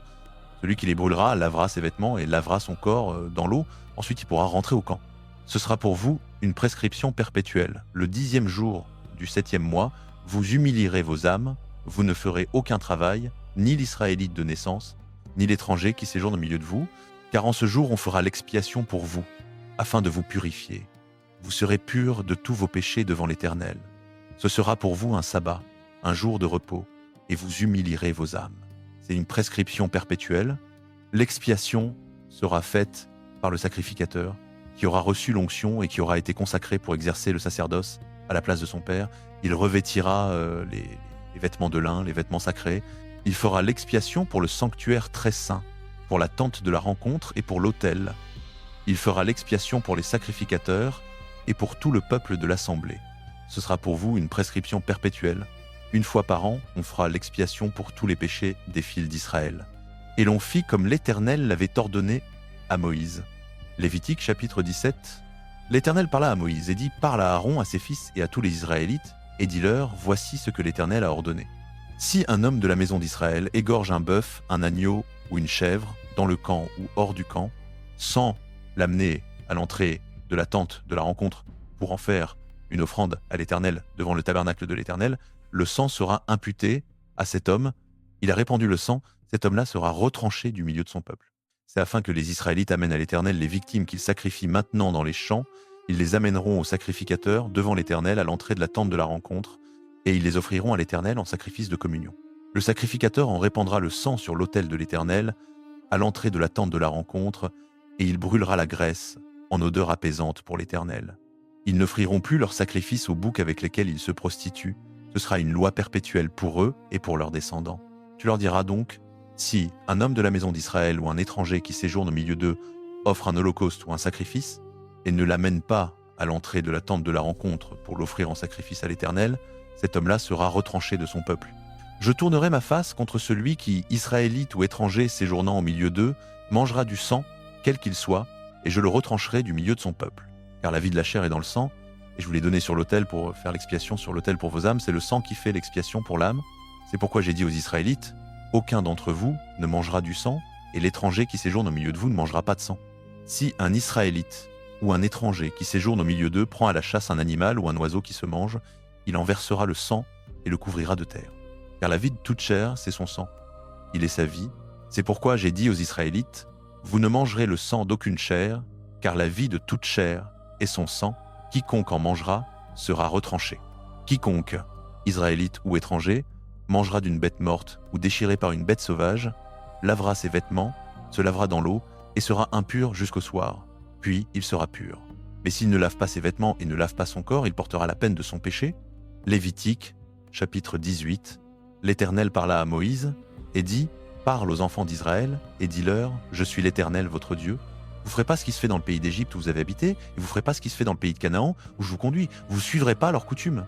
Celui qui les brûlera lavera ses vêtements et lavera son corps dans l'eau. Ensuite, il pourra rentrer au camp. Ce sera pour vous une prescription perpétuelle. Le 10e jour du 7e mois, vous humilierez vos âmes, vous ne ferez aucun travail, ni l'Israélite de naissance, ni l'étranger qui séjourne au milieu de vous, car en ce jour on fera l'expiation pour vous, afin de vous purifier. Vous serez purs de tous vos péchés devant l'Éternel. Ce sera pour vous un sabbat, un jour de repos, et vous humilierez vos âmes. C'est une prescription perpétuelle. L'expiation sera faite par le sacrificateur, qui aura reçu l'onction et qui aura été consacré pour exercer le sacerdoce à la place de son père. Il revêtira les vêtements de lin, les vêtements sacrés. Il fera l'expiation pour le sanctuaire très saint, pour la tente de la rencontre et pour l'autel. Il fera l'expiation pour les sacrificateurs et pour tout le peuple de l'assemblée. Ce sera pour vous une prescription perpétuelle. Une fois par an, on fera l'expiation pour tous les péchés des fils d'Israël. Et l'on fit comme l'Éternel l'avait ordonné à Moïse. Lévitique chapitre 17. L'Éternel parla à Moïse et dit « Parle à Aaron, à ses fils et à tous les Israélites, et dis-leur, voici ce que l'Éternel a ordonné. Si un homme de la maison d'Israël égorge un bœuf, un agneau ou une chèvre, dans le camp ou hors du camp, sans l'amener à l'entrée de la tente de la rencontre pour en faire une offrande à l'Éternel devant le tabernacle de l'Éternel, le sang sera imputé à cet homme. Il a répandu le sang, cet homme-là sera retranché du milieu de son peuple. C'est afin que les Israélites amènent à l'Éternel les victimes qu'ils sacrifient maintenant dans les champs. Ils les amèneront au sacrificateur devant l'Éternel à l'entrée de la tente de la rencontre, et ils les offriront à l'Éternel en sacrifice de communion. Le sacrificateur en répandra le sang sur l'autel de l'Éternel, à l'entrée de la tente de la rencontre, et il brûlera la graisse en odeur apaisante pour l'Éternel. Ils n'offriront plus leurs sacrifices aux boucs avec lesquels ils se prostituent. Ce sera une loi perpétuelle pour eux et pour leurs descendants. Tu leur diras donc, si un homme de la maison d'Israël ou un étranger qui séjourne au milieu d'eux offre un holocauste ou un sacrifice, et ne l'amène pas à l'entrée de la tente de la rencontre pour l'offrir en sacrifice à l'Éternel, cet homme-là sera retranché de son peuple. Je tournerai ma face contre celui qui, israélite ou étranger séjournant au milieu d'eux, mangera du sang, quel qu'il soit, et je le retrancherai du milieu de son peuple. Car la vie de la chair est dans le sang, et je vous l'ai donné sur l'autel pour faire l'expiation sur l'autel pour vos âmes, c'est le sang qui fait l'expiation pour l'âme. C'est pourquoi j'ai dit aux Israélites, aucun d'entre vous ne mangera du sang, et l'étranger qui séjourne au milieu de vous ne mangera pas de sang. Si un Israélite ou un étranger qui séjourne au milieu d'eux prend à la chasse un animal ou un oiseau qui se mange, il en versera le sang et le couvrira de terre. Car la vie de toute chair, c'est son sang. Il est sa vie. C'est pourquoi j'ai dit aux Israélites, vous ne mangerez le sang d'aucune chair, car la vie de toute chair est son sang. Quiconque en mangera sera retranché. Quiconque, Israélite ou étranger, mangera d'une bête morte ou déchirée par une bête sauvage, lavera ses vêtements, se lavera dans l'eau et sera impur jusqu'au soir. Puis il sera pur. Mais s'il ne lave pas ses vêtements et ne lave pas son corps, il portera la peine de son péché. Lévitique, chapitre 18. L'Éternel parla à Moïse et dit « Parle aux enfants d'Israël et dis-leur « Je suis l'Éternel votre Dieu. Vous ne ferez pas ce qui se fait dans le pays d'Égypte où vous avez habité, et vous ne ferez pas ce qui se fait dans le pays de Canaan où je vous conduis. Vous ne suivrez pas leurs coutumes.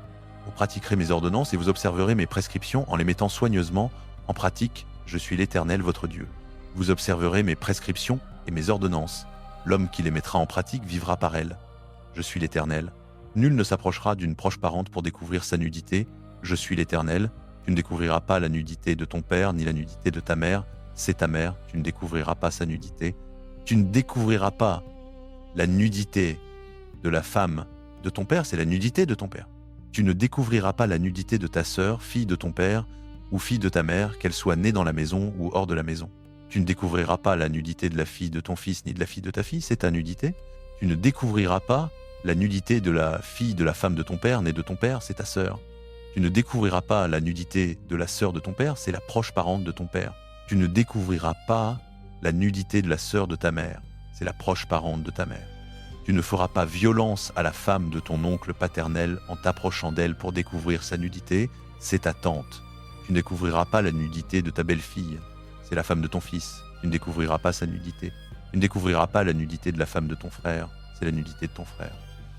Vous pratiquerez mes ordonnances et vous observerez mes prescriptions en les mettant soigneusement en pratique. Je suis l'Éternel votre Dieu. Vous observerez mes prescriptions et mes ordonnances. L'homme qui les mettra en pratique vivra par elles. Je suis l'Éternel. Nul ne s'approchera d'une proche parente pour découvrir sa nudité. Je suis l'Éternel. Tu ne découvriras pas la nudité de ton père, ni la nudité de ta mère. C'est ta mère. Tu ne découvriras pas sa nudité. Tu ne découvriras pas la nudité de la femme de ton père, c'est la nudité de ton père. Tu ne découvriras pas la nudité de ta sœur, fille de ton père, ou fille de ta mère, qu'elle soit née dans la maison ou hors de la maison. Tu ne découvriras pas la nudité de la fille de ton fils ni de la fille de ta fille, c'est ta nudité. Tu ne découvriras pas la nudité de la fille de la femme de ton père, née de ton père, c'est ta sœur. Tu ne découvriras pas la nudité de la sœur de ton père, c'est la proche parente de ton père. Tu ne découvriras pas la nudité de la sœur de ta mère, c'est la proche parente de ta mère. Tu ne feras pas violence à la femme de ton oncle paternel en t'approchant d'elle pour découvrir sa nudité, c'est ta tante. Tu ne découvriras pas la nudité de ta belle-fille, c'est la femme de ton fils. Tu ne découvriras pas sa nudité. Tu ne découvriras pas la nudité de la femme de ton frère, c'est la nudité de ton frère.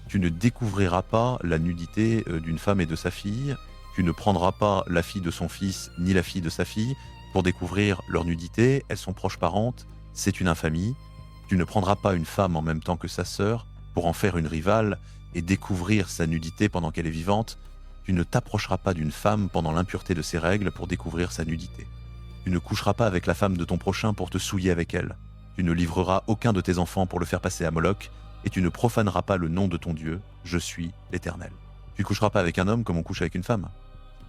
Tu ne découvriras pas la nudité d'une femme et de sa fille. Tu ne prendras pas la fille de son fils ni la fille de sa fille pour découvrir leur nudité. Elles sont proches parentes, c'est une infamie. Tu ne prendras pas une femme en même temps que sa sœur pour en faire une rivale et découvrir sa nudité pendant qu'elle est vivante. Tu ne t'approcheras pas d'une femme pendant l'impureté de ses règles pour découvrir sa nudité. Tu ne coucheras pas avec la femme de ton prochain pour te souiller avec elle. Tu ne livreras aucun de tes enfants pour le faire passer à Moloch, et tu ne profaneras pas le nom de ton Dieu, je suis l'Éternel. Tu ne coucheras pas avec un homme comme on couche avec une femme.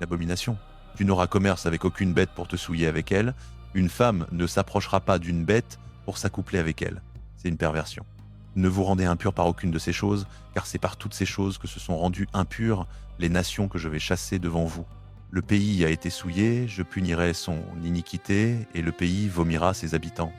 L'abomination. Tu n'auras commerce avec aucune bête pour te souiller avec elle. Une femme ne s'approchera pas d'une bête pour s'accoupler avec elle. C'est une perversion. Ne vous rendez impurs par aucune de ces choses, car c'est par toutes ces choses que se sont rendues impures les nations que je vais chasser devant vous. Le pays a été souillé, je punirai son iniquité, et le pays vomira ses habitants.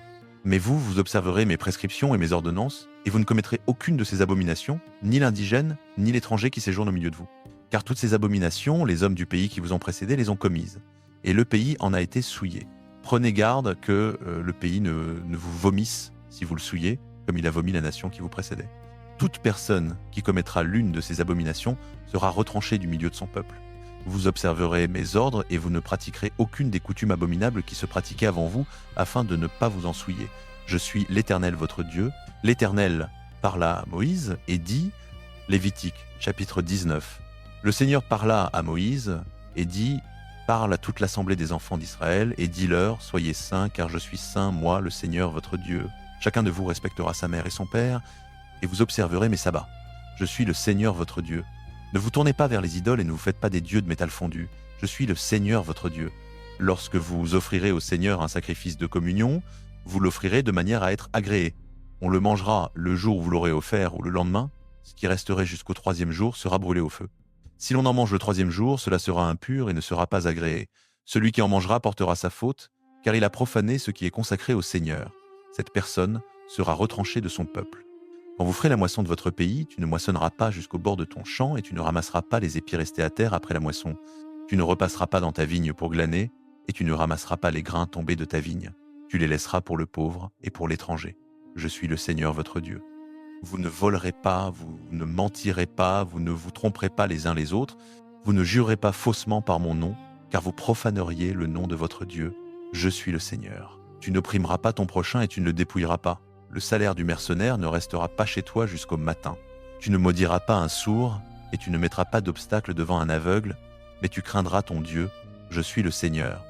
Mais vous, vous observerez mes prescriptions et mes ordonnances, et vous ne commettrez aucune de ces abominations, ni l'indigène, ni l'étranger qui séjourne au milieu de vous. Car toutes ces abominations, les hommes du pays qui vous ont précédés les ont commises, et le pays en a été souillé. Prenez garde que le pays ne vous vomisse si vous le souillez, comme il a vomi la nation qui vous précédait. Toute personne qui commettra l'une de ces abominations sera retranchée du milieu de son peuple. Vous observerez mes ordres et vous ne pratiquerez aucune des coutumes abominables qui se pratiquaient avant vous, afin de ne pas vous en souiller. Je suis l'Éternel votre Dieu. L'Éternel parla à Moïse et dit, Lévitique, chapitre 19. Le Seigneur parla à Moïse et dit, parle à toute l'assemblée des enfants d'Israël et dis-leur, soyez saints, car je suis saint, moi, le Seigneur votre Dieu. Chacun de vous respectera sa mère et son père, et vous observerez mes sabbats. Je suis le Seigneur votre Dieu. Ne vous tournez pas vers les idoles et ne vous faites pas des dieux de métal fondu. Je suis le Seigneur votre Dieu. Lorsque vous offrirez au Seigneur un sacrifice de communion, vous l'offrirez de manière à être agréé. On le mangera le jour où vous l'aurez offert ou le lendemain. Ce qui resterait jusqu'au 3e jour sera brûlé au feu. Si l'on en mange le 3e jour, cela sera impur et ne sera pas agréé. Celui qui en mangera portera sa faute, car il a profané ce qui est consacré au Seigneur. Cette personne sera retranchée de son peuple. Quand vous ferez la moisson de votre pays, tu ne moissonneras pas jusqu'au bord de ton champ et tu ne ramasseras pas les épis restés à terre après la moisson. Tu ne repasseras pas dans ta vigne pour glaner et tu ne ramasseras pas les grains tombés de ta vigne. Tu les laisseras pour le pauvre et pour l'étranger. Je suis le Seigneur votre Dieu. Vous ne volerez pas, vous ne mentirez pas, vous ne vous tromperez pas les uns les autres, vous ne jurerez pas faussement par mon nom, car vous profaneriez le nom de votre Dieu. Je suis le Seigneur. Tu n'opprimeras pas ton prochain et tu ne le dépouilleras pas. Le salaire du mercenaire ne restera pas chez toi jusqu'au matin. Tu ne maudiras pas un sourd et tu ne mettras pas d'obstacle devant un aveugle, mais tu craindras ton Dieu. Je suis le Seigneur.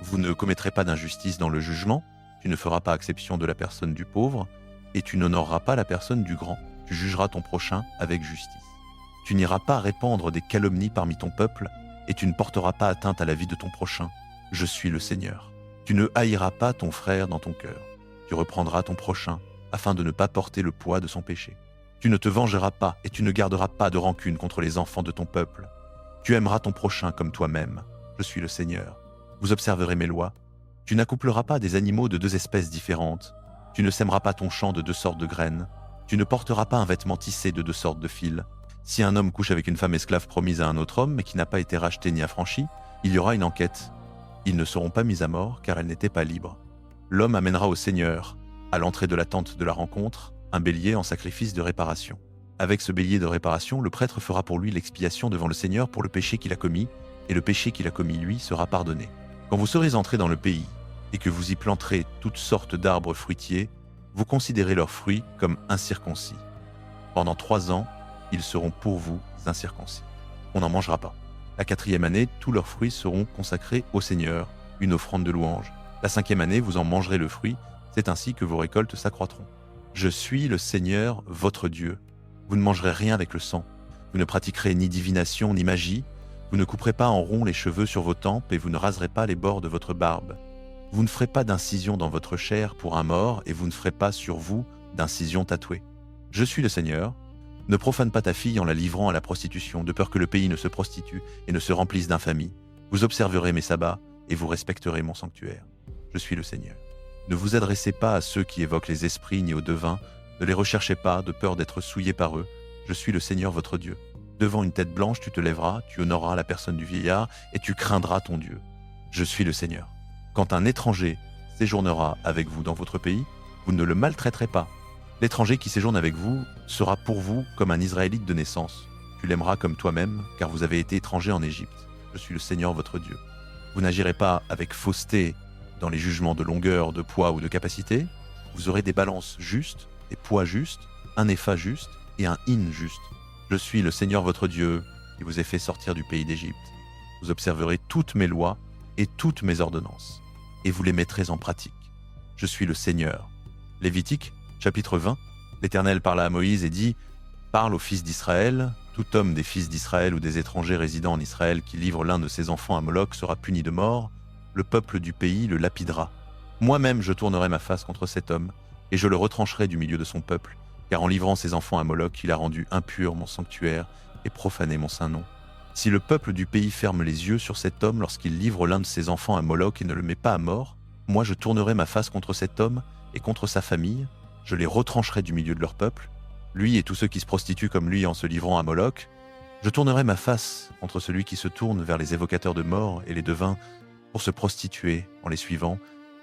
Vous ne commettrez pas d'injustice dans le jugement, tu ne feras pas exception de la personne du pauvre, et tu n'honoreras pas la personne du grand. Tu jugeras ton prochain avec justice. Tu n'iras pas répandre des calomnies parmi ton peuple, et tu ne porteras pas atteinte à la vie de ton prochain. Je suis le Seigneur. Tu ne haïras pas ton frère dans ton cœur. Tu reprendras ton prochain, afin de ne pas porter le poids de son péché. Tu ne te vengeras pas, et tu ne garderas pas de rancune contre les enfants de ton peuple. Tu aimeras ton prochain comme toi-même. Je suis le Seigneur. Vous observerez mes lois. Tu n'accoupleras pas des animaux de 2 espèces différentes. Tu ne sèmeras pas ton champ de 2 sortes de graines. Tu ne porteras pas un vêtement tissé de 2 sortes de fils. Si un homme couche avec une femme esclave promise à un autre homme, mais qui n'a pas été rachetée ni affranchie, il y aura une enquête. Ils ne seront pas mis à mort, car elle n'était pas libre. L'homme amènera au Seigneur, à l'entrée de la tente de la rencontre, un bélier en sacrifice de réparation. Avec ce bélier de réparation, le prêtre fera pour lui l'expiation devant le Seigneur pour le péché qu'il a commis, et le péché qu'il a commis lui sera pardonné. Quand vous serez entrés dans le pays, et que vous y planterez toutes sortes d'arbres fruitiers, vous considérez leurs fruits comme incirconcis. Pendant 3 ans, ils seront pour vous incirconcis. On n'en mangera pas. La 4e année, tous leurs fruits seront consacrés au Seigneur, une offrande de louange. La 5e année, vous en mangerez le fruit, c'est ainsi que vos récoltes s'accroîtront. Je suis le Seigneur, votre Dieu. Vous ne mangerez rien avec le sang. Vous ne pratiquerez ni divination ni magie, vous ne couperez pas en rond les cheveux sur vos tempes et vous ne raserez pas les bords de votre barbe. Vous ne ferez pas d'incision dans votre chair pour un mort et vous ne ferez pas sur vous d'incision tatouée. Je suis le Seigneur. Ne profane pas ta fille en la livrant à la prostitution, de peur que le pays ne se prostitue et ne se remplisse d'infamie. Vous observerez mes sabbats et vous respecterez mon sanctuaire. Je suis le Seigneur. Ne vous adressez pas à ceux qui évoquent les esprits ni aux devins, ne les recherchez pas de peur d'être souillés par eux. Je suis le Seigneur votre Dieu. Devant une tête blanche, tu te lèveras, tu honoreras la personne du vieillard et tu craindras ton Dieu. Je suis le Seigneur. Quand un étranger séjournera avec vous dans votre pays, vous ne le maltraiterez pas. L'étranger qui séjourne avec vous sera pour vous comme un Israélite de naissance. Tu l'aimeras comme toi-même, car vous avez été étranger en Égypte. Je suis le Seigneur votre Dieu. Vous n'agirez pas avec fausseté dans les jugements de longueur, de poids ou de capacité. Vous aurez des balances justes, des poids justes, un épha juste et un hin juste. Je suis le Seigneur votre Dieu qui vous ai fait sortir du pays d'Égypte. Vous observerez toutes mes lois et toutes mes ordonnances, et vous les mettrez en pratique. Je suis le Seigneur. Lévitique, chapitre 20, l'Éternel parla à Moïse et dit « Parle aux fils d'Israël, tout homme des fils d'Israël ou des étrangers résidant en Israël qui livre l'un de ses enfants à Moloch sera puni de mort, le peuple du pays le lapidera. Moi-même je tournerai ma face contre cet homme, et je le retrancherai du milieu de son peuple, car en livrant ses enfants à Moloch, il a rendu impur mon sanctuaire et profané mon saint nom. Si le peuple du pays ferme les yeux sur cet homme lorsqu'il livre l'un de ses enfants à Moloch et ne le met pas à mort, moi je tournerai ma face contre cet homme et contre sa famille, je les retrancherai du milieu de leur peuple, lui et tous ceux qui se prostituent comme lui en se livrant à Moloch. Je tournerai ma face contre celui qui se tourne vers les évocateurs de mort et les devins pour se prostituer en les suivant,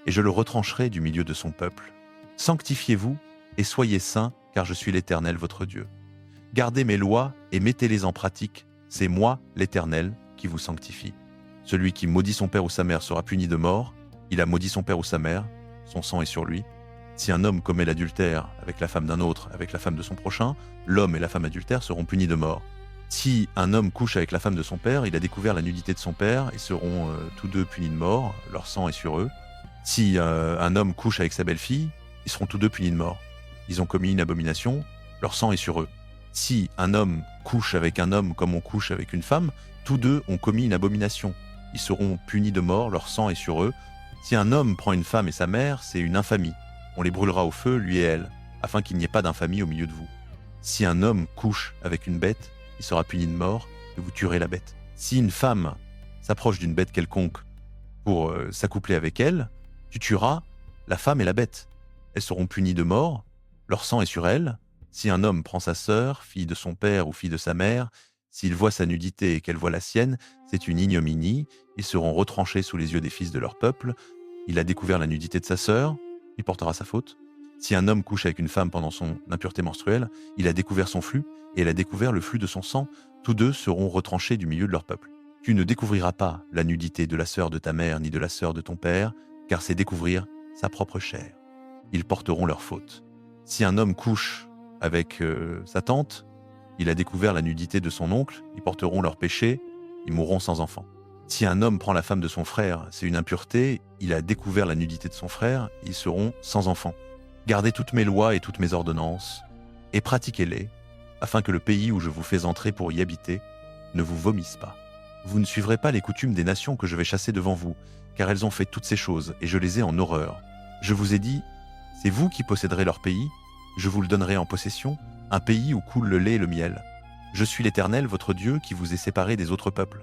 et je le retrancherai du milieu de son peuple. Sanctifiez-vous et soyez saints, car je suis l'Éternel votre Dieu. Gardez mes lois et mettez-les en pratique, c'est moi, l'Éternel, qui vous sanctifie. Celui qui maudit son père ou sa mère sera puni de mort, il a maudit son père ou sa mère, son sang est sur lui. Si un homme commet l'adultère avec la femme d'un autre, avec la femme de son prochain, l'homme et la femme adultère seront punis de mort. Si un homme couche avec la femme de son père, il a découvert la nudité de son père, ils seront tous deux punis de mort, leur sang est sur eux. Si un homme couche avec sa belle-fille, ils seront tous deux punis de mort. Ils ont commis une abomination, leur sang est sur eux. Si un homme couche avec un homme comme on couche avec une femme, tous deux ont commis une abomination. Ils seront punis de mort, leur sang est sur eux. Si un homme prend une femme et sa mère, c'est une infamie. On les brûlera au feu, lui et elle, afin qu'il n'y ait pas d'infamie au milieu de vous. Si un homme couche avec une bête, il sera puni de mort et vous tuerez la bête. Si une femme s'approche d'une bête quelconque pour s'accoupler avec elle, tu tueras la femme et la bête. Elles seront punies de mort, leur sang est sur elles. Si un homme prend sa sœur, fille de son père ou fille de sa mère, s'il voit sa nudité et qu'elle voit la sienne, c'est une ignominie, ils seront retranchés sous les yeux des fils de leur peuple. Il a découvert la nudité de sa sœur, il portera sa faute. Si un homme couche avec une femme pendant son impureté menstruelle, il a découvert son flux et elle a découvert le flux de son sang, tous deux seront retranchés du milieu de leur peuple. Tu ne découvriras pas la nudité de la sœur de ta mère ni de la sœur de ton père, car c'est découvrir sa propre chair. Ils porteront leur faute. Si un homme couche avec sa tante, il a découvert la nudité de son oncle, ils porteront leur péché, ils mourront sans enfant. Si un homme prend la femme de son frère, c'est une impureté, il a découvert la nudité de son frère, ils seront sans enfant. Gardez toutes mes lois et toutes mes ordonnances, et pratiquez-les, afin que le pays où je vous fais entrer pour y habiter ne vous vomisse pas. Vous ne suivrez pas les coutumes des nations que je vais chasser devant vous, car elles ont fait toutes ces choses, et je les ai en horreur. Je vous ai dit, c'est vous qui posséderez leur pays, je vous le donnerai en possession, un pays où coule le lait et le miel. Je suis l'Éternel, votre Dieu, qui vous est séparé des autres peuples.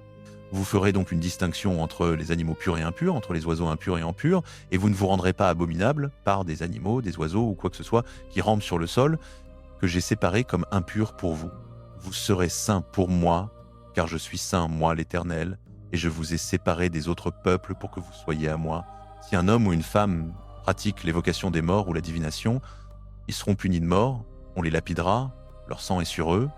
Vous ferez donc une distinction entre les animaux purs et impurs, entre les oiseaux impurs et impurs, et vous ne vous rendrez pas abominables par des animaux, des oiseaux ou quoi que ce soit qui rampent sur le sol, que j'ai séparés comme impurs pour vous. Vous serez saints pour moi, car je suis saint, moi l'Éternel, et je vous ai séparés des autres peuples pour que vous soyez à moi. Si un homme ou une femme pratique l'évocation des morts ou la divination, ils seront punis de mort, on les lapidera, leur sang est sur eux.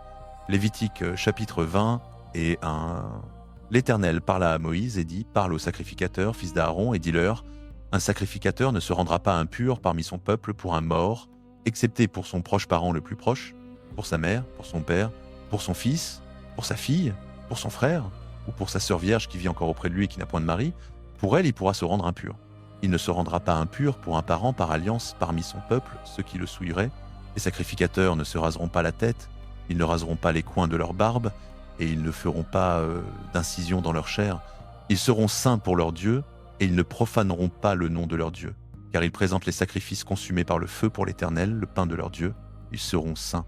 Lévitique chapitre 20 et 1. L'Éternel parla à Moïse et dit, parle aux sacrificateurs, fils d'Aaron, et dis-leur, un sacrificateur ne se rendra pas impur parmi son peuple pour un mort, excepté pour son proche parent le plus proche, pour sa mère, pour son père, pour son fils, pour sa fille, pour son frère, ou pour sa sœur vierge qui vit encore auprès de lui et qui n'a point de mari. Pour elle, il pourra se rendre impur. Il ne se rendra pas impur pour un parent par alliance parmi son peuple, ceux qui le souilleraient. Les sacrificateurs ne se raseront pas la tête, Ils ne raseront pas les coins de leur barbe, et ils ne feront pas d'incision dans leur chair. Ils seront saints pour leur Dieu, et ils ne profaneront pas le nom de leur Dieu, car ils présentent les sacrifices consumés par le feu pour l'Éternel, le pain de leur Dieu. Ils seront saints.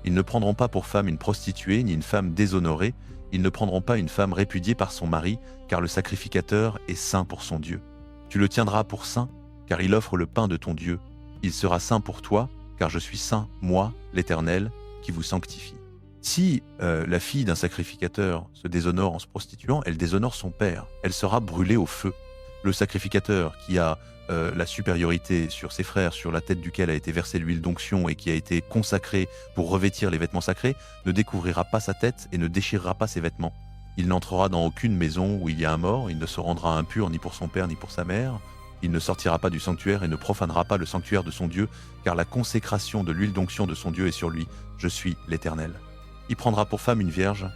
Ils ne prendront pas pour femme une prostituée, ni une femme déshonorée. Ils ne prendront pas une femme répudiée par son mari, car le sacrificateur est saint pour son Dieu. Tu le tiendras pour saint, car il offre le pain de ton Dieu. Il sera saint pour toi, car je suis saint, moi, l'Éternel, qui vous sanctifie. Si la fille d'un sacrificateur se déshonore en se prostituant, elle déshonore son père. Elle sera brûlée au feu. Le sacrificateur qui a la supériorité sur ses frères, sur la tête duquel a été versée l'huile d'onction et qui a été consacré pour revêtir les vêtements sacrés, ne découvrira pas sa tête et ne déchirera pas ses vêtements. Il n'entrera dans aucune maison où il y a un mort, il ne se rendra impur ni pour son père ni pour sa mère, il ne sortira pas du sanctuaire et ne profanera pas le sanctuaire de son Dieu, car la consécration de l'huile d'onction de son Dieu est sur lui. Je suis l'Éternel. Il prendra pour femme une vierge.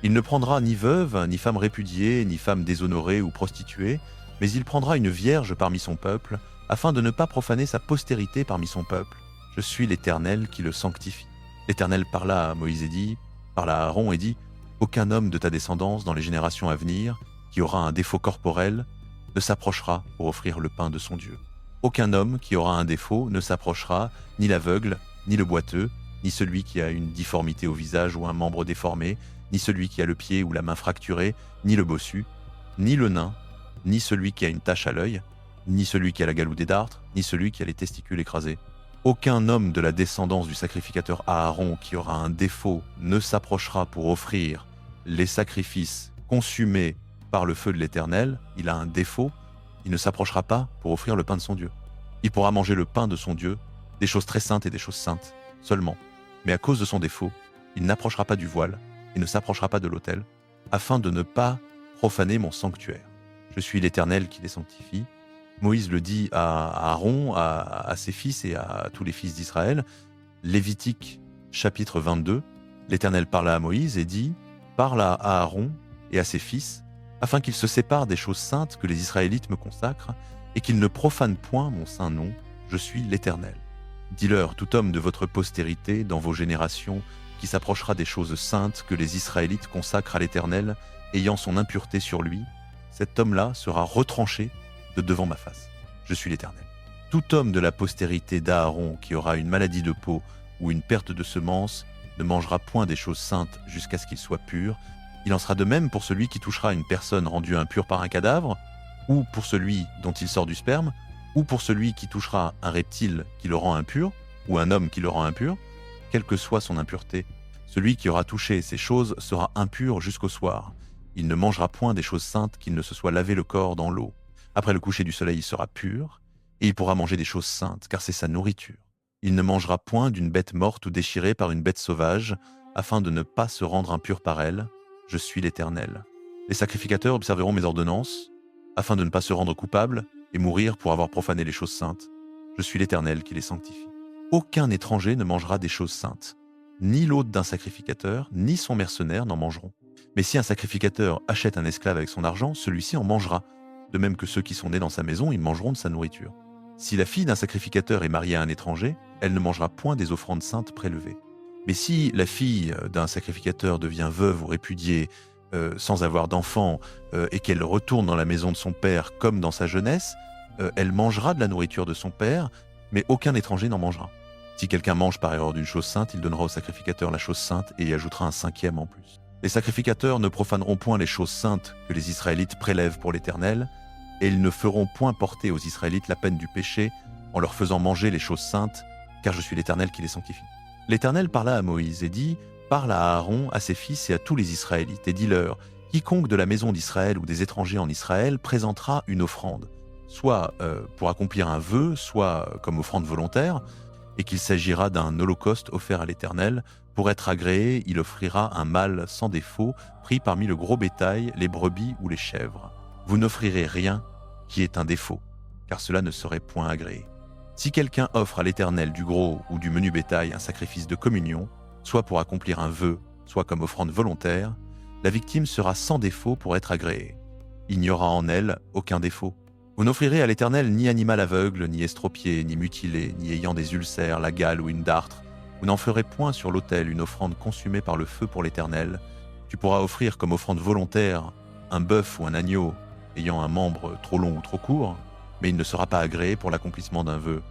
Il ne prendra ni veuve, ni femme répudiée, ni femme déshonorée ou prostituée, mais il prendra une vierge parmi son peuple, afin de ne pas profaner sa postérité parmi son peuple. Je suis l'Éternel qui le sanctifie. L'Éternel parla à Moïse et dit, parla à Aaron et dit, aucun homme de ta descendance dans les générations à venir, qui aura un défaut corporel, ne s'approchera pour offrir le pain de son Dieu. Aucun homme qui aura un défaut ne s'approchera, ni l'aveugle, ni le boiteux, ni celui qui a une difformité au visage ou un membre déformé, ni celui qui a le pied ou la main fracturée, ni le bossu, ni le nain, ni celui qui a une tache à l'œil, ni celui qui a la galoue des dartres, ni celui qui a les testicules écrasés. Aucun homme de la descendance du sacrificateur Aaron qui aura un défaut ne s'approchera pour offrir les sacrifices consumés par le feu de l'Éternel. Il a un défaut, il ne s'approchera pas pour offrir le pain de son Dieu. Il pourra manger le pain de son Dieu, des choses très saintes et des choses saintes, seulement. Mais à cause de son défaut, il n'approchera pas du voile, il ne s'approchera pas de l'autel, afin de ne pas profaner mon sanctuaire. Je suis l'Éternel qui les sanctifie. Moïse le dit à Aaron, à ses fils et à tous les fils d'Israël. Lévitique chapitre 22, l'Éternel parla à Moïse et dit « Parle à Aaron et à ses fils, afin qu'ils se séparent des choses saintes que les Israélites me consacrent, et qu'ils ne profanent point mon saint nom, je suis l'Éternel. Dis-leur, tout homme de votre postérité, dans vos générations, qui s'approchera des choses saintes que les Israélites consacrent à l'Éternel, ayant son impureté sur lui, cet homme-là sera retranché de devant ma face. Je suis l'Éternel. Tout homme de la postérité d'Aaron qui aura une maladie de peau ou une perte de semence ne mangera point des choses saintes jusqu'à ce qu'il soit pur. Il en sera de même pour celui qui touchera une personne rendue impure par un cadavre, ou pour celui dont il sort du sperme, ou pour celui qui touchera un reptile qui le rend impur, ou un homme qui le rend impur, quelle que soit son impureté. Celui qui aura touché ces choses sera impur jusqu'au soir. Il ne mangera point des choses saintes qu'il ne se soit lavé le corps dans l'eau. Après le coucher du soleil, il sera pur, et il pourra manger des choses saintes, car c'est sa nourriture. Il ne mangera point d'une bête morte ou déchirée par une bête sauvage, afin de ne pas se rendre impur par elle. Je suis l'Éternel. Les sacrificateurs observeront mes ordonnances, afin de ne pas se rendre coupables et mourir pour avoir profané les choses saintes. Je suis l'Éternel qui les sanctifie. Aucun étranger ne mangera des choses saintes. Ni l'hôte d'un sacrificateur, ni son mercenaire n'en mangeront. Mais si un sacrificateur achète un esclave avec son argent, celui-ci en mangera. De même que ceux qui sont nés dans sa maison, ils mangeront de sa nourriture. Si la fille d'un sacrificateur est mariée à un étranger, elle ne mangera point des offrandes saintes prélevées. Mais si la fille d'un sacrificateur devient veuve ou répudiée sans avoir d'enfant et qu'elle retourne dans la maison de son père comme dans sa jeunesse, elle mangera de la nourriture de son père, mais aucun étranger n'en mangera. Si quelqu'un mange par erreur d'une chose sainte, il donnera au sacrificateur la chose sainte et y ajoutera un cinquième en plus. Les sacrificateurs ne profaneront point les choses saintes que les Israélites prélèvent pour l'Éternel, et ils ne feront point porter aux Israélites la peine du péché en leur faisant manger les choses saintes, car je suis l'Éternel qui les sanctifie. L'Éternel parla à Moïse et dit « Parle à Aaron, à ses fils et à tous les Israélites, et dis-leur, quiconque de la maison d'Israël ou des étrangers en Israël présentera une offrande, soit pour accomplir un vœu, soit comme offrande volontaire, et qu'il s'agira d'un holocauste offert à l'Éternel. Pour être agréé, il offrira un mâle sans défaut, pris parmi le gros bétail, les brebis ou les chèvres. Vous n'offrirez rien qui ait un défaut, car cela ne serait point agréé. Si quelqu'un offre à l'Éternel du gros ou du menu bétail un sacrifice de communion, soit pour accomplir un vœu, soit comme offrande volontaire, la victime sera sans défaut pour être agréée. Il n'y aura en elle aucun défaut. Vous n'offrirez à l'Éternel ni animal aveugle, ni estropié, ni mutilé, ni ayant des ulcères, la gale ou une dartre, Vous n'en ferez point sur l'autel une offrande consumée par le feu pour l'Éternel. Tu pourras offrir comme offrande volontaire un bœuf ou un agneau ayant un membre trop long ou trop court, mais il ne sera pas agréé pour l'accomplissement d'un vœu.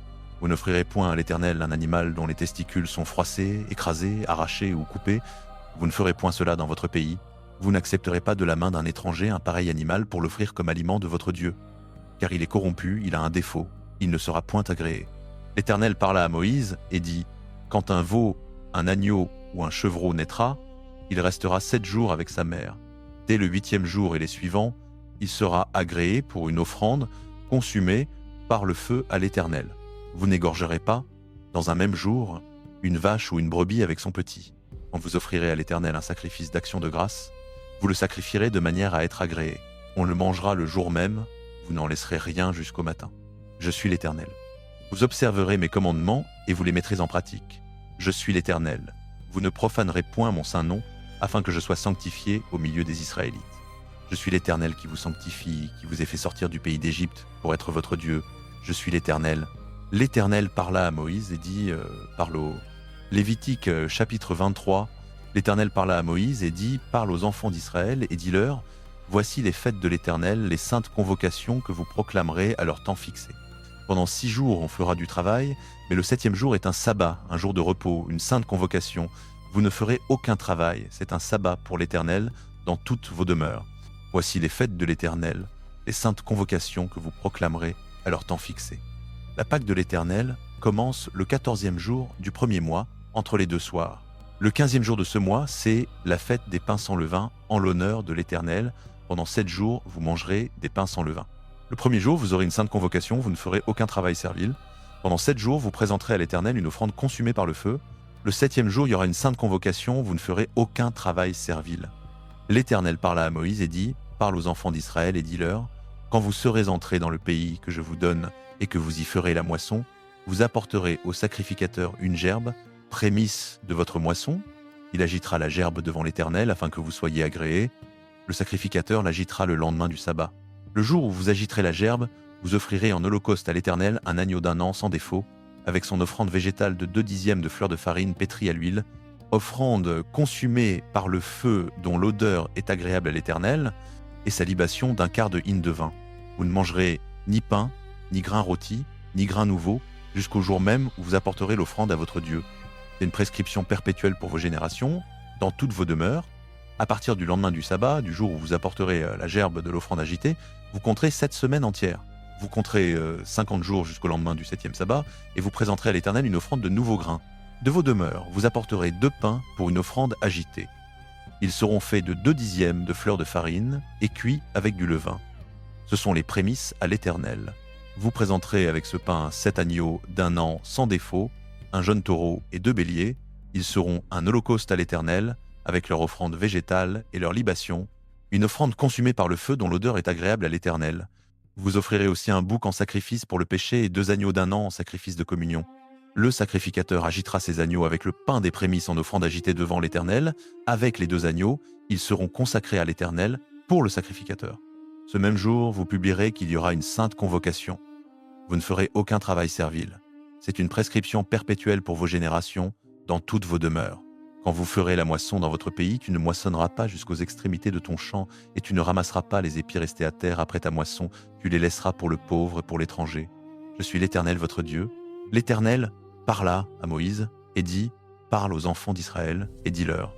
Vous n'offrirez point à l'Éternel un animal dont les testicules sont froissés, écrasés, arrachés ou coupés. Vous ne ferez point cela dans votre pays. Vous n'accepterez pas de la main d'un étranger un pareil animal pour l'offrir comme aliment de votre Dieu. Car il est corrompu, il a un défaut, il ne sera point agréé. L'Éternel parla à Moïse et dit : Quand un veau, un agneau ou un chevreau naîtra, il restera 7 jours avec sa mère. Dès le 8e jour et les suivants, il sera agréé pour une offrande consumée par le feu à l'Éternel. Vous n'égorgerez pas, dans un même jour, une vache ou une brebis avec son petit. Quand vous offrirez à l'Éternel un sacrifice d'action de grâce, vous le sacrifierez de manière à être agréé. On le mangera le jour même, vous n'en laisserez rien jusqu'au matin. Je suis l'Éternel. Vous observerez mes commandements et vous les mettrez en pratique. Je suis l'Éternel. Vous ne profanerez point mon saint nom, afin que je sois sanctifié au milieu des Israélites. Je suis l'Éternel qui vous sanctifie, qui vous ai fait sortir du pays d'Égypte pour être votre Dieu. Je suis l'Éternel. L'Éternel parla à Moïse et dit, parle au Lévitique chapitre 23, l'Éternel parla à Moïse et dit, parle aux enfants d'Israël et dis-leur, voici les fêtes de l'Éternel, les saintes convocations que vous proclamerez à leur temps fixé. Pendant 6 jours on fera du travail, mais le 7e jour est un sabbat, un jour de repos, une sainte convocation. Vous ne ferez aucun travail, c'est un sabbat pour l'Éternel dans toutes vos demeures. Voici les fêtes de l'Éternel, les saintes convocations que vous proclamerez à leur temps fixé. La Pâque de l'Éternel commence le 14e jour du 1er mois, entre les 2 soirs. Le 15e jour de ce mois, c'est la fête des pains sans levain en l'honneur de l'Éternel. Pendant 7 jours, vous mangerez des pains sans levain. Le 1er jour, vous aurez une sainte convocation, vous ne ferez aucun travail servile. Pendant 7 jours, vous présenterez à l'Éternel une offrande consumée par le feu. Le 7e jour, il y aura une sainte convocation, vous ne ferez aucun travail servile. L'Éternel parla à Moïse et dit, parle aux enfants d'Israël et dis-leur, quand vous serez entrés dans le pays que je vous donne et que vous y ferez la moisson, vous apporterez au sacrificateur une gerbe, prémisse de votre moisson. Il agitera la gerbe devant l'Éternel afin que vous soyez agréés. Le sacrificateur l'agitera le lendemain du sabbat. Le jour où vous agiterez la gerbe, vous offrirez en holocauste à l'Éternel un agneau d'un an sans défaut, avec son offrande végétale de 2/10 de fleur de farine pétrie à l'huile, offrande consumée par le feu dont l'odeur est agréable à l'Éternel, et sa libation d'1/4 de hin de vin. Vous ne mangerez ni pain, ni grain rôti, ni grain nouveau, jusqu'au jour même où vous apporterez l'offrande à votre Dieu. C'est une prescription perpétuelle pour vos générations, dans toutes vos demeures. À partir du lendemain du sabbat, du jour où vous apporterez la gerbe de l'offrande agitée, vous compterez 7 semaines entières. Vous compterez 50 jours jusqu'au lendemain du 7e sabbat, et vous présenterez à l'Éternel une offrande de nouveaux grains. De vos demeures, vous apporterez 2 pains pour une offrande agitée. Ils seront faits de 2/10 de fleur de farine et cuits avec du levain. Ce sont les prémices à l'Éternel. Vous présenterez avec ce pain 7 agneaux d'1 an sans défaut, un jeune taureau et 2 béliers. Ils seront un holocauste à l'Éternel, avec leur offrande végétale et leur libation, une offrande consumée par le feu dont l'odeur est agréable à l'Éternel. Vous offrirez aussi un bouc en sacrifice pour le péché et 2 agneaux d'1 an en sacrifice de communion. Le sacrificateur agitera ces agneaux avec le pain des prémices en offrande agitée devant l'Éternel. Avec les 2 agneaux, ils seront consacrés à l'Éternel pour le sacrificateur. Ce même jour, vous publierez qu'il y aura une sainte convocation. Vous ne ferez aucun travail servile. C'est une prescription perpétuelle pour vos générations, dans toutes vos demeures. Quand vous ferez la moisson dans votre pays, tu ne moissonneras pas jusqu'aux extrémités de ton champ, et tu ne ramasseras pas les épis restés à terre après ta moisson, tu les laisseras pour le pauvre et pour l'étranger. Je suis l'Éternel votre Dieu. L'Éternel parla à Moïse et dit, parle aux enfants d'Israël et dis-leur,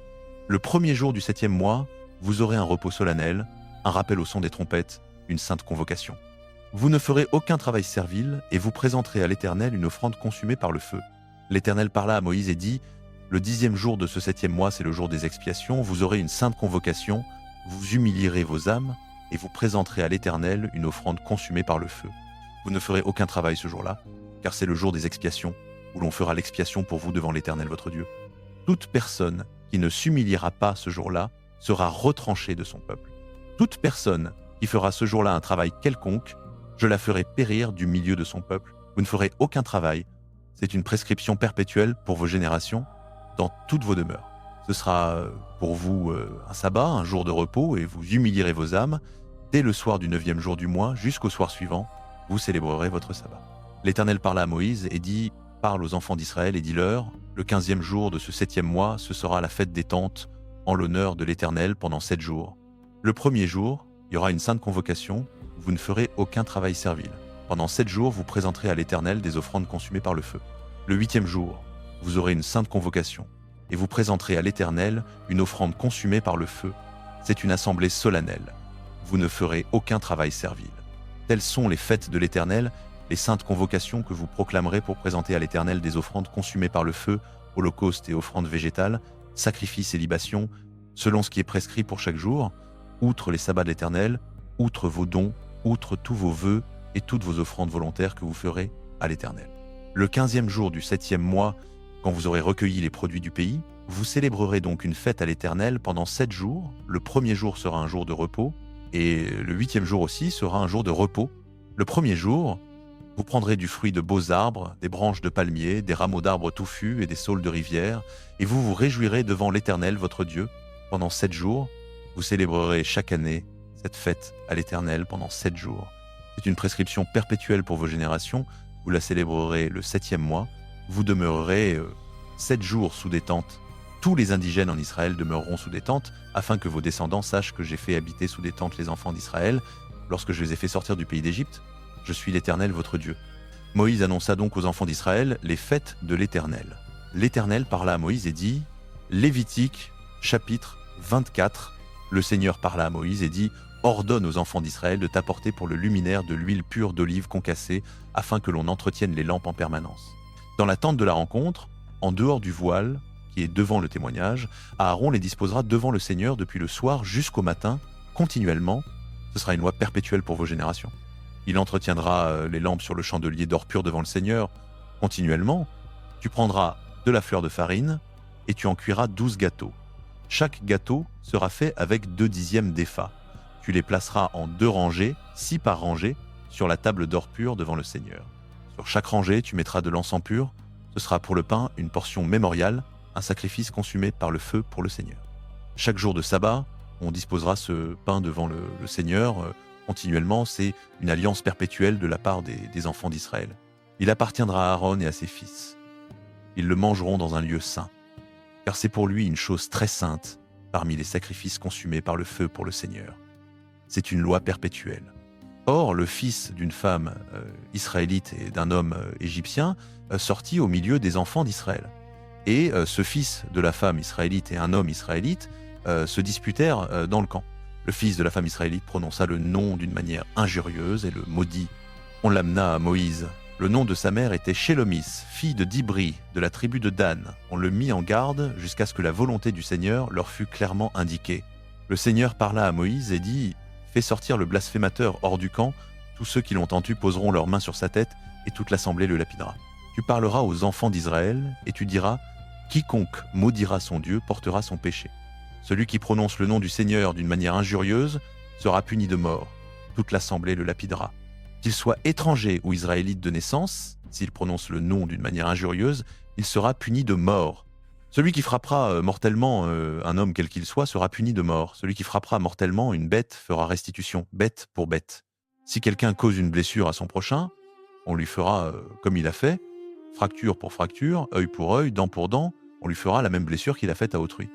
le 1er jour du 7e mois, vous aurez un repos solennel, un rappel au son des trompettes, une sainte convocation. Vous ne ferez aucun travail servile et vous présenterez à l'Éternel une offrande consumée par le feu. L'Éternel parla à Moïse et dit, le 10e jour de ce 7e mois, c'est le jour des expiations, vous aurez une sainte convocation, vous humilierez vos âmes et vous présenterez à l'Éternel une offrande consumée par le feu. Vous ne ferez aucun travail ce jour-là, car c'est le jour des expiations, où l'on fera l'expiation pour vous devant l'Éternel votre Dieu. Toute personne qui ne s'humiliera pas ce jour-là sera retranchée de son peuple. Toute personne qui fera ce jour-là un travail quelconque, je la ferai périr du milieu de son peuple. Vous ne ferez aucun travail. C'est une prescription perpétuelle pour vos générations, dans toutes vos demeures. Ce sera pour vous un sabbat, un jour de repos, et vous humilierez vos âmes. Dès le soir du 9e jour du mois, jusqu'au soir suivant, vous célébrerez votre sabbat. L'Éternel parla à Moïse et dit, Parle aux enfants d'Israël et dis-leur, le 15e jour de ce 7e mois, ce sera la fête des tentes en l'honneur de l'Éternel pendant 7 jours. Le premier jour, il y aura une sainte convocation, vous ne ferez aucun travail servile. Pendant 7 jours, vous présenterez à l'Éternel des offrandes consumées par le feu. Le 8e jour, vous aurez une sainte convocation, et vous présenterez à l'Éternel une offrande consumée par le feu. C'est une assemblée solennelle. Vous ne ferez aucun travail servile. Telles sont les fêtes de l'Éternel, les saintes convocations que vous proclamerez pour présenter à l'Éternel des offrandes consumées par le feu, holocaustes et offrandes végétales, sacrifices et libations, selon ce qui est prescrit pour chaque jour, outre les sabbats de l'Éternel, outre vos dons, outre tous vos vœux et toutes vos offrandes volontaires que vous ferez à l'Éternel. Le 15e jour du 7e mois, quand vous aurez recueilli les produits du pays, vous célébrerez donc une fête à l'Éternel pendant 7 jours. Le premier jour sera un jour de repos, et le 8e jour aussi sera un jour de repos. Le premier jour, vous prendrez du fruit de beaux arbres, des branches de palmiers, des rameaux d'arbres touffus et des saules de rivière, et vous vous réjouirez devant l'Éternel votre Dieu. Pendant 7 jours, vous célébrerez chaque année cette fête à l'Éternel pendant 7 jours. C'est une prescription perpétuelle pour vos générations. Vous la célébrerez le 7e mois. Vous demeurerez 7 jours sous des tentes. Tous les indigènes en Israël demeureront sous des tentes, afin que vos descendants sachent que j'ai fait habiter sous des tentes les enfants d'Israël, lorsque je les ai fait sortir du pays d'Égypte. Je suis l'Éternel votre Dieu. Moïse annonça donc aux enfants d'Israël les fêtes de l'Éternel. L'Éternel parla à Moïse et dit, Lévitique, chapitre 24, le Seigneur parla à Moïse et dit, ordonne aux enfants d'Israël de t'apporter pour le luminaire de l'huile pure d'olive concassée, afin que l'on entretienne les lampes en permanence. Dans la tente de la rencontre, en dehors du voile, qui est devant le témoignage, Aaron les disposera devant le Seigneur depuis le soir jusqu'au matin, continuellement. Ce sera une loi perpétuelle pour vos générations. Il entretiendra les lampes sur le chandelier d'or pur devant le Seigneur, continuellement. Tu prendras de la fleur de farine et tu en cuiras 12 gâteaux. Chaque gâteau sera fait avec 2/10 d'épha. Tu les placeras en 2 rangées, 6 par rangée, sur la table d'or pur devant le Seigneur. Sur chaque rangée, tu mettras de l'encens pur. Ce sera pour le pain une portion mémoriale, un sacrifice consumé par le feu pour le Seigneur. Chaque jour de sabbat, on disposera ce pain devant le Seigneur. Continuellement, c'est une alliance perpétuelle de la part des enfants d'Israël. Il appartiendra à Aaron et à ses fils. Ils le mangeront dans un lieu saint, car c'est pour lui une chose très sainte parmi les sacrifices consumés par le feu pour le Seigneur. C'est une loi perpétuelle. Or, le fils d'une femme israélite et d'un homme égyptien sortit au milieu des enfants d'Israël. Et ce fils de la femme israélite et un homme israélite se disputèrent dans le camp. Le fils de la femme israélite prononça le nom d'une manière injurieuse et le maudit. On l'amena à Moïse. Le nom de sa mère était Shélomis, fille de Dibri, de la tribu de Dan. On le mit en garde jusqu'à ce que la volonté du Seigneur leur fût clairement indiquée. Le Seigneur parla à Moïse et dit « Fais sortir le blasphémateur hors du camp, tous ceux qui l'ont entendu poseront leurs mains sur sa tête et toute l'assemblée le lapidera. Tu parleras aux enfants d'Israël et tu diras « Quiconque maudira son Dieu portera son péché. Celui qui prononce le nom du Seigneur d'une manière injurieuse sera puni de mort. Toute l'assemblée le lapidera. Qu'il soit étranger ou israélite de naissance, s'il prononce le nom d'une manière injurieuse, il sera puni de mort. Celui qui frappera mortellement un homme quel qu'il soit sera puni de mort. Celui qui frappera mortellement une bête fera restitution, bête pour bête. Si quelqu'un cause une blessure à son prochain, on lui fera comme il a fait, fracture pour fracture, œil pour œil, dent pour dent, on lui fera la même blessure qu'il a faite à autrui.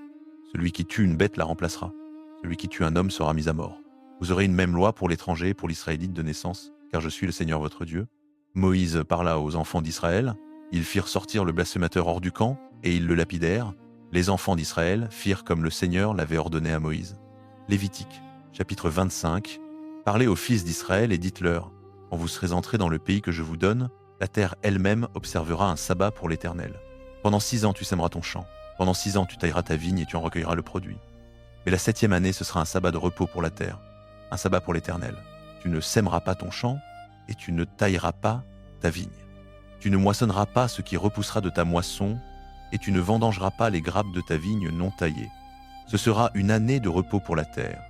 Celui qui tue une bête la remplacera. Celui qui tue un homme sera mis à mort. Vous aurez une même loi pour l'étranger et pour l'israélite de naissance, car je suis le Seigneur votre Dieu. Moïse parla aux enfants d'Israël. Ils firent sortir le blasphémateur hors du camp, et ils le lapidèrent. Les enfants d'Israël firent comme le Seigneur l'avait ordonné à Moïse. Lévitique, chapitre 25. Parlez aux fils d'Israël et dites-leur, quand vous serez entrés dans le pays que je vous donne, la terre elle-même observera un sabbat pour l'Éternel. Pendant 6 ans tu sèmeras ton champ. Pendant 6 ans, tu tailleras ta vigne et tu en recueilleras le produit. Mais la 7e année, ce sera un sabbat de repos pour la terre, un sabbat pour l'Éternel. Tu ne sèmeras pas ton champ et tu ne tailleras pas ta vigne. Tu ne moissonneras pas ce qui repoussera de ta moisson et tu ne vendangeras pas les grappes de ta vigne non taillées. Ce sera une année de repos pour la terre.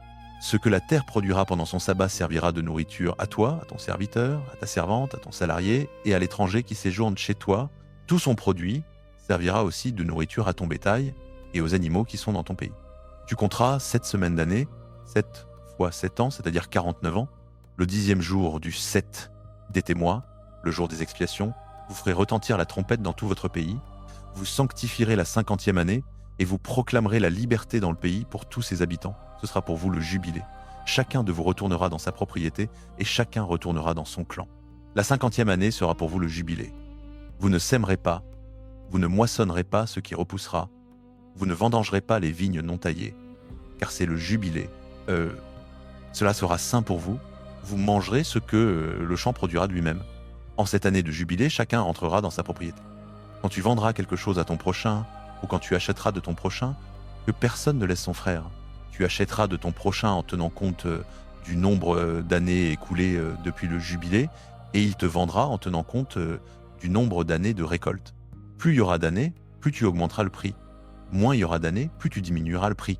Ce que la terre produira pendant son sabbat servira de nourriture à toi, à ton serviteur, à ta servante, à ton salarié et à l'étranger qui séjourne chez toi. Tout son produit servira aussi de nourriture à ton bétail et aux animaux qui sont dans ton pays. Tu compteras 7 semaines d'année, 7 fois 7 ans, c'est-à-dire 49 ans. Le 10e jour du 7 d'été mois, le jour des expiations, Vous ferez retentir la trompette dans tout votre pays. Vous sanctifierez la 50e année et vous proclamerez la liberté dans le pays pour tous ses habitants. Ce sera pour vous le jubilé. Chacun de vous retournera dans sa propriété et chacun retournera dans son clan. La 50e année sera pour vous le jubilé. Vous ne sèmerez pas, vous ne moissonnerez pas ce qui repoussera, vous ne vendangerez pas les vignes non taillées, car c'est le jubilé. Cela sera saint pour vous, vous mangerez ce que le champ produira de lui-même. En cette année de jubilé, chacun entrera dans sa propriété. Quand tu vendras quelque chose à ton prochain, ou quand tu achèteras de ton prochain, que personne ne laisse son frère. Tu achèteras de ton prochain en tenant compte du nombre d'années écoulées depuis le jubilé, et il te vendra en tenant compte du nombre d'années de récolte. Plus il y aura d'années, plus tu augmenteras le prix. Moins il y aura d'années, plus tu diminueras le prix.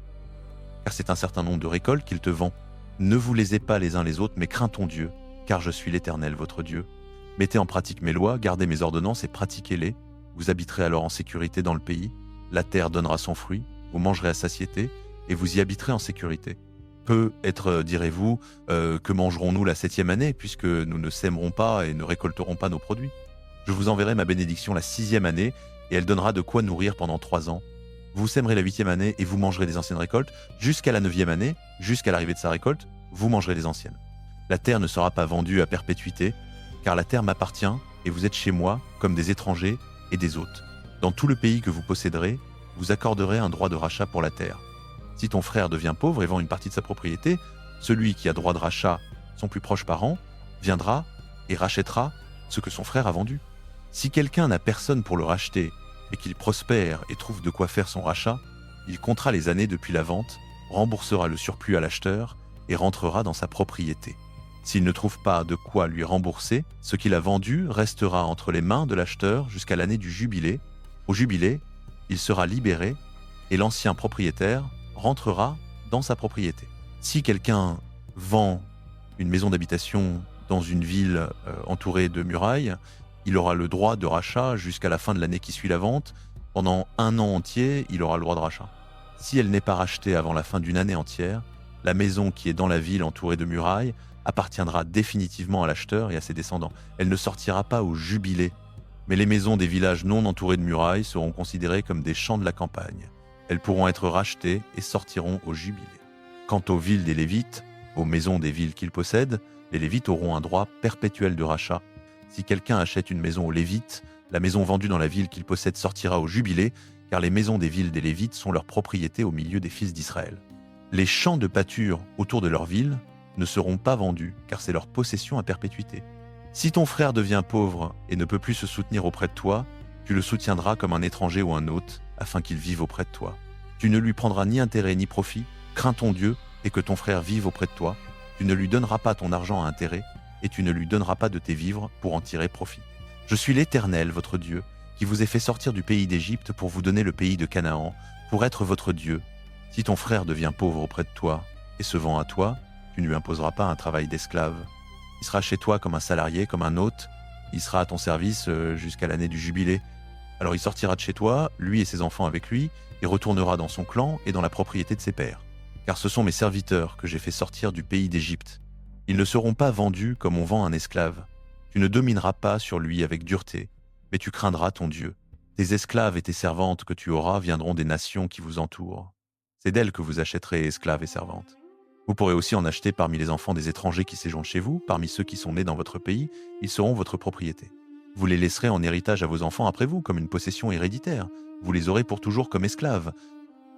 Car c'est un certain nombre de récoltes qu'il te vend. Ne vous lésez pas les uns les autres, mais crains ton Dieu, car je suis l'Éternel, votre Dieu. Mettez en pratique mes lois, gardez mes ordonnances et pratiquez-les. Vous habiterez alors en sécurité dans le pays. La terre donnera son fruit, vous mangerez à satiété, et vous y habiterez en sécurité. Peut-être direz-vous, que mangerons-nous la 7e année, puisque nous ne sèmerons pas et ne récolterons pas nos produits. Je vous enverrai ma bénédiction la 6e année, et elle donnera de quoi nourrir pendant 3 ans. Vous sèmerez la 8e année et vous mangerez des anciennes récoltes. Jusqu'à la 9e année, jusqu'à l'arrivée de sa récolte, vous mangerez les anciennes. La terre ne sera pas vendue à perpétuité, car la terre m'appartient, et vous êtes chez moi comme des étrangers et des hôtes. Dans tout le pays que vous posséderez, vous accorderez un droit de rachat pour la terre. Si ton frère devient pauvre et vend une partie de sa propriété, celui qui a droit de rachat, son plus proche parent, viendra et rachètera ce que son frère a vendu. Si quelqu'un n'a personne pour le racheter et qu'il prospère et trouve de quoi faire son rachat, il comptera les années depuis la vente, remboursera le surplus à l'acheteur et rentrera dans sa propriété. S'il ne trouve pas de quoi lui rembourser, ce qu'il a vendu restera entre les mains de l'acheteur jusqu'à l'année du jubilé. Au jubilé, il sera libéré et l'ancien propriétaire rentrera dans sa propriété. Si quelqu'un vend une maison d'habitation dans une ville entourée de murailles, il aura le droit de rachat jusqu'à la fin de l'année qui suit la vente. Pendant 1 an entier, il aura le droit de rachat. Si elle n'est pas rachetée avant la fin d'une année entière, la maison qui est dans la ville entourée de murailles appartiendra définitivement à l'acheteur et à ses descendants. Elle ne sortira pas au jubilé. Mais les maisons des villages non entourés de murailles seront considérées comme des champs de la campagne. Elles pourront être rachetées et sortiront au jubilé. Quant aux villes des Lévites, aux maisons des villes qu'ils possèdent, les Lévites auront un droit perpétuel de rachat. Si quelqu'un achète une maison aux Lévites, la maison vendue dans la ville qu'il possède sortira au jubilé, car les maisons des villes des Lévites sont leur propriété au milieu des fils d'Israël. Les champs de pâture autour de leur ville ne seront pas vendus, car c'est leur possession à perpétuité. Si ton frère devient pauvre et ne peut plus se soutenir auprès de toi, tu le soutiendras comme un étranger ou un hôte, afin qu'il vive auprès de toi. Tu ne lui prendras ni intérêt ni profit, crains ton Dieu et que ton frère vive auprès de toi. Tu ne lui donneras pas ton argent à intérêt, et tu ne lui donneras pas de tes vivres pour en tirer profit. Je suis l'Éternel, votre Dieu, qui vous ai fait sortir du pays d'Égypte pour vous donner le pays de Canaan, pour être votre Dieu. Si ton frère devient pauvre auprès de toi et se vend à toi, tu ne lui imposeras pas un travail d'esclave. Il sera chez toi comme un salarié, comme un hôte. Il sera à ton service jusqu'à l'année du jubilé. Alors il sortira de chez toi, lui et ses enfants avec lui, et retournera dans son clan et dans la propriété de ses pères. Car ce sont mes serviteurs que j'ai fait sortir du pays d'Égypte. Ils ne seront pas vendus comme on vend un esclave. Tu ne domineras pas sur lui avec dureté, mais tu craindras ton Dieu. Tes esclaves et tes servantes que tu auras viendront des nations qui vous entourent. C'est d'elles que vous achèterez esclaves et servantes. Vous pourrez aussi en acheter parmi les enfants des étrangers qui séjournent chez vous, parmi ceux qui sont nés dans votre pays, ils seront votre propriété. Vous les laisserez en héritage à vos enfants après vous, comme une possession héréditaire. Vous les aurez pour toujours comme esclaves.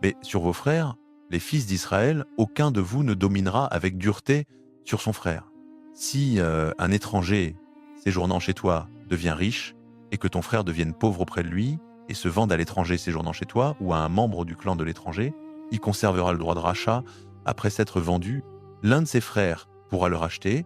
Mais sur vos frères, les fils d'Israël, aucun de vous ne dominera avec dureté sur son frère. Si un étranger séjournant chez toi devient riche et que ton frère devienne pauvre auprès de lui et se vende à l'étranger séjournant chez toi ou à un membre du clan de l'étranger, il conservera le droit de rachat après s'être vendu. L'un de ses frères pourra le racheter,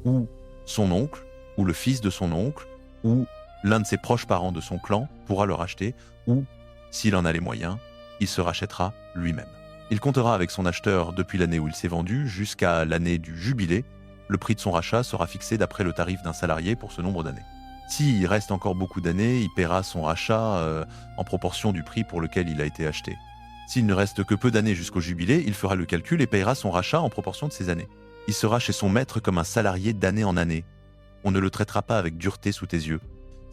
ou son oncle, ou le fils de son oncle, ou l'un de ses proches parents de son clan pourra le racheter, ou, s'il en a les moyens, il se rachètera lui-même. Il comptera avec son acheteur depuis l'année où il s'est vendu jusqu'à l'année du jubilé. Le prix de son rachat sera fixé d'après le tarif d'un salarié pour ce nombre d'années. S'il reste encore beaucoup d'années, il paiera son rachat en proportion du prix pour lequel il a été acheté. S'il ne reste que peu d'années jusqu'au jubilé, il fera le calcul et paiera son rachat en proportion de ces années. Il sera chez son maître comme un salarié d'année en année. On ne le traitera pas avec dureté sous tes yeux.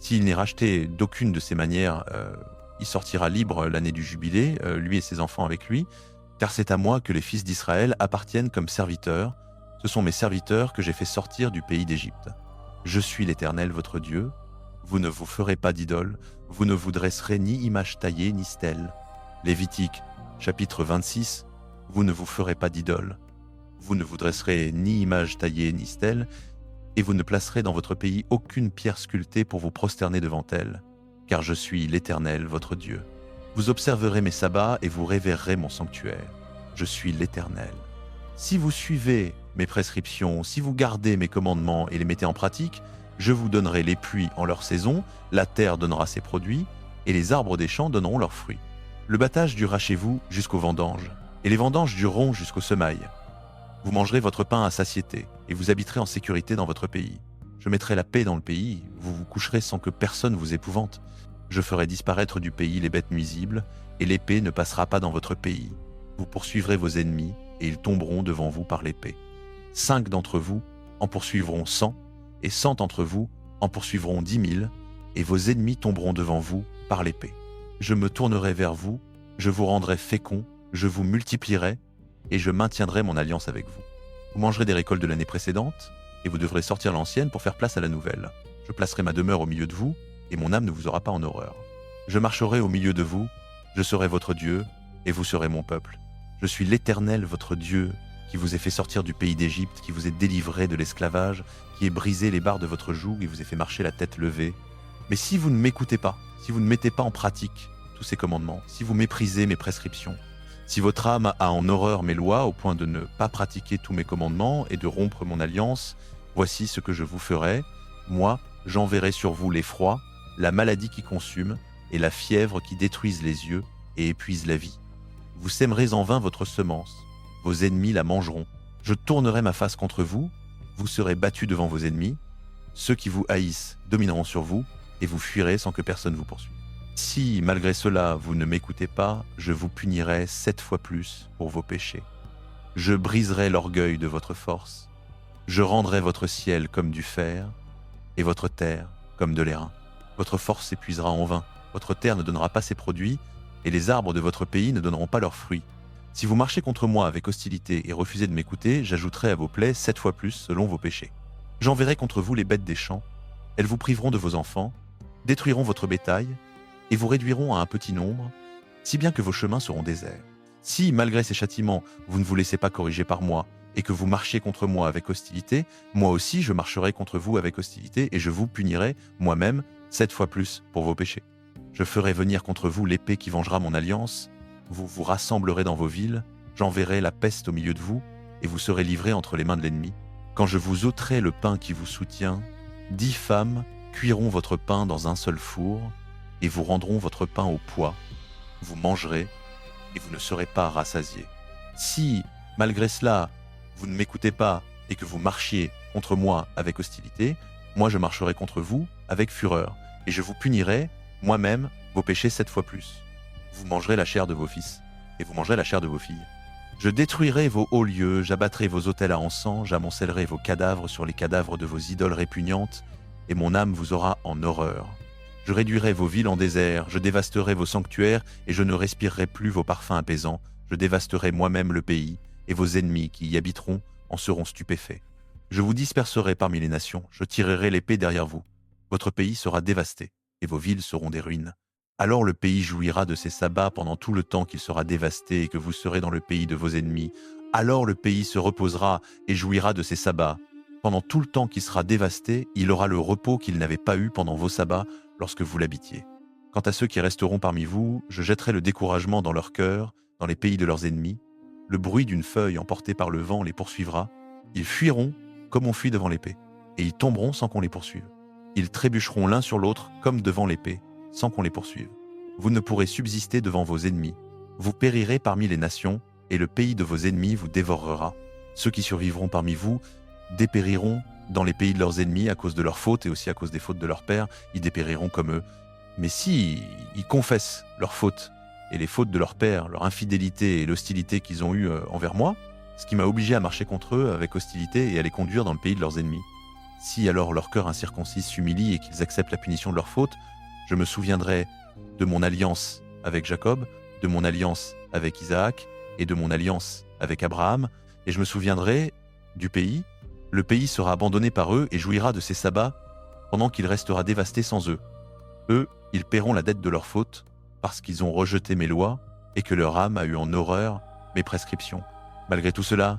S'il n'est racheté d'aucune de ces manières, il sortira libre l'année du jubilé, lui et ses enfants avec lui, car c'est à moi que les fils d'Israël appartiennent comme serviteurs. Ce sont mes serviteurs que j'ai fait sortir du pays d'Égypte. Je suis l'Éternel votre Dieu. Vous ne vous ferez pas d'idole, vous ne vous dresserez ni image taillée ni stèle. Lévitique, chapitre 26, vous ne vous ferez pas d'idole. Vous ne vous dresserez ni image taillée ni stèle, et vous ne placerez dans votre pays aucune pierre sculptée pour vous prosterner devant elle, car je suis l'Éternel votre Dieu. Vous observerez mes sabbats et vous révérerez mon sanctuaire. Je suis l'Éternel. Si vous suivez mes prescriptions, si vous gardez mes commandements et les mettez en pratique, je vous donnerai les pluies en leur saison, la terre donnera ses produits, et les arbres des champs donneront leurs fruits. Le battage durera chez vous jusqu'aux vendanges, et les vendanges dureront jusqu'aux semailles. Vous mangerez votre pain à satiété, et vous habiterez en sécurité dans votre pays. Je mettrai la paix dans le pays, vous vous coucherez sans que personne vous épouvante. Je ferai disparaître du pays les bêtes nuisibles, et l'épée ne passera pas dans votre pays. Vous poursuivrez vos ennemis, et ils tomberont devant vous par l'épée. 5 d'entre vous en poursuivront 100, et 100 d'entre vous en poursuivront 10 000, et vos ennemis tomberont devant vous par l'épée. Je me tournerai vers vous, je vous rendrai fécond, je vous multiplierai, et je maintiendrai mon alliance avec vous. Vous mangerez des récoltes de l'année précédente, et vous devrez sortir l'ancienne pour faire place à la nouvelle. Je placerai ma demeure au milieu de vous, et mon âme ne vous aura pas en horreur. Je marcherai au milieu de vous, je serai votre Dieu, et vous serez mon peuple. Je suis l'Éternel, votre Dieu, qui vous ai fait sortir du pays d'Égypte, qui vous ai délivré de l'esclavage, qui ai brisé les barres de votre joug et vous ai fait marcher la tête levée. Mais si vous ne m'écoutez pas, si vous ne mettez pas en pratique tous ces commandements, si vous méprisez mes prescriptions, si votre âme a en horreur mes lois au point de ne pas pratiquer tous mes commandements et de rompre mon alliance, voici ce que je vous ferai. Moi, j'enverrai sur vous l'effroi, la maladie qui consume et la fièvre qui détruisent les yeux et épuisent la vie. Vous sèmerez en vain votre semence, vos ennemis la mangeront. Je tournerai ma face contre vous, vous serez battus devant vos ennemis. Ceux qui vous haïssent domineront sur vous et vous fuirez sans que personne vous poursuive. Si, malgré cela, vous ne m'écoutez pas, je vous punirai 7 fois plus pour vos péchés. Je briserai l'orgueil de votre force. Je rendrai votre ciel comme du fer et votre terre comme de l'airain. Votre force s'épuisera en vain, votre terre ne donnera pas ses produits et les arbres de votre pays ne donneront pas leurs fruits. Si vous marchez contre moi avec hostilité et refusez de m'écouter, j'ajouterai à vos plaies 7 fois plus selon vos péchés. J'enverrai contre vous les bêtes des champs, elles vous priveront de vos enfants, détruiront votre bétail, et vous réduiront à un petit nombre, si bien que vos chemins seront déserts. Si, malgré ces châtiments, vous ne vous laissez pas corriger par moi, et que vous marchiez contre moi avec hostilité, moi aussi je marcherai contre vous avec hostilité, et je vous punirai, moi-même, 7 fois plus pour vos péchés. Je ferai venir contre vous l'épée qui vengera mon alliance, vous vous rassemblerez dans vos villes, j'enverrai la peste au milieu de vous, et vous serez livrés entre les mains de l'ennemi. Quand je vous ôterai le pain qui vous soutient, 10 femmes cuiront votre pain dans un seul four, et vous rendront votre pain au poids. Vous mangerez, et vous ne serez pas rassasiés. Si, malgré cela, vous ne m'écoutez pas, et que vous marchiez contre moi avec hostilité, moi je marcherai contre vous avec fureur, et je vous punirai, moi-même, vos péchés 7 fois plus. Vous mangerez la chair de vos fils, et vous mangerez la chair de vos filles. Je détruirai vos hauts lieux, j'abattrai vos autels à encens, j'amoncellerai vos cadavres sur les cadavres de vos idoles répugnantes, et mon âme vous aura en horreur. Je réduirai vos villes en désert, je dévasterai vos sanctuaires, et je ne respirerai plus vos parfums apaisants, je dévasterai moi-même le pays, et vos ennemis qui y habiteront en seront stupéfaits. Je vous disperserai parmi les nations, je tirerai l'épée derrière vous. Votre pays sera dévasté, et vos villes seront des ruines. Alors le pays jouira de ses sabbats pendant tout le temps qu'il sera dévasté et que vous serez dans le pays de vos ennemis. Alors le pays se reposera et jouira de ses sabbats. Pendant tout le temps qu'il sera dévasté, il aura le repos qu'il n'avait pas eu pendant vos sabbats lorsque vous l'habitiez. Quant à ceux qui resteront parmi vous, je jetterai le découragement dans leur cœur, dans les pays de leurs ennemis. Le bruit d'une feuille emportée par le vent les poursuivra. Ils fuiront comme on fuit devant l'épée, et ils tomberont sans qu'on les poursuive. Ils trébucheront l'un sur l'autre comme devant l'épée, sans qu'on les poursuive. Vous ne pourrez subsister devant vos ennemis. Vous périrez parmi les nations, et le pays de vos ennemis vous dévorera. Ceux qui survivront parmi vous dépériront dans les pays de leurs ennemis à cause de leurs fautes et aussi à cause des fautes de leurs pères, ils dépériront comme eux. Mais si ils confessent leurs fautes et les fautes de leurs pères, leur infidélité et l'hostilité qu'ils ont eue envers moi, ce qui m'a obligé à marcher contre eux avec hostilité et à les conduire dans le pays de leurs ennemis. Si alors leur cœur incirconcis s'humilie et qu'ils acceptent la punition de leur faute, je me souviendrai de mon alliance avec Jacob, de mon alliance avec Isaac et de mon alliance avec Abraham, et je me souviendrai du pays. Le pays sera abandonné par eux et jouira de ses sabbats pendant qu'il restera dévasté sans eux. Eux, ils paieront la dette de leur faute parce qu'ils ont rejeté mes lois et que leur âme a eu en horreur mes prescriptions. Malgré tout cela,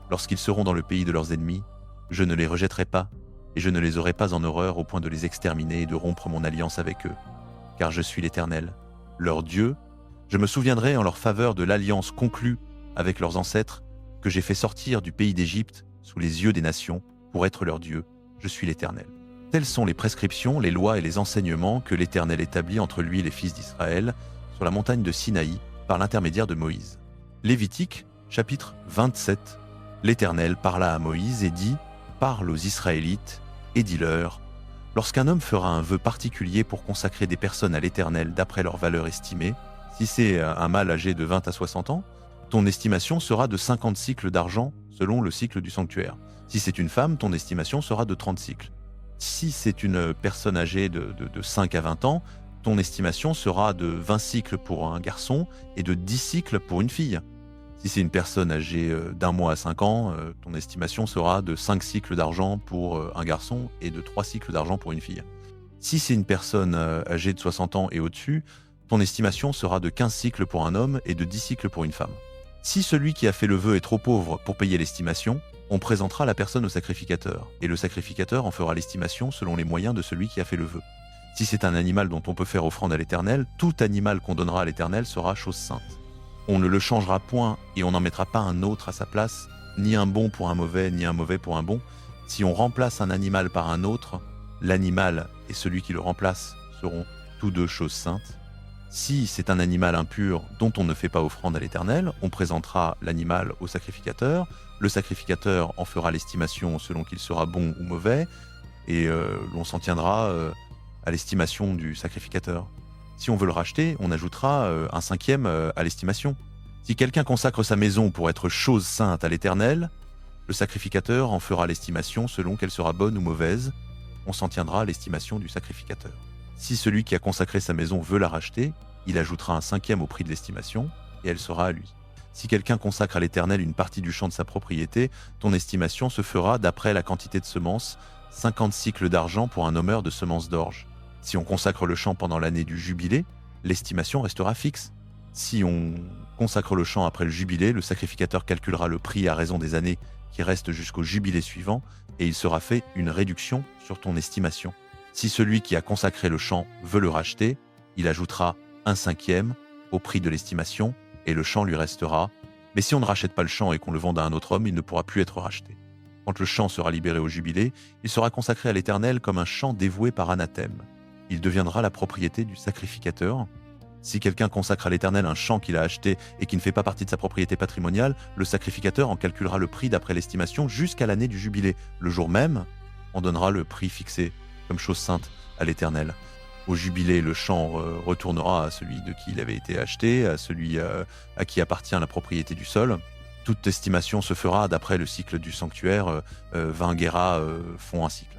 lorsqu'ils seront dans le pays de leurs ennemis, je ne les rejetterai pas et je ne les aurai pas en horreur au point de les exterminer et de rompre mon alliance avec eux. Car je suis l'Éternel, leur Dieu. Je me souviendrai en leur faveur de l'alliance conclue avec leurs ancêtres que j'ai fait sortir du pays d'Égypte sous les yeux des nations pour être leur Dieu. Je suis l'Éternel. Telles sont les prescriptions, les lois et les enseignements que l'Éternel établit entre lui et les fils d'Israël sur la montagne de Sinaï par l'intermédiaire de Moïse. Lévitique, chapitre 27. L'Éternel parla à Moïse et dit « Parle aux Israélites et dis-leur, lorsqu'un homme fera un vœu particulier pour consacrer des personnes à l'Éternel d'après leur valeur estimée, si c'est un mâle âgé de 20 à 60 ans, ton estimation sera de 50 cycles d'argent selon le cycle du sanctuaire. Si c'est une femme, ton estimation sera de 30 cycles. Si c'est une personne âgée de 5 à 20 ans, ton estimation sera de 20 cycles pour un garçon et de 10 cycles pour une fille. Si c'est une personne âgée d'1 mois à 5 ans, ton estimation sera de 5 cycles d'argent pour un garçon et de 3 cycles d'argent pour une fille. Si c'est une personne âgée de 60 ans et au-dessus, ton estimation sera de 15 cycles pour un homme et de 10 cycles pour une femme. Si celui qui a fait le vœu est trop pauvre pour payer l'estimation, on présentera la personne au sacrificateur, et le sacrificateur en fera l'estimation selon les moyens de celui qui a fait le vœu. Si c'est un animal dont on peut faire offrande à l'Éternel, tout animal qu'on donnera à l'Éternel sera chose sainte. On ne le changera point et on n'en mettra pas un autre à sa place, ni un bon pour un mauvais, ni un mauvais pour un bon. Si on remplace un animal par un autre, l'animal et celui qui le remplace seront tous deux choses saintes. Si c'est un animal impur dont on ne fait pas offrande à l'Éternel, on présentera l'animal au sacrificateur. Le sacrificateur en fera l'estimation selon qu'il sera bon ou mauvais, et l'on s'en tiendra à l'estimation du sacrificateur. Si on veut le racheter, on ajoutera un cinquième à l'estimation. Si quelqu'un consacre sa maison pour être chose sainte à l'Éternel, le sacrificateur en fera l'estimation selon qu'elle sera bonne ou mauvaise. On s'en tiendra à l'estimation du sacrificateur. Si celui qui a consacré sa maison veut la racheter, il ajoutera un cinquième au prix de l'estimation, et elle sera à lui. Si quelqu'un consacre à l'Éternel une partie du champ de sa propriété, ton estimation se fera d'après la quantité de semences, 50 cycles d'argent pour un homeur de semences d'orge. Si on consacre le champ pendant l'année du jubilé, l'estimation restera fixe. Si on consacre le champ après le jubilé, le sacrificateur calculera le prix à raison des années qui restent jusqu'au jubilé suivant, et il sera fait une réduction sur ton estimation. Si celui qui a consacré le champ veut le racheter, il ajoutera un cinquième au prix de l'estimation, et le champ lui restera. Mais si on ne rachète pas le champ et qu'on le vende à un autre homme, il ne pourra plus être racheté. Quand le champ sera libéré au jubilé, il sera consacré à l'Éternel comme un champ dévoué par anathème. Il deviendra la propriété du sacrificateur. Si quelqu'un consacre à l'Éternel un champ qu'il a acheté et qui ne fait pas partie de sa propriété patrimoniale, le sacrificateur en calculera le prix d'après l'estimation jusqu'à l'année du jubilé. Le jour même, on donnera le prix fixé comme chose sainte à l'Éternel. Au jubilé, le champ retournera à celui de qui il avait été acheté, à celui à qui appartient la propriété du sol. Toute estimation se fera d'après le cycle du sanctuaire, 20 guéras font un cycle.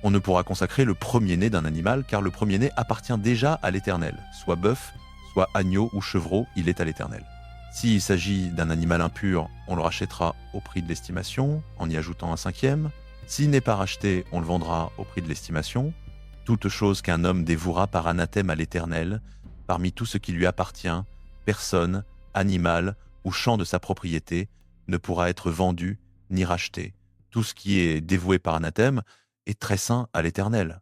On ne pourra consacrer le premier-né d'un animal, car le premier-né appartient déjà à l'Éternel. Soit bœuf, soit agneau ou chevreau, il est à l'Éternel. S'il s'agit d'un animal impur, on le rachètera au prix de l'estimation, en y ajoutant un cinquième. S'il n'est pas racheté, on le vendra au prix de l'estimation. Toute chose qu'un homme dévouera par anathème à l'Éternel, parmi tout ce qui lui appartient, personne, animal ou champ de sa propriété, ne pourra être vendu ni racheté. Tout ce qui est dévoué par anathème est très saint à l'Éternel.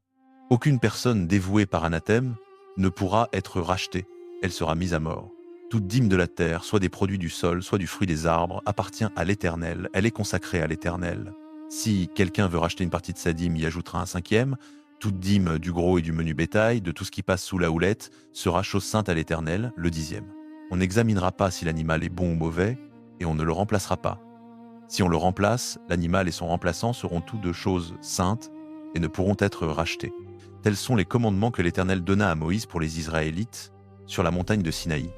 Aucune personne dévouée par anathème ne pourra être rachetée, elle sera mise à mort. Toute dîme de la terre, soit des produits du sol, soit du fruit des arbres, appartient à l'Éternel, elle est consacrée à l'Éternel. Si quelqu'un veut racheter une partie de sa dîme, y ajoutera un cinquième. Toute dîme du gros et du menu bétail, de tout ce qui passe sous la houlette, sera chose sainte à l'Éternel, le 10e. On n'examinera pas si l'animal est bon ou mauvais, et on ne le remplacera pas. Si on le remplace, l'animal et son remplaçant seront tous deux choses saintes et ne pourront être rachetés. Tels sont les commandements que l'Éternel donna à Moïse pour les Israélites sur la montagne de Sinaï.